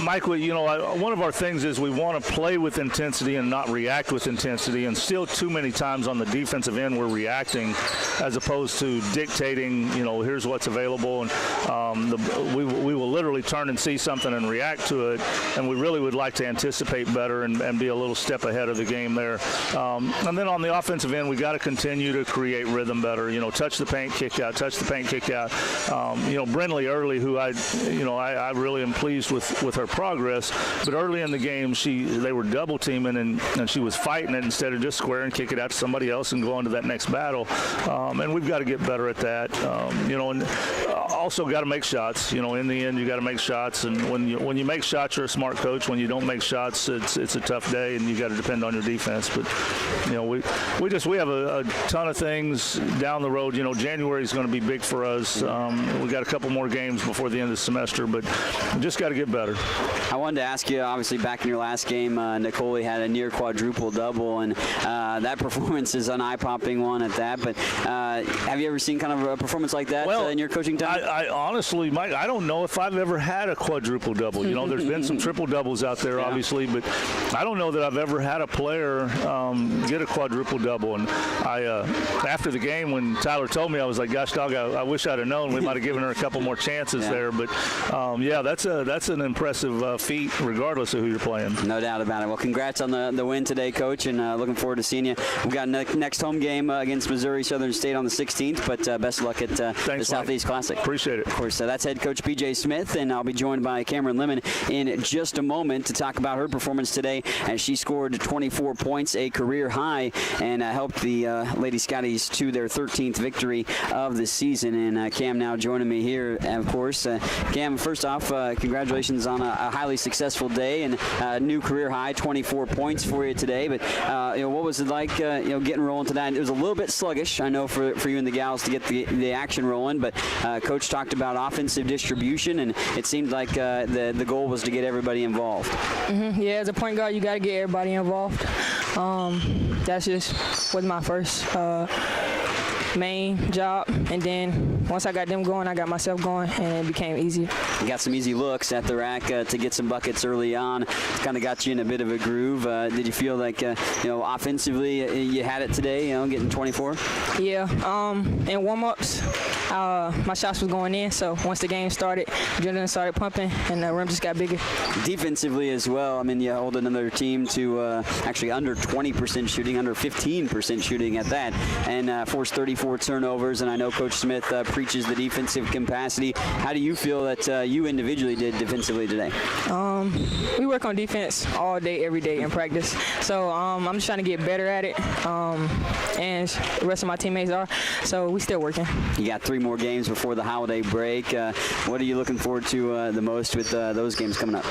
Mike, one of our things is we want to play with intensity and not react with intensity, and still too many times on the defensive end we're reacting as opposed to dictating, here's what's available, and we will literally turn and see something and react to it, and we really would like to anticipate better and be a little step ahead of the game there. And then on the offensive end, we got to continue to create rhythm better, touch the paint, kick out, touch the paint, kick out. Brindley early, who I really am pleased with her progress, but early in the game they were double teaming and she was fighting it instead of just squaring, kick it out to somebody else and go on to that next battle. And we've got to get better at that. And also got to make shots. In the end, you got to make shots. And when you make shots, you're a smart coach. When you don't make shots, it's a tough day, and you got to depend on your defense. But we have a ton of things down the road. January is going to be big for us. We got a couple more games before the end of the semester, but we just got to get better. I wanted to ask you, obviously, back in your last game, Nicole had a near quadruple-double, and that performance is an eye-popping one at that. But have you ever seen kind of a performance like that in your coaching time? I honestly, Mike, I don't know if I've ever had a quadruple-double. There's been some triple-doubles out there, obviously, but I don't know that I've ever had a player get a quadruple-double. And after the game, when Tyler told me, I was like, gosh, dog, I wish I'd have known. We might have given her a couple more chances there. But, that's an impressive feat, regardless of who you're playing. No doubt about it. Well, congrats on the win today, Coach, and looking forward to seeing you. We've got next home game against Missouri Southern State on the 16th, but best of luck at the Southeast Classic. Appreciate it. Of course, that's head coach B.J. Smith, and I'll be joined by Cameron Lemon in just a moment to talk about her performance today as she scored 24 points, a career high, and helped the Lady Scotties to their 13th victory of the season. And Cam now joining me here, of course. Cam, first off, congratulations on a highly successful day and a new career high, 24 points for you today. But what was it like, getting rolling today? It was a little bit sluggish, I know, for you and the gals to get the action rolling, but Coach talked about offensive distribution, and it seemed like the goal was to get everybody involved. Mm-hmm. Yeah, as a point guard, you got to get everybody involved. That's just was my first main job, and then once I got them going, I got myself going, and it became easy. You got some easy looks at the rack to get some buckets early on. Kind of got you in a bit of a groove. Did you feel like offensively you had it today, getting 24? Yeah. In warm-ups, my shots was going in, so once the game started, adrenaline started pumping, and the rim just got bigger. Defensively as well, I mean, you hold another team to actually under 20% shooting, under 15% shooting at that, and forced 34 turnovers, and I know Coach Smith preaches the defensive capacity. How do you feel that you individually did defensively today? We work on defense all day, every day in practice, so I'm just trying to get better at it, and the rest of my teammates are, so we still working. You got 3 more games before the holiday break. What are you looking forward to the most with those games coming up?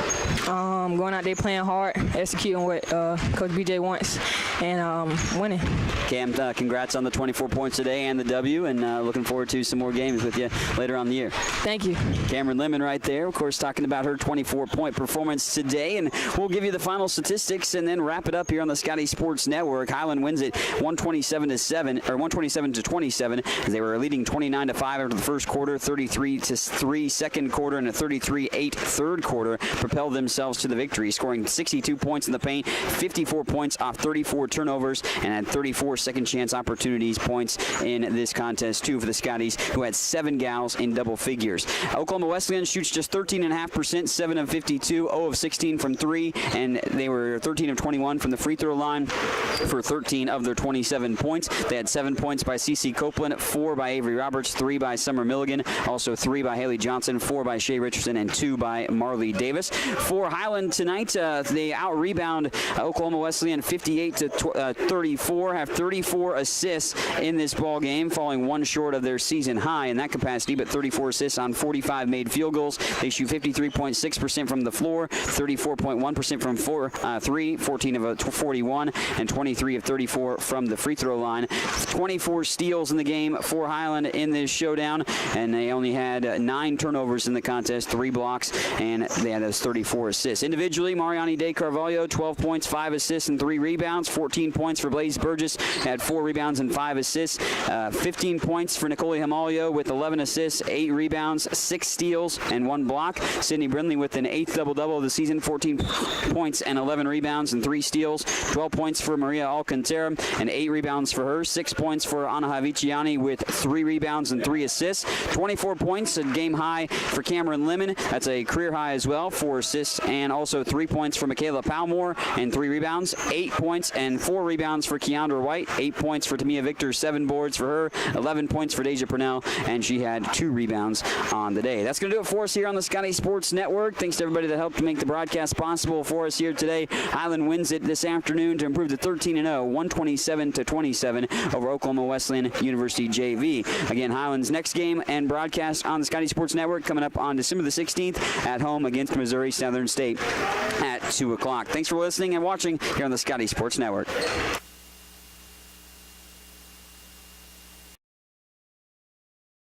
Going out there playing hard, executing what Coach BJ wants, and winning. Cam, congrats on the 24 points today and the W, and looking forward to some more games with you later on in the year. Thank you. Cameron Lemon right there, of course, talking about her 24-point performance today, and we'll give you the final statistics and then wrap it up here on the Scotty Sports Network. Highland wins it 127-27, as they were leading 29-5 after the first quarter, 33-3 second quarter, and a 33-8 third quarter propelled themselves to the victory, scoring 62 points in the paint, 54 points off 34 turnovers, and had 34 second chance opportunities points in this contest too for the Scotties, who had had 7 gals in double figures. Oklahoma Wesleyan shoots just 13.5%, 7 of 52, 0 of 16 from 3, and they were 13 of 21 from the free throw line for 13 of their 27 points. They had 7 points by Cece Copeland, 4 by Avery Roberts, 3 by Summer Milligan, also 3 by Haley Johnson, 4 by Shea Richardson, and 2 by Marley Davis. For Highland tonight, they out-rebound Oklahoma Wesleyan 58 to 34, have 34 assists in this ball game, falling 1 short of their season high in that capacity, but 34 assists on 45 made field goals. They shoot 53.6% from the floor, 34.1% from 3, 14 of 41, and 23 of 34 from the free throw line. 24 steals in the game for Highland in this showdown, and they only had 9 turnovers in the contest, 3 blocks, and they had those 34 assists. Individually, Mariani De Carvalho, 12 points, 5 assists, and 3 rebounds. 14 points for Blaze Burgess, had 4 rebounds and 5 assists. 15 points for Nicole Himalio with 11 assists, 8 rebounds, 6 steals, and 1 block. Sydney Brindley with an 8th double-double of the season, 14 points and 11 rebounds and 3 steals. 12 points for Maria Alcantara and 8 rebounds for her. 6 points for Anna Haviciani with 3 rebounds and 3 assists. 24 points, a game high for Cameron Lemon. That's a career high as well, 4 assists, and also 3 points for Michaela Palmore and 3 rebounds. 8 points and 4 rebounds for Keandra White. 8 points for Tamia Victor, 7 boards for her. 11 points for Deja Purnell, and she had 2 rebounds on the day. That's going to do it for us here on the Scotty Sports Network. Thanks to everybody that helped make the broadcast possible for us here today. Highland wins it this afternoon to improve to 13-0, 127-27 over Oklahoma Wesleyan University JV. Again, Highland's next game and broadcast on the Scotty Sports Network coming up on December the 16th at home against Missouri Southern State at 2 o'clock. Thanks for listening and watching here on the Scotty Sports Network.